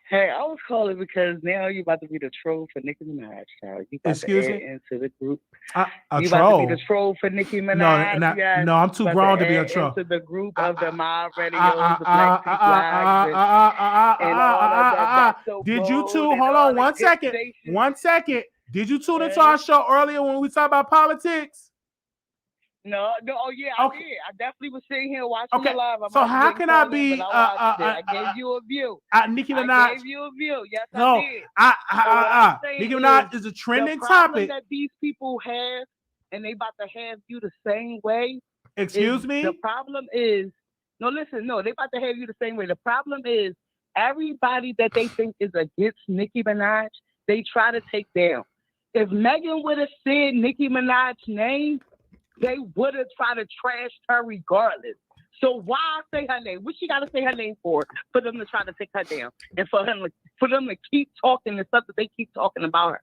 Hey, I was calling because now you're about to be the troll for Nicki Minaj. Child. You about Excuse to me? add into the group. You about to be the troll for Nicki Minaj. No, I'm too grown to be a troll. Into the group of the mob radios, the Black Pink Flags, and all of that. Did you two? Hold on 1 second. 1 second. Did you tune into our show earlier when we talked about politics? No, oh yeah, I did. I definitely was sitting here watching the live. So how can I be? I gave you a view. Nicki Minaj. I gave you a view. Yes, I did. Nicki Minaj is a trending topic. That these people have and they about to have you the same way. Excuse me? The problem is, they about to have you the same way. The problem is everybody that they think is against Nicki Minaj, they try to take down. If Megan would have said Nicki Minaj's name, they would have tried to trash her regardless. So why say her name? What she got to say her name for them to try to take her down and for them to keep talking the stuff that they keep talking about her?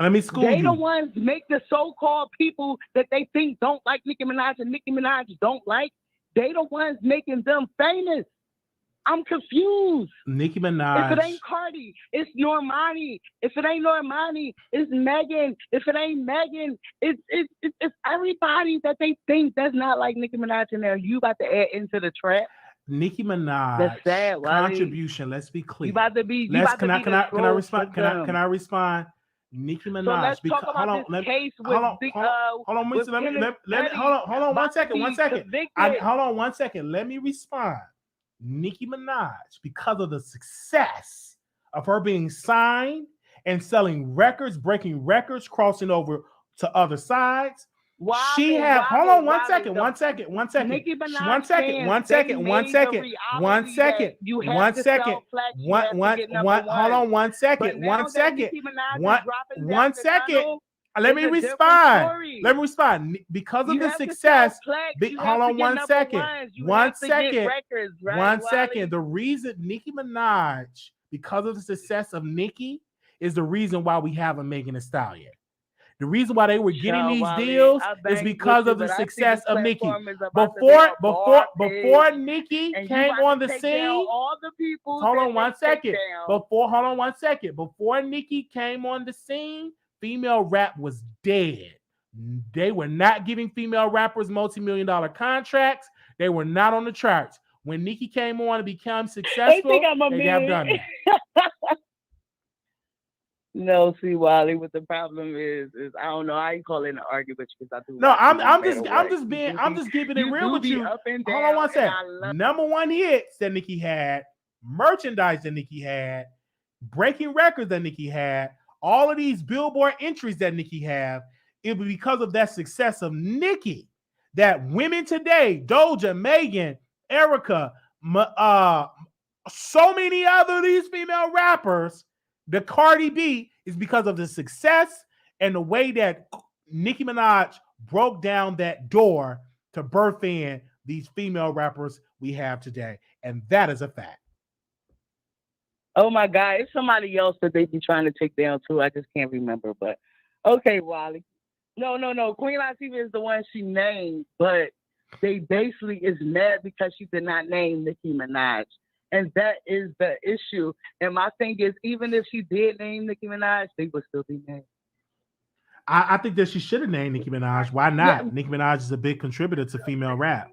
Let me school They you. the ones make the so-called people that they think don't like Nicki Minaj and Nicki Minaj don't like. They the ones making them famous. I'm confused. Nicki Minaj. If it ain't Cardi, it's Normani. If it ain't Normani, it's Megan. If it ain't Megan, it's everybody that they think does not like Nicki Minaj in there. You about to add into the trap. Nicki Minaj That's sad, Wiley. contribution. Let's be clear. You about to be. Can I respond? Can I respond? Nicki Minaj. So let's talk about this case with hold on 1 second. Hold on 1 second. Let me respond. Nicki Minaj, because of the success of her being signed and selling records, breaking records, crossing over to other sides. She had hold on 1 second. Hold on 1 second. Let me respond. Because of the success. Hold on 1 second. 1 second. 1 second. The reason Nicki Minaj, because of the success of Nicki, is the reason why we have a Megan Thee Stallion. The reason why they were getting these deals is because of the success of Nicki. Before Nicki came on the scene, hold on 1 second. Before Nicki came on the scene, female rap was dead. They were not giving female rappers multi-million-dollar contracts. They were not on the charts. When Nicki came on and became successful, they have done that. No, see, Wiley, what the problem is I don't know. I ain't calling an argument because I do. No, I'm just keeping it real with you. Hold on 1 second. Number one hits that Nicki had, merchandise that Nicki had, breaking records that Nicki had, all of these Billboard entries that Nicki have. It was because of that success of Nicki that women today, Doja, Megan, Erica, so many other these female rappers. The Cardi B is because of the success and the way that Nicki Minaj broke down that door to birth in these female rappers we have today. And that is a fact. Oh my God, it's somebody else that they be trying to take down too. I just can't remember, but okay, Wally. No. Queen Latifah is the one she named, but they basically is mad because she did not name Nicki Minaj. And that is the issue. And my thing is, even if she did name Nicki Minaj, they would still be named. I think that she should have named Nicki Minaj. Why not? Yeah. Nicki Minaj is a big contributor to female rap.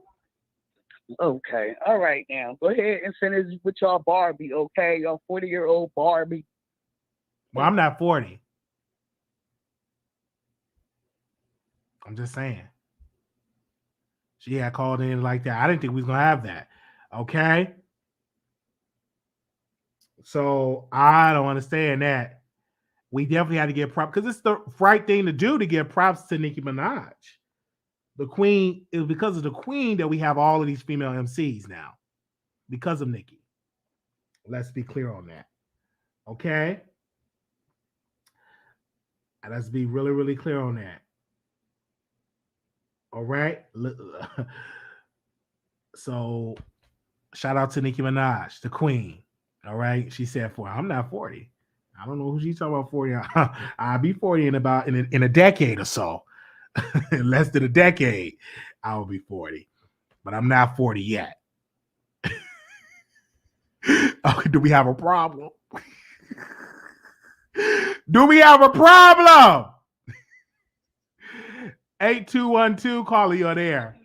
Okay. All right, now. Go ahead and finish with y'all Barbie, okay? Y'all 40-year-old Barbie. Well, I'm not 40. I'm just saying. She had called in like that. I didn't think we was going to have that. Okay? So I don't understand that. We definitely had to give props because it's the right thing to do to give props to Nicki Minaj. The queen, it was because of the queen that we have all of these female MCs now. Because of Nicki. Let's be clear on that. Okay? And let's be really, really clear on that. All right? So shout out to Nicki Minaj, the queen. All right, she said 40. I'm not 40. I don't know who she's talking about 40. I'll be 40 in about in a decade or so. In less than a decade, I will be 40. But I'm not 40 yet. Okay, do we have a problem? Do we have a problem? 8212, caller, you're there.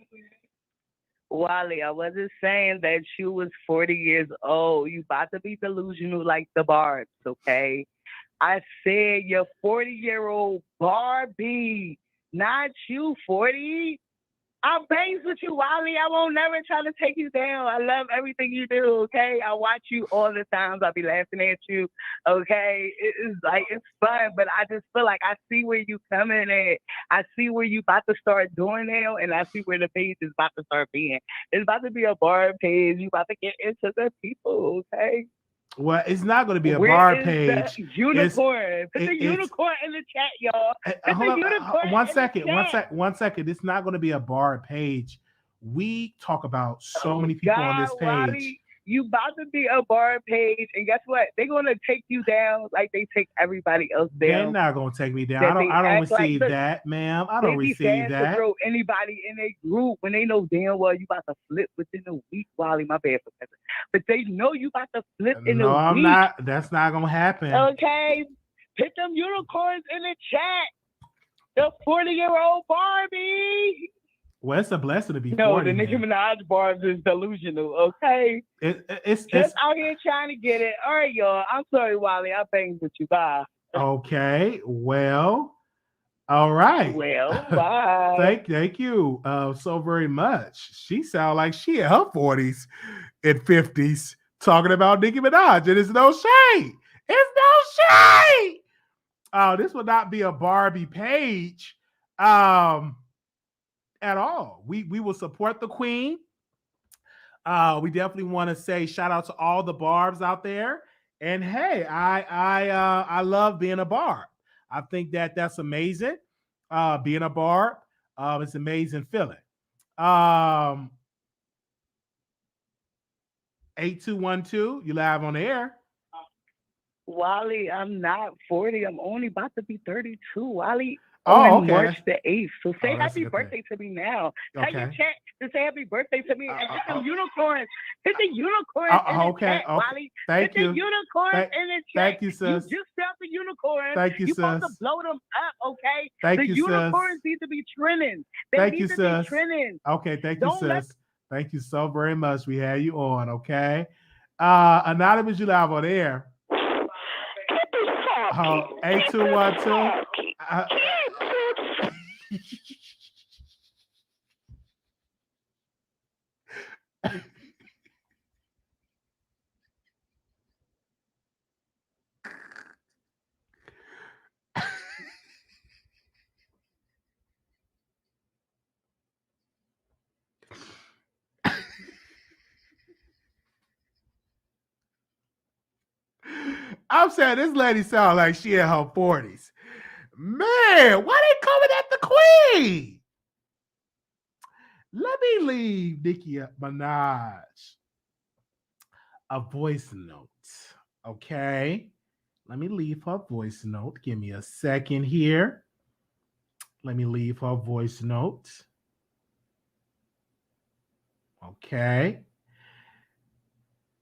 Wally, I wasn't saying that you was 40 years old. You about to be delusional like the Barbs, okay? I said you're 40-year-old Barbie, not you 40. I'm bangs with you, Wiley. I won't never try to take you down. I love everything you do, okay? I watch you all the times. I'll be laughing at you, okay? It's like, it's fun, but I just feel like I see where you coming at. I see where you about to start doing now, and I see where the page is about to start being. It's about to be a BARB page. You about to get into the people, okay? Well, it's not going to be a Where BARB is page. the unicorn? Put the unicorn in the chat, y'all. Put the unicorn One in second. the chat. One second. It's not going to be a BARB page. We talk about so many people on this page. Wiley, you about to be a BARB page, and guess what? They're gonna take you down like they take everybody else down. They're not going to take me down. I don't receive that, ma'am. I don't receive that. To throw anybody in a group when they know damn well you about to flip within a week, Wiley. My bad for that. But they know you about to flip in a week. No, I'm not. That's not going to happen. Okay, put them unicorns in the chat. The 40-year-old Barbie. Well, it's a blessing to be 40. No, the Nicki Minaj barbs is delusional, okay? It's just out here trying to get it. All right, y'all. I'm sorry, Wiley. I banged with you. Bye. Okay. Well, all right. Well, bye. Thank you so very much. She sounds like she in her 40s and 50s talking about Nicki Minaj, and it's no shade. It's no shade. Oh, this would not be a Barbie page. At all. We will support the queen. We definitely want to say shout out to all the Barbs out there. And hey, I love being a Barb. I think that's amazing. Being a Barb, it's an amazing feeling. 8212, you live on the air. Wiley, I'm not 40. I'm only about to be 32. Wiley. Oh, okay. March the 8th. So say happy birthday to me now. Tell your chat to say happy birthday to me. And put the unicorns. Put the unicorns in the chat, Wiley. Thank you. Put the unicorns in the chat. Thank you, sis. You just found the unicorns. Thank you, sis. You're about to blow them up, okay? Thank the you, unicorns need to be trending. They need to be trending. Okay, thank you, sis. Thank you so very much. We had you on, okay? Anonymous, you live on air. 8212. I'm saying this lady sounds like she in her 40s. Man, why they coming at the queen? Let me leave Nicki Minaj a voice note, okay? Let me leave her voice note. Give me a second here. Let me leave her voice note. Okay.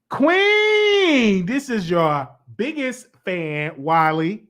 Queen, this is your biggest fan, Wiley.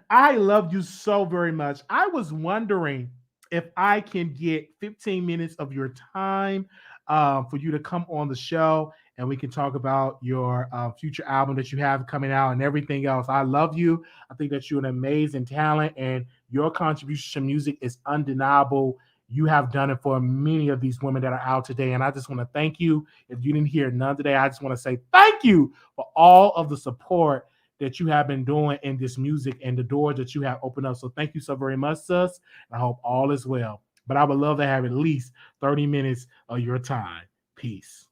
I love you so very much. I was wondering if I can get 15 minutes of your time for you to come on the show and we can talk about your future album that you have coming out and everything else. I love you. I think that you're an amazing talent and your contribution to music is undeniable. You have done it for many of these women that are out today. And I just want to thank you. If you didn't hear none today, I just want to say thank you for all of the support that you have been doing in this music and the doors that you have opened up. So thank you so very much, sis. I hope all is well. But I would love to have at least 30 minutes of your time. Peace.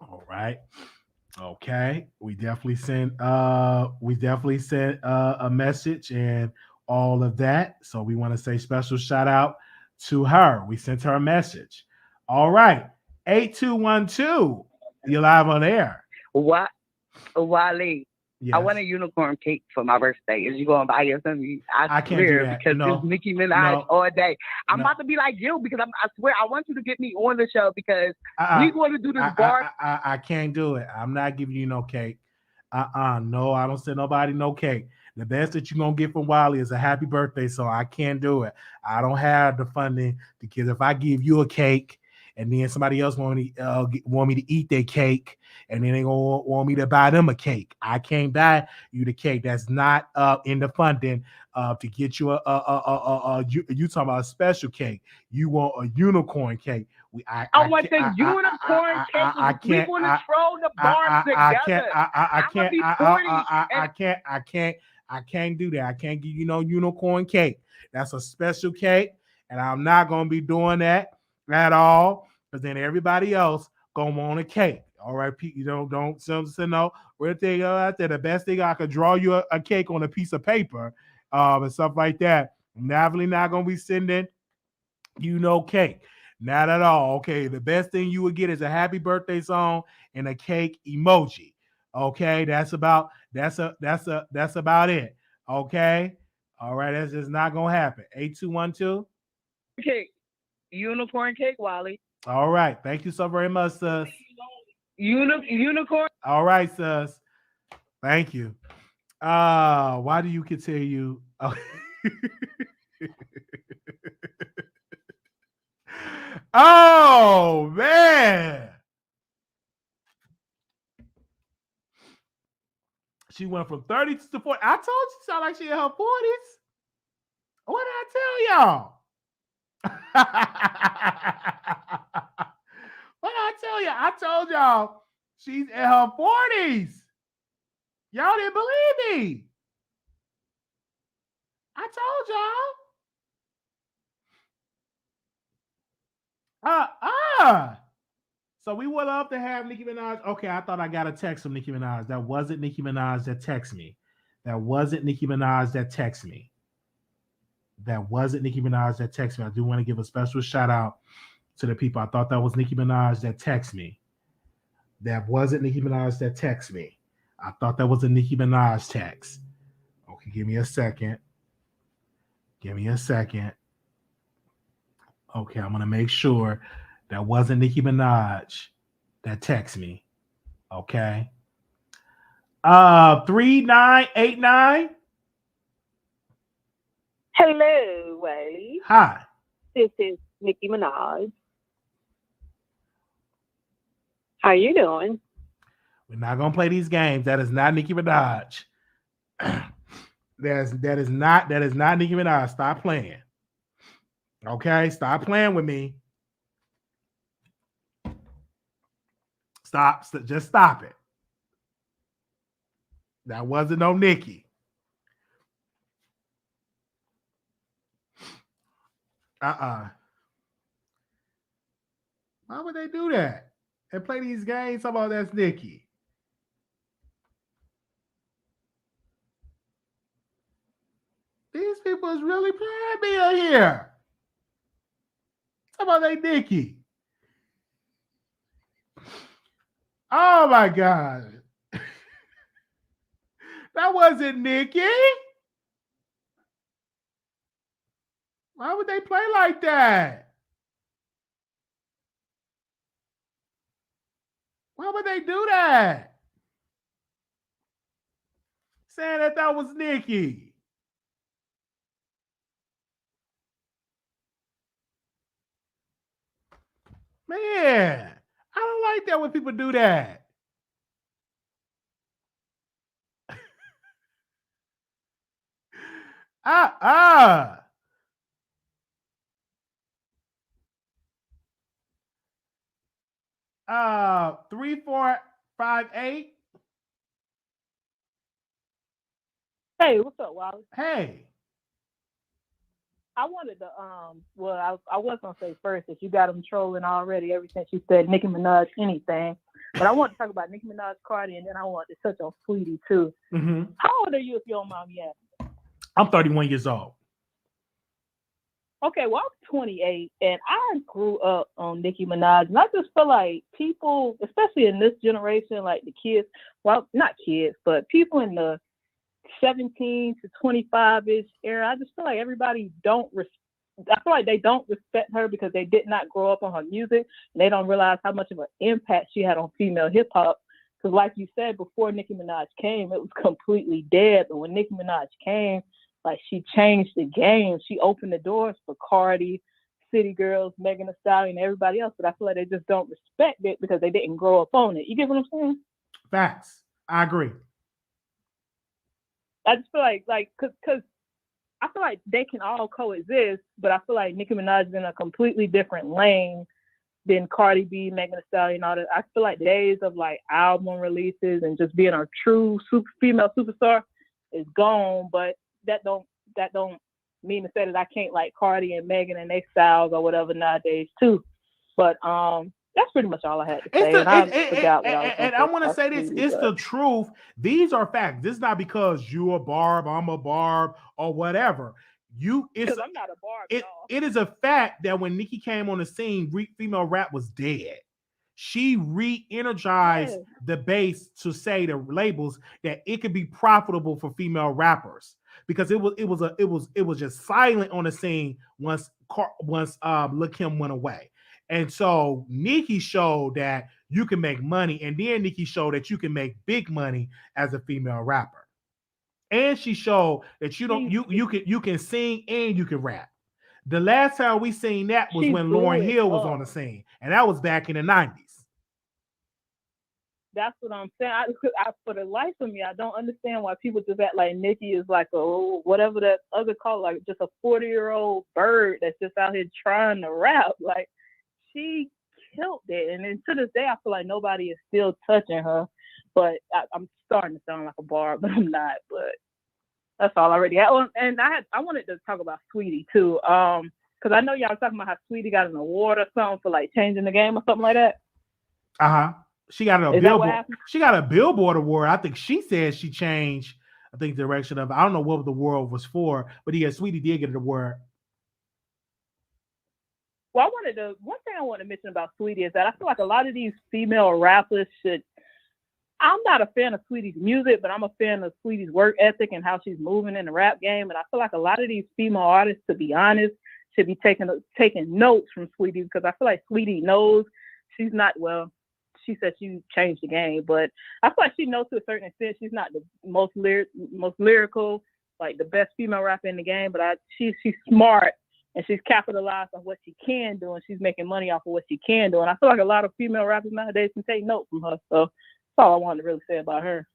All right. Okay. We definitely sent a message and all of that. So we want to say special shout out to her. We sent her a message. All right. 8212. You're live on air. What? Wiley. Yes. I want a unicorn cake for my birthday. Is you going to buy your something? I can't do that. Because this Nicki Minaj all day. I'm about to be like you because I swear I want you to get me on the show because we want to do this bar. I can't do it. I'm not giving you no cake. No, I don't send nobody no cake. The best that you're going to get from Wiley is a happy birthday, so I can't do it. I don't have the funding because if I give you a cake and then somebody else want me to eat their cake, and then they gonna want me to buy them a cake. I can't buy you the cake. That's not in the funding to get you you talking about a special cake. You want a unicorn cake. I want the unicorn cake. We want to troll the BARB together. I can't do that. I can't give you no unicorn cake. That's a special cake, and I'm not gonna be doing that at all. Because then everybody else gonna want a cake. All right, you know, don't no. We're thinking out there. The best thing I could draw you a cake on a piece of paper, and stuff like that. I'm definitely not gonna be sending you no cake. Not at all. Okay, the best thing you would get is a happy birthday song and a cake emoji. Okay, that's about it. Okay, all right, that's just not gonna happen. 8212. Cake, unicorn cake, Wiley. All right, thank you so very much, sis. Unicorn. All right, sis. Thank you. Why do you continue? Oh. Oh man. She went from 30 to 40. I told you she sounded like she in her 40s. What did I tell y'all? What did I tell you? I told y'all she's in her 40s. Y'all didn't believe me. I told y'all. So we would love to have Nicki Minaj. Okay, I thought I got a text from Nicki Minaj. That wasn't Nicki Minaj that texted me. That wasn't Nicki Minaj that texted me. That wasn't Nicki Minaj that texted me. I do want to give a special shout out to the people. I thought that was Nicki Minaj that texted me. That wasn't Nicki Minaj that texted me. I thought that was a Nicki Minaj text. Okay, give me a second. Give me a second. Okay, I'm going to make sure that wasn't Nicki Minaj that texted me. Okay. 3989. Hello, Wiley. Hi. This is Nicki Minaj. How you doing? We're not going to play these games. That is not Nicki Minaj. that is not Nicki Minaj. Stop playing. Okay, stop playing with me. Just stop it. That wasn't no Nicki. Why would they do that and play these games? Talking about that's Nicki. These people is really playing me out here. How about they Nicki? Oh my God. That wasn't Nicki. Why would they play like that? Why would they do that? Saying that was Nicki. Man, I don't like that when people do that. Uh-uh. 3458. Hey, what's up, Wally? Hey. I wanted to well, I was gonna say first that you got them trolling already ever since you said Nicki Minaj anything. But I want to talk about Nicki Minaj, Cardi, and then I want to touch on Saweetie too. Mm-hmm. How old are you, if you don't mind me asking? I'm 31 years old. Okay, well, I'm 28, and I grew up on Nicki Minaj, and I just feel like people, especially in this generation, like the kids, well, not kids, but people in the 17 to 25-ish era, I just feel like everybody I feel like they don't respect her because they did not grow up on her music, and they don't realize how much of an impact she had on female hip-hop. Because like you said, before Nicki Minaj came, it was completely dead, but when Nicki Minaj came, like, she changed the game. She opened the doors for Cardi, city girls, Megan Thee Stallion, and everybody else, but I feel like they just don't respect it because they didn't grow up on it. You get what I'm saying? Facts. I agree. I just feel like because I feel like they can all coexist, but I feel like Nicki Minaj is in a completely different lane than Cardi B, Megan Thee Stallion, all that. I feel like the days of like album releases and just being a true female superstar is gone. But that don't mean to say that I can't like Cardi and Megan and their styles or whatever nowadays too. But that's pretty much all I had to say. And I want to say this: it's the truth. These are facts. This is not because you a BARB, I'm a BARB, or whatever. Because I'm not a BARB. It is a fact that when Nicki came on the scene, female rap was dead. She re-energized the base to say to labels that it could be profitable for female rappers because it was just silent on the scene once Lil' Kim went away. And so Nicki showed that you can make money, and then Nicki showed that you can make big money as a female rapper. And she showed that you can sing and you can rap. The last time we seen that was when Lauryn Hill was on the scene, and that was back in the 90s. That's what I'm saying. For the life of me, I don't understand why people just act like Nicki is like whatever that other call, like just a 40-year-old bird that's just out here trying to rap. Like, she killed it, and then to this day, I feel like nobody is still touching her. But I'm starting to sound like a bar, but I'm not. But that's all I already had. And I wanted to talk about Saweetie too, because I know y'all talking about how Saweetie got an award or something for like changing the game or something like that. She got a Billboard. She got a Billboard award. I think she said she changed. I think the direction of. I don't know what the award was for, but yeah, Saweetie did get an award. Well, one thing I want to mention about Saweetie is that I feel like a lot of these female rappers should. I'm not a fan of Saweetie's music, but I'm a fan of Saweetie's work ethic and how she's moving in the rap game. And I feel like a lot of these female artists, to be honest, should be taking notes from Saweetie, because I feel like Saweetie knows she's not, well, she said she changed the game, but I feel like she knows to a certain extent she's not the most lyrical, like the best female rapper in the game, but she's smart and she's capitalized on what she can do, and she's making money off of what she can do. And I feel like a lot of female rappers nowadays can take notes from her. So that's all I wanted to really say about her.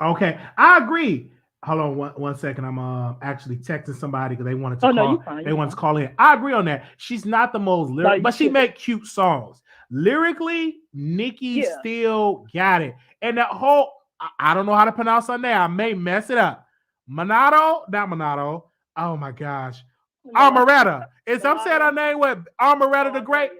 Okay, I agree. Hold on one second. I'm actually texting somebody because they wanted to call. They wanted to call in. I agree on that. She's not the most lyrical, but she make cute songs. Lyrically, Nicki still got it. And that whole, I don't know how to pronounce her name. I may mess it up. Not Monado. Oh my gosh. Amaretta. Is I'm saying her name with Amaretta the Great?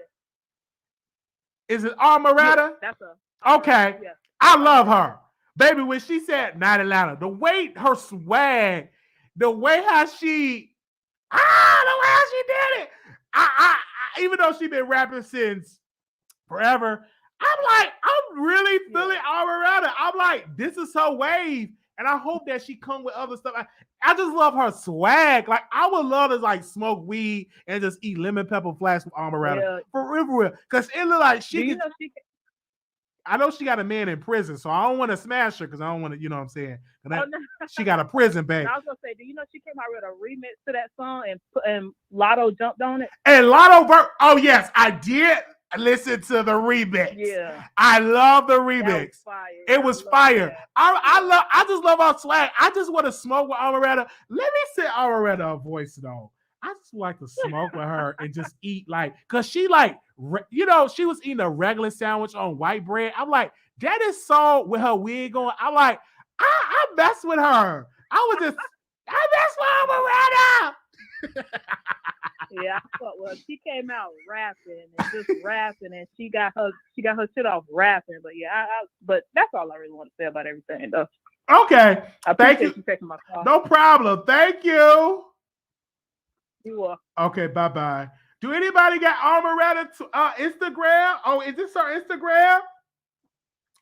Is it Amaretta? That's her. Okay. Yes. I love her. Baby, when she said not Atlanta, the way her swag, the way how she did it. I even though she been rapping since forever, I'm really feeling Amaretta. I'm like, this is her wave. And I hope that she come with other stuff. I just love her swag. Like, I would love to like smoke weed and just eat lemon pepper flats with Amaretta. Yeah. For real. Because it look like I know she got a man in prison, so I don't want to smash her because I don't want to, you know what I'm saying? She got a prison bag. I was going to say, do you know she came out with a remix to that song and Lotto jumped on it? And Lotto, oh yes, I did listen to the remix. Yeah. I love the remix. It was fire. I just love our swag. I just want to smoke with Amaretta. Let me say Amaretta a voice though. I just like to smoke with her and just eat because she she was eating a regular sandwich on white bread. I'm like, that is so with her wig on. I'm like, I mess with her. I mess with Amaretta. Yeah, I thought, well, she came out rapping and she got her shit off rapping. But yeah, but that's all I really want to say about everything though. Okay. I appreciate you taking my call. No problem. Thank you. You are. Okay, bye-bye. Do anybody got Amaretta Instagram? Oh, is this our Instagram?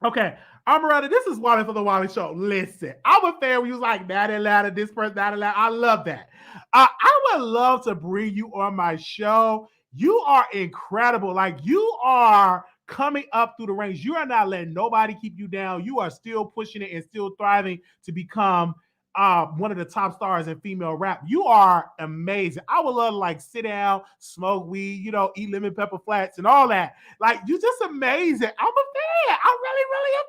Okay, Amaretta, this is Wiley for the Wiley Show. Listen, I'm a fan when you was like, that Atlanta, this person, that Atlanta. I love that. I would love to bring you on my show. You are incredible. Like, you are coming up through the ranks. You are not letting nobody keep you down. You are still pushing it and still thriving to become one of the top stars in female rap. You are amazing. I would love to like sit down, smoke weed, eat lemon pepper flats and all that. Like you're just amazing. I'm a fan. I'm really, really a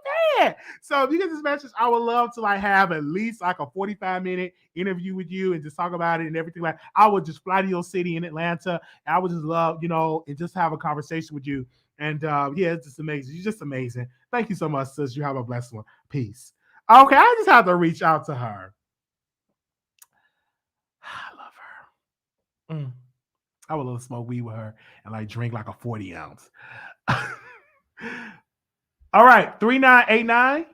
fan. So if you get this message, I would love to like have at least like a 45-minute interview with you and just talk about it and everything. Like I would just fly to your city in Atlanta. And I would just love, and just have a conversation with you. And yeah, it's just amazing. You're just amazing. Thank you so much, sis. You have a blessed one. Peace. Okay, I just have to reach out to her. I love her. I would love to smoke weed with her and like drink like a 40 ounce. All right, 3989.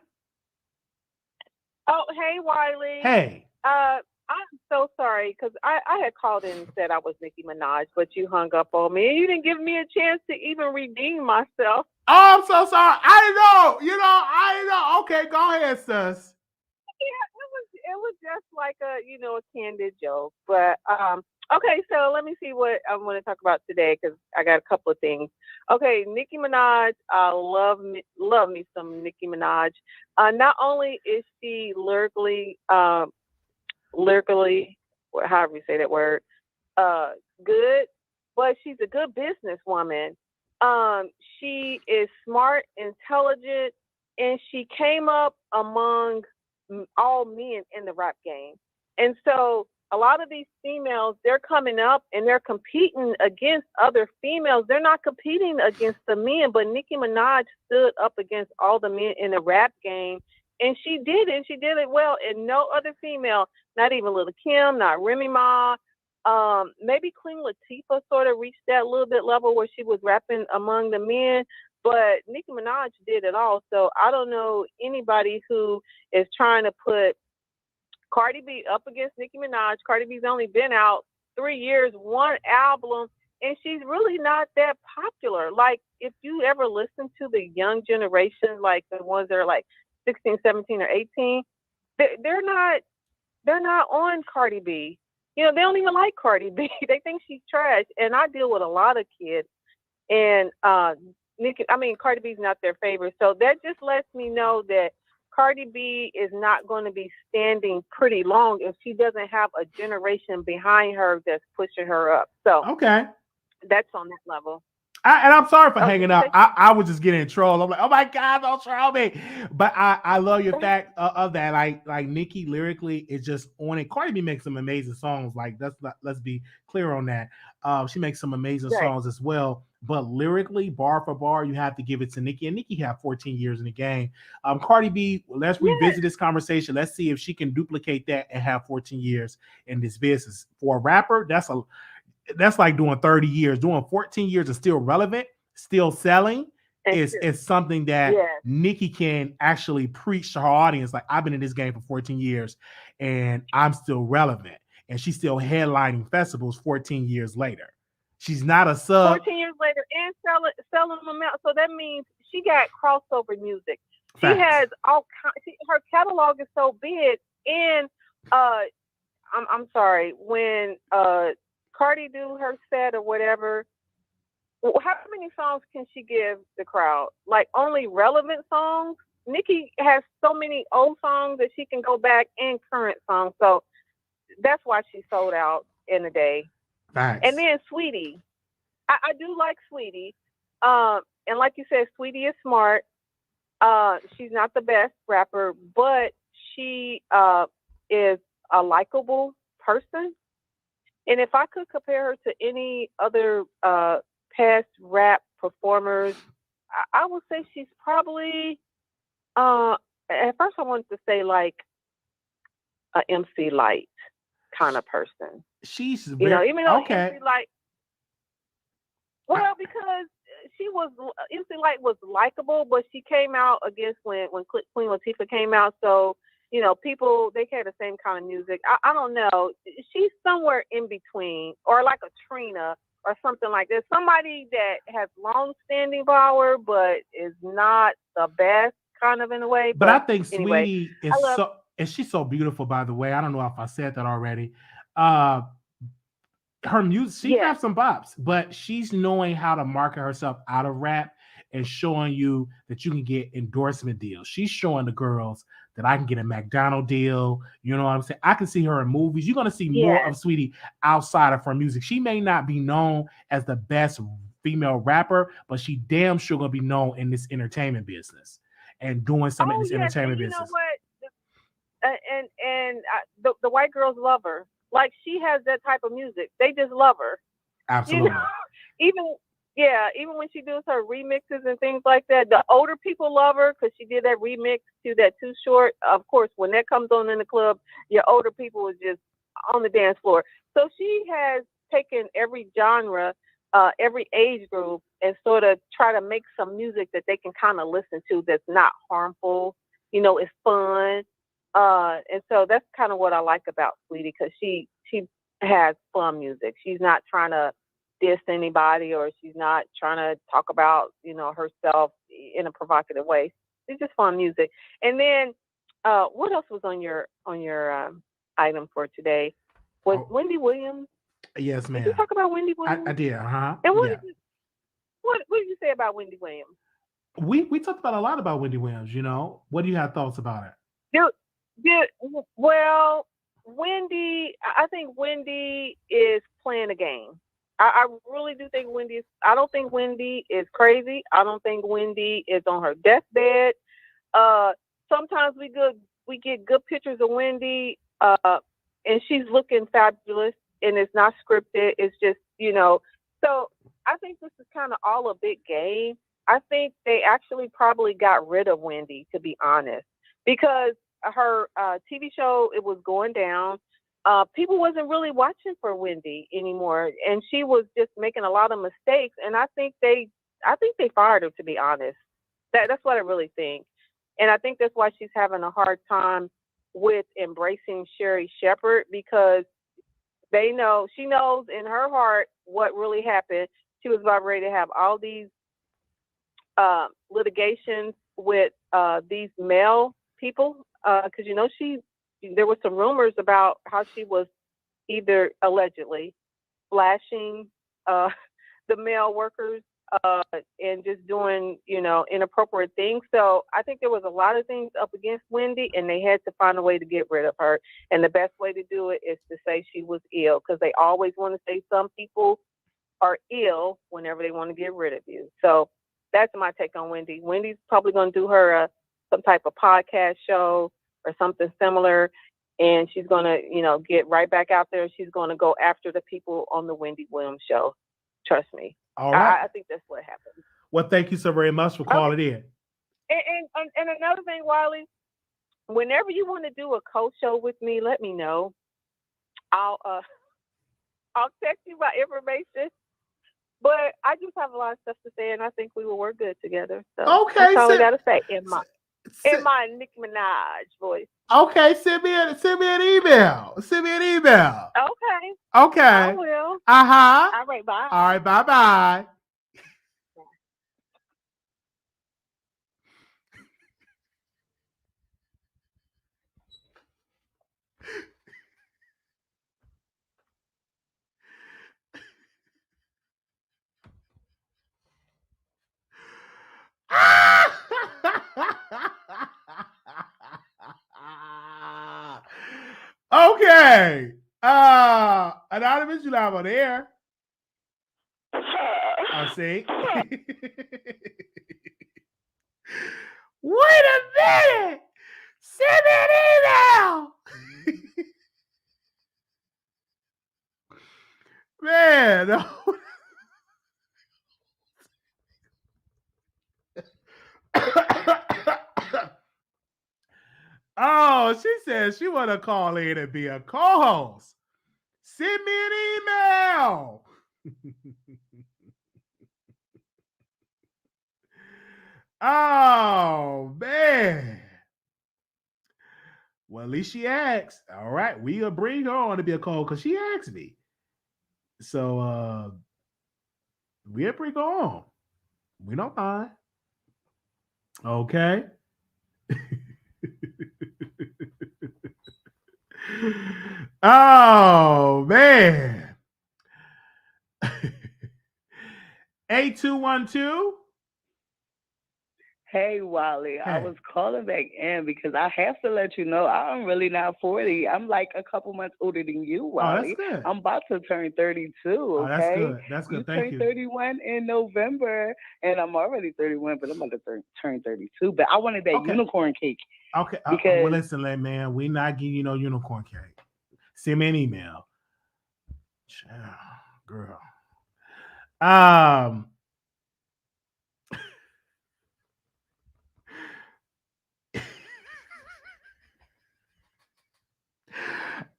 Oh, hey, Wiley. Hey. I'm so sorry because I had called in and said I was Nicki Minaj, but you hung up on me and you didn't give me a chance to even redeem myself. Oh, I'm so sorry. I didn't know. I didn't know. Okay, go ahead, sis. Yeah, it was just like a candid joke. But okay, so let me see what I'm going to talk about today because I got a couple of things. Okay, Nicki Minaj, I love me some Nicki Minaj. Not only is she lyrically, however you say that word, good, but she's a good businesswoman. She is smart, intelligent, and she came up among all men in the rap game. And so a lot of these females, they're coming up and they're competing against other females. They're not competing against the men, but Nicki Minaj stood up against all the men in the rap game. And she did it. And she did it well. And no other female, not even Lil' Kim, not Remy Ma, maybe Queen Latifah sort of reached that little bit level where she was rapping among the men. But Nicki Minaj did it all. So I don't know anybody who is trying to put Cardi B up against Nicki Minaj. Cardi B's only been out 3 years, one album, and she's really not that popular. Like, if you ever listen to the young generation, like the ones that are like 16, 17, or 18, they're not on Cardi B. They don't even like Cardi B. They think she's trash. And I deal with a lot of kids, and Cardi B's not their favorite. So that just lets me know that Cardi B is not going to be standing pretty long if she doesn't have a generation behind her that's pushing her up. So okay, that's on that level. And I'm sorry for hanging up. I was just getting in trouble. I'm like, oh my God, don't troll me. But I love your fact of that. Like Nicki lyrically is just on it. Cardi B makes some amazing songs. Like let's be clear on that. She makes some amazing songs as well. But lyrically, bar for bar, you have to give it to Nicki. And Nicki had 14 years in the game. Cardi B, let's revisit this conversation. Let's see if she can duplicate that and have 14 years in this business. For a rapper, that's like doing 30 years. Doing 14 years and still relevant, still selling is something that Nicki can actually preach to her audience. Like, I've been in this game for 14 years and I'm still relevant. And she's still headlining festivals 14 years later. She's not a sub. 14 years later and selling them out. So that means she got crossover music. She has all kinds. Her catalog is so big. And I'm sorry, when Cardi do her set or whatever, how many songs can she give the crowd? Like, only relevant songs? Nicki has so many old songs that she can go back and current songs. So that's why she sold out in a day. Thanks. And then Saweetie. I do like Saweetie. And like you said, Saweetie is smart. She's not the best rapper, but she is a likable person. And if I could compare her to any other past rap performers, I would say she's probably, at first I wanted to say like a MC Light kind of person. She's very, even though MC Light, well, because MC Light was likable, but she came out against when Queen Latifah came out, so people, they had the same kind of music. I don't know. She's somewhere in between, or like a Trina or something like that. Somebody that has long-standing power, but is not the best, kind of, in a way. But I think Saweetie is and she's so beautiful, by the way. I don't know if I said that already. Her music, she has some bops, but she's knowing how to market herself out of rap. and showing you that you can get endorsement deals. She's showing the girls that I can get a McDonald's deal. You know what I'm saying? I can see her in movies. You're going to see more of Saweetie outside of her music. She may not be known as the best female rapper, but she damn sure going to be known in this entertainment business and doing something in this entertainment business. You know what? The white girls love her. Like, she has that type of music. They just love her. Absolutely. You know? Even when she does her remixes and things like that, the older people love her because she did that remix to that Too Short. Of course, when that comes on in the club, your older people are just on the dance floor. So she has taken every genre, every age group, and sort of try to make some music that they can kind of listen to that's not harmful. You know, it's fun. And so that's kind of what I like about Saweetie, because she has fun music. She's not trying to diss anybody, or she's not trying to talk about, you know, herself in a provocative way. It's just fun music. And then what else was on your item for today? Was Wendy Williams? Yes, ma'am. Did you talk about Wendy Williams? I did, uh-huh. And what did you say about Wendy Williams? We talked about a lot about Wendy Williams, you know. What do you have thoughts about it? Well, Wendy, I think Wendy is playing a game. I really do think I don't think Wendy is crazy. I don't think Wendy is on her deathbed. Sometimes we get good pictures of Wendy, and she's looking fabulous, and it's not scripted. It's just, you know. So I think this is kind of all a big game. I think they actually probably got rid of Wendy, to be honest, because her TV show, it was going down. People wasn't really watching for Wendy anymore, and she was just making a lot of mistakes. And I think they fired her, to be honest. That's what I really think. And I think that's why she's having a hard time with embracing Sherry Shepherd, because she knows in her heart what really happened. She was about ready to have all these litigations with these male people, because there were some rumors about how she was either allegedly flashing the male workers and just doing, inappropriate things. So I think there was a lot of things up against Wendy, and they had to find a way to get rid of her. And the best way to do it is to say she was ill, because they always want to say some people are ill whenever they want to get rid of you. So that's my take on Wendy. Wendy's probably going to do her some type of podcast show or something similar, and she's going to, get right back out there. She's going to go after the people on the Wendy Williams show. Trust me. All right. I think that's what happened. Well, thank you so very much for calling in. And another thing, Wiley, whenever you want to do a co-show with me, let me know. I'll text you my information. But I just have a lot of stuff to say, and I think we will work good together. So okay, that's all I gotta say in my Nicki Minaj voice. Okay, send me an email. Okay. I will. Uh-huh. All right, bye. All right, bye-bye. Okay. Anonymous, you live on the air. I see. Wait a minute. Send me an email. Man. Oh, she says she want to call in and be a co-host. Send me an email. Oh, man. Well, at least she asked. All right, we'll bring her on to be a co-host because she asked me. So, we'll bring her on. We don't mind. Okay. Oh, man. 8212 Hey, Wally, I Hey. was calling back in because I have to let you know I'm really not 40. I'm like a couple months older than you, Oh, that's Wally. good. I'm about to turn 32, Oh, that's okay? good. That's You good. Thank turn you. 31 in November, and I'm already 31, but I'm about to turn 32. But I wanted that Okay. unicorn cake Okay. Well, because listen, man, we not giving you no unicorn cake. Send me an email. Child, girl. Um,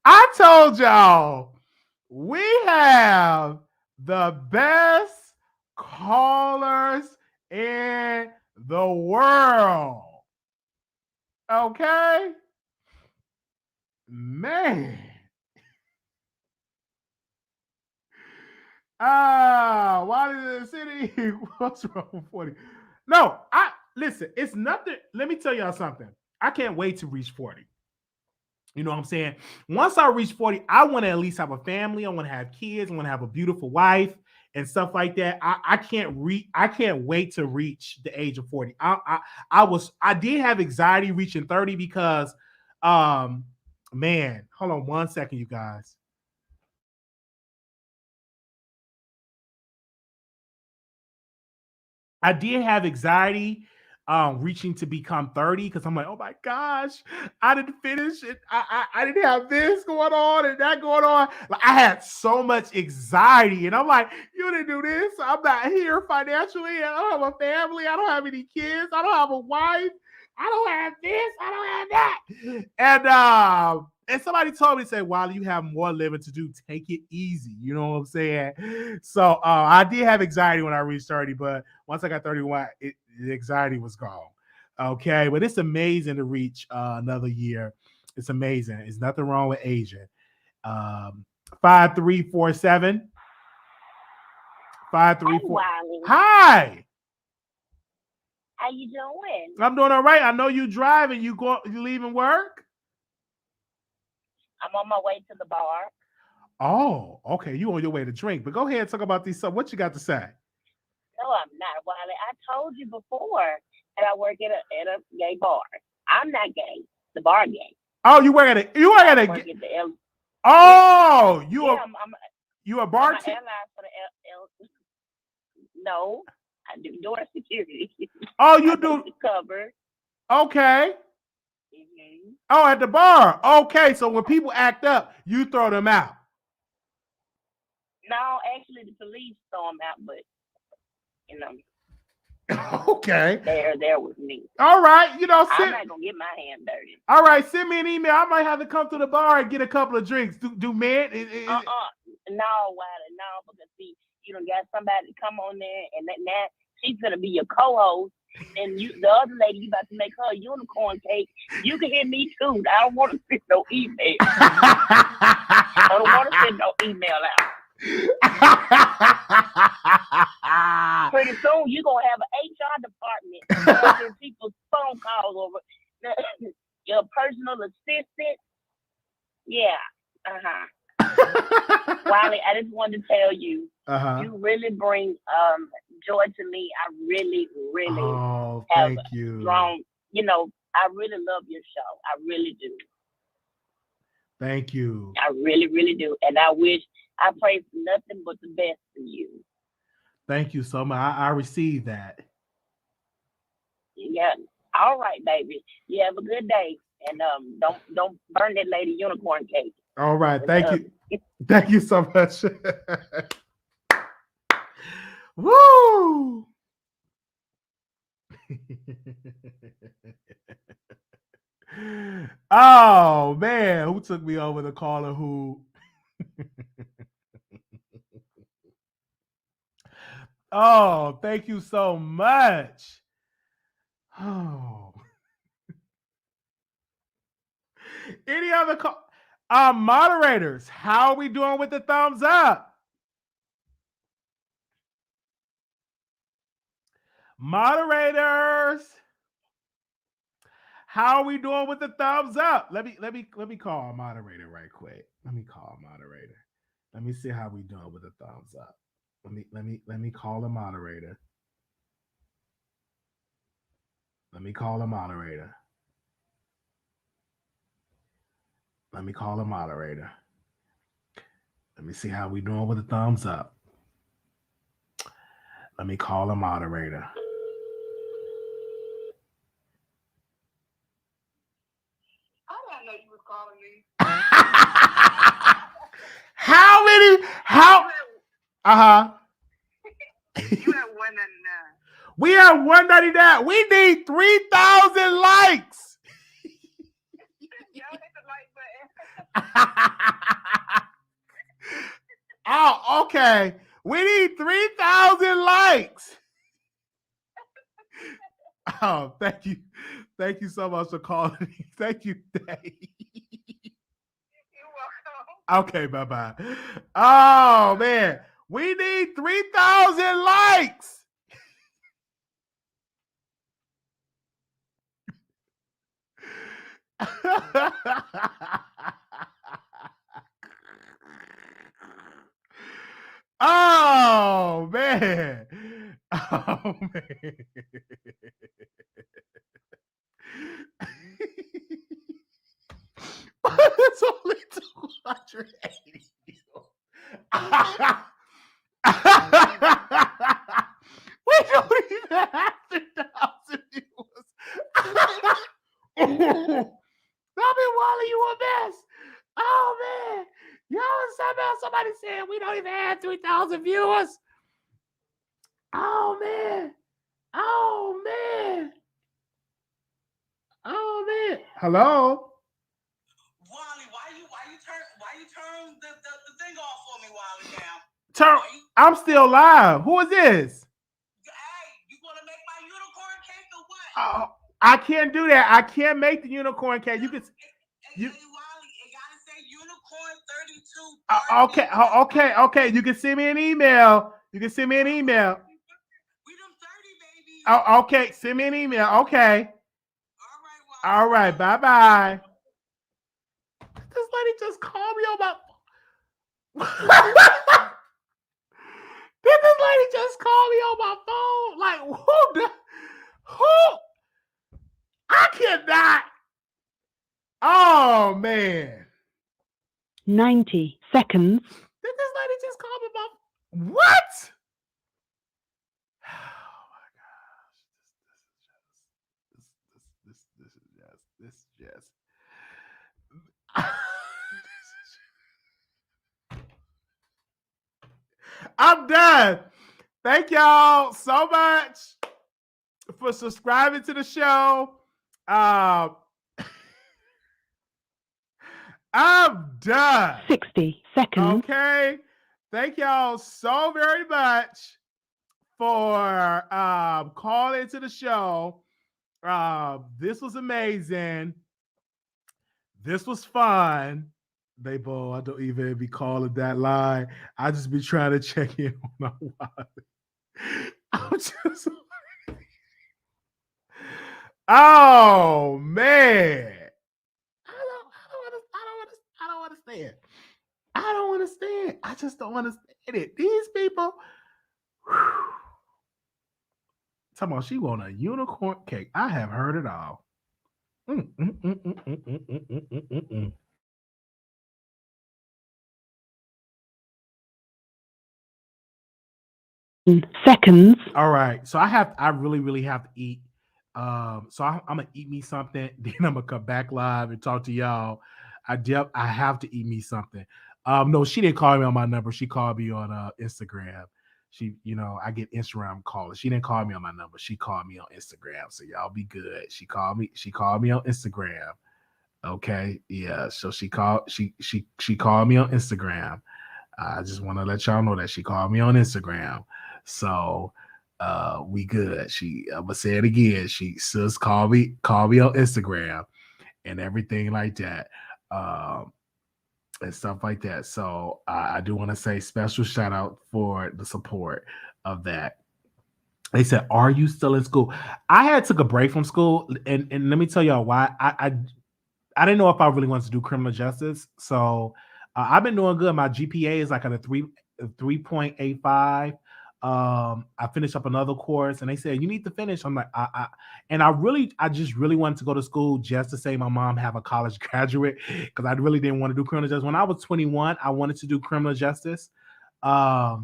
I told y'all we have the best callers in the world. Okay? Man. Why did the city? What's wrong with 40? No, listen, it's nothing. Let me tell y'all something. I can't wait to reach 40. You know what I'm saying? Once I reach 40, I want to at least have a family. I want to have kids. I want to have a beautiful wife and stuff like that. I can't wait to reach the age of 40. I did have anxiety reaching 30 because man, hold on one second, you guys. I did have anxiety reaching to become 30 because I'm like, oh my gosh, I didn't finish it. I didn't have this going on and that going on. Like, I had so much anxiety, and I'm like, you didn't do this. I'm not here financially. I don't have a family. I don't have any kids. I don't have a wife. I don't have this. I don't have that. And somebody told me, say, while you have more living to do, take it easy. You know what I'm saying? So I did have anxiety when I reached 30, but once I got 31, the anxiety was gone. Okay, but it's amazing to reach another year. It's amazing. There's nothing wrong with aging. 5347. 534. Wiley. Hi. How you doing? I'm doing all right. I know you driving. You leaving work? I'm on my way to the bar. Oh, okay. You on your way to drink, but go ahead and talk about these stuff. What you got to say? No, I'm not, Wiley. I told you before that I work at a gay bar. I'm not gay. The bar gay. Oh, you work at a Oh, you a bartender? I'm an ally for the No, I do door security. Oh, you do cover. Okay. Mm-hmm. Oh, at the bar. Okay, so when people act up, you throw them out. No, actually, the police throw them out, but Okay. They're there with me. All right, I'm not gonna get my hand dirty. All right, send me an email. I might have to come to the bar and get a couple of drinks. Do men? No, Wiley, no, because see, you done got somebody to come on there, and that she's gonna be your co-host, and the other lady, you about to make her a unicorn cake. You can hear me too. I don't want to send no email. I don't want to send no email out. Pretty soon you're gonna have an HR department answering people's phone calls over your personal assistant. Yeah. Wiley, I just wanted to tell you, you really bring joy to me. I really have thank you. strong, I really love your show. I really do. Thank you. I really do. And I pray for nothing but the best for you. Thank you so much. I received that. Yeah. All right, baby. You have a good day. And don't burn that lady unicorn cake. All right. Thank you. Thank you so much. Woo! Oh man, who took me over the caller who Oh, thank you so much. Oh. Any other moderators, how are we doing with the thumbs up? Moderators, how are we doing with the thumbs up? Let me call a moderator right quick. Let me call a moderator. Let me see how we doing with the thumbs up. Let me call a moderator. Let me call a moderator. Let me call a moderator. Let me see how we doing with the thumbs up. Let me call a moderator. I didn't know you was calling me. How many? How? You have 199. We have 199. We need 3,000 likes. Y'all hit the like button. Oh, okay. We need 3,000 likes. Oh, thank you. Thank you so much for calling me. Thank you, Dave. You're welcome. Okay, bye-bye. Oh, man. We need 3,000 likes. Oh, man. Oh, man. It's only 280. We don't even have 2,000 viewers. Tell me, Wally, you a mess. Oh, man. Yo, somebody said we don't even have 3,000 viewers. Oh, man. Oh, man. Oh, man. Hello? Wally, why you turn the thing off for me, Wally, now? I'm still live. Who is this? Hey, you gonna make my unicorn cake or what? Oh, I can't do that. I can't make the unicorn cake. You can. Hey, Wally, it gotta say unicorn 32. Okay. You can send me an email. We them 30 babies. Oh, okay. Send me an email. Okay. All right, Wally. All right. Bye. This lady just called me on my. Did this lady just call me on my phone? Like, who? I cannot. Oh, man. 90 seconds. Did this lady just call me about what? Oh my gosh. This is just I'm done. Thank y'all so much for subscribing to the show. I'm done. 60 seconds. Okay. Thank y'all so very much for calling into the show. This was amazing. This was fun. I don't even be calling that line. I just be trying to check in on my wallet. I'm just oh man. I don't understand. I don't understand. I just don't understand it. These people. Talking about she want a unicorn cake. I have heard it all. Seconds. All right. So I really have to eat. So I'm gonna eat me something, then I'm gonna come back live and talk to y'all. I have to eat me something. No, she didn't call me on my number. She called me on Instagram. She, I get Instagram calls. She didn't call me on my number. She called me on Instagram. So y'all be good. She called me on Instagram. Okay. Yeah. So she called me on Instagram. I just want to let y'all know that she called me on Instagram. So we good. I'm gonna say it again. She sis called me on Instagram and everything like that. And stuff like that. So I do want to say special shout out for the support of that. They said, "Are you still in school?" I had took a break from school, and let me tell y'all why. I didn't know if I really wanted to do criminal justice. So I've been doing good. My GPA is like at a 3.85. I finished up another course, and they said you need to finish. I'm like, I just really wanted to go to school just to say my mom have a college graduate because I really didn't want to do criminal justice. When I was 21, I wanted to do criminal justice. I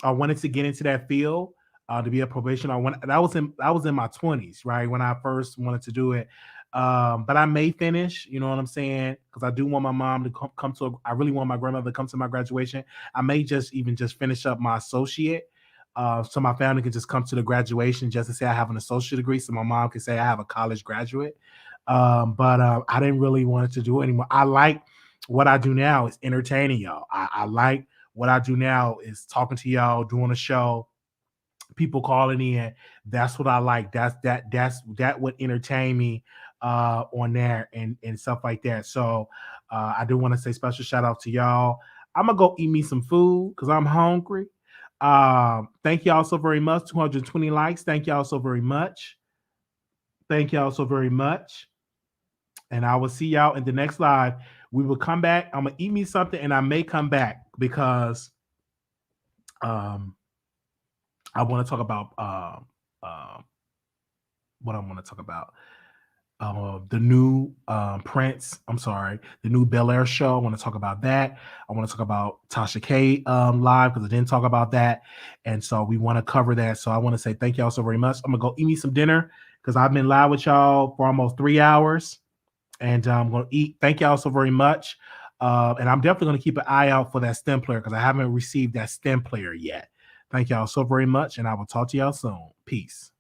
wanted to get into that field to be a probation. That was in my 20s, right, when I first wanted to do it. But I may finish, you know what I'm saying? Because I do want my mom to come to. I really want my grandmother to come to my graduation. I may just finish up my associate. So my family can just come to the graduation just to say I have an associate degree, so my mom can say I have a college graduate. But I didn't really want it to do it anymore. I like what I do now is entertaining y'all. I like what I do now is talking to y'all, doing a show, people calling in. That's what I like. That would entertain me on there and stuff like that. So I do want to say special shout out to y'all. I'm gonna go eat me some food because I'm hungry. Thank y'all so very much. 220 likes. Thank y'all so very much. Thank y'all so very much. And I will see y'all in the next live. We will come back. I'm gonna eat me something, and I may come back because I want to talk about what I want to talk about. The new Prince, the new Bel Air show. I want to talk about that. I want to talk about Tasha K live because I didn't talk about that. And so we want to cover that. So I want to say thank y'all so very much. I'm going to go eat me some dinner because I've been live with y'all for almost 3 hours. And I'm going to eat. Thank y'all so very much. And I'm definitely going to keep an eye out for that stem player because I haven't received that stem player yet. Thank y'all so very much. And I will talk to y'all soon. Peace.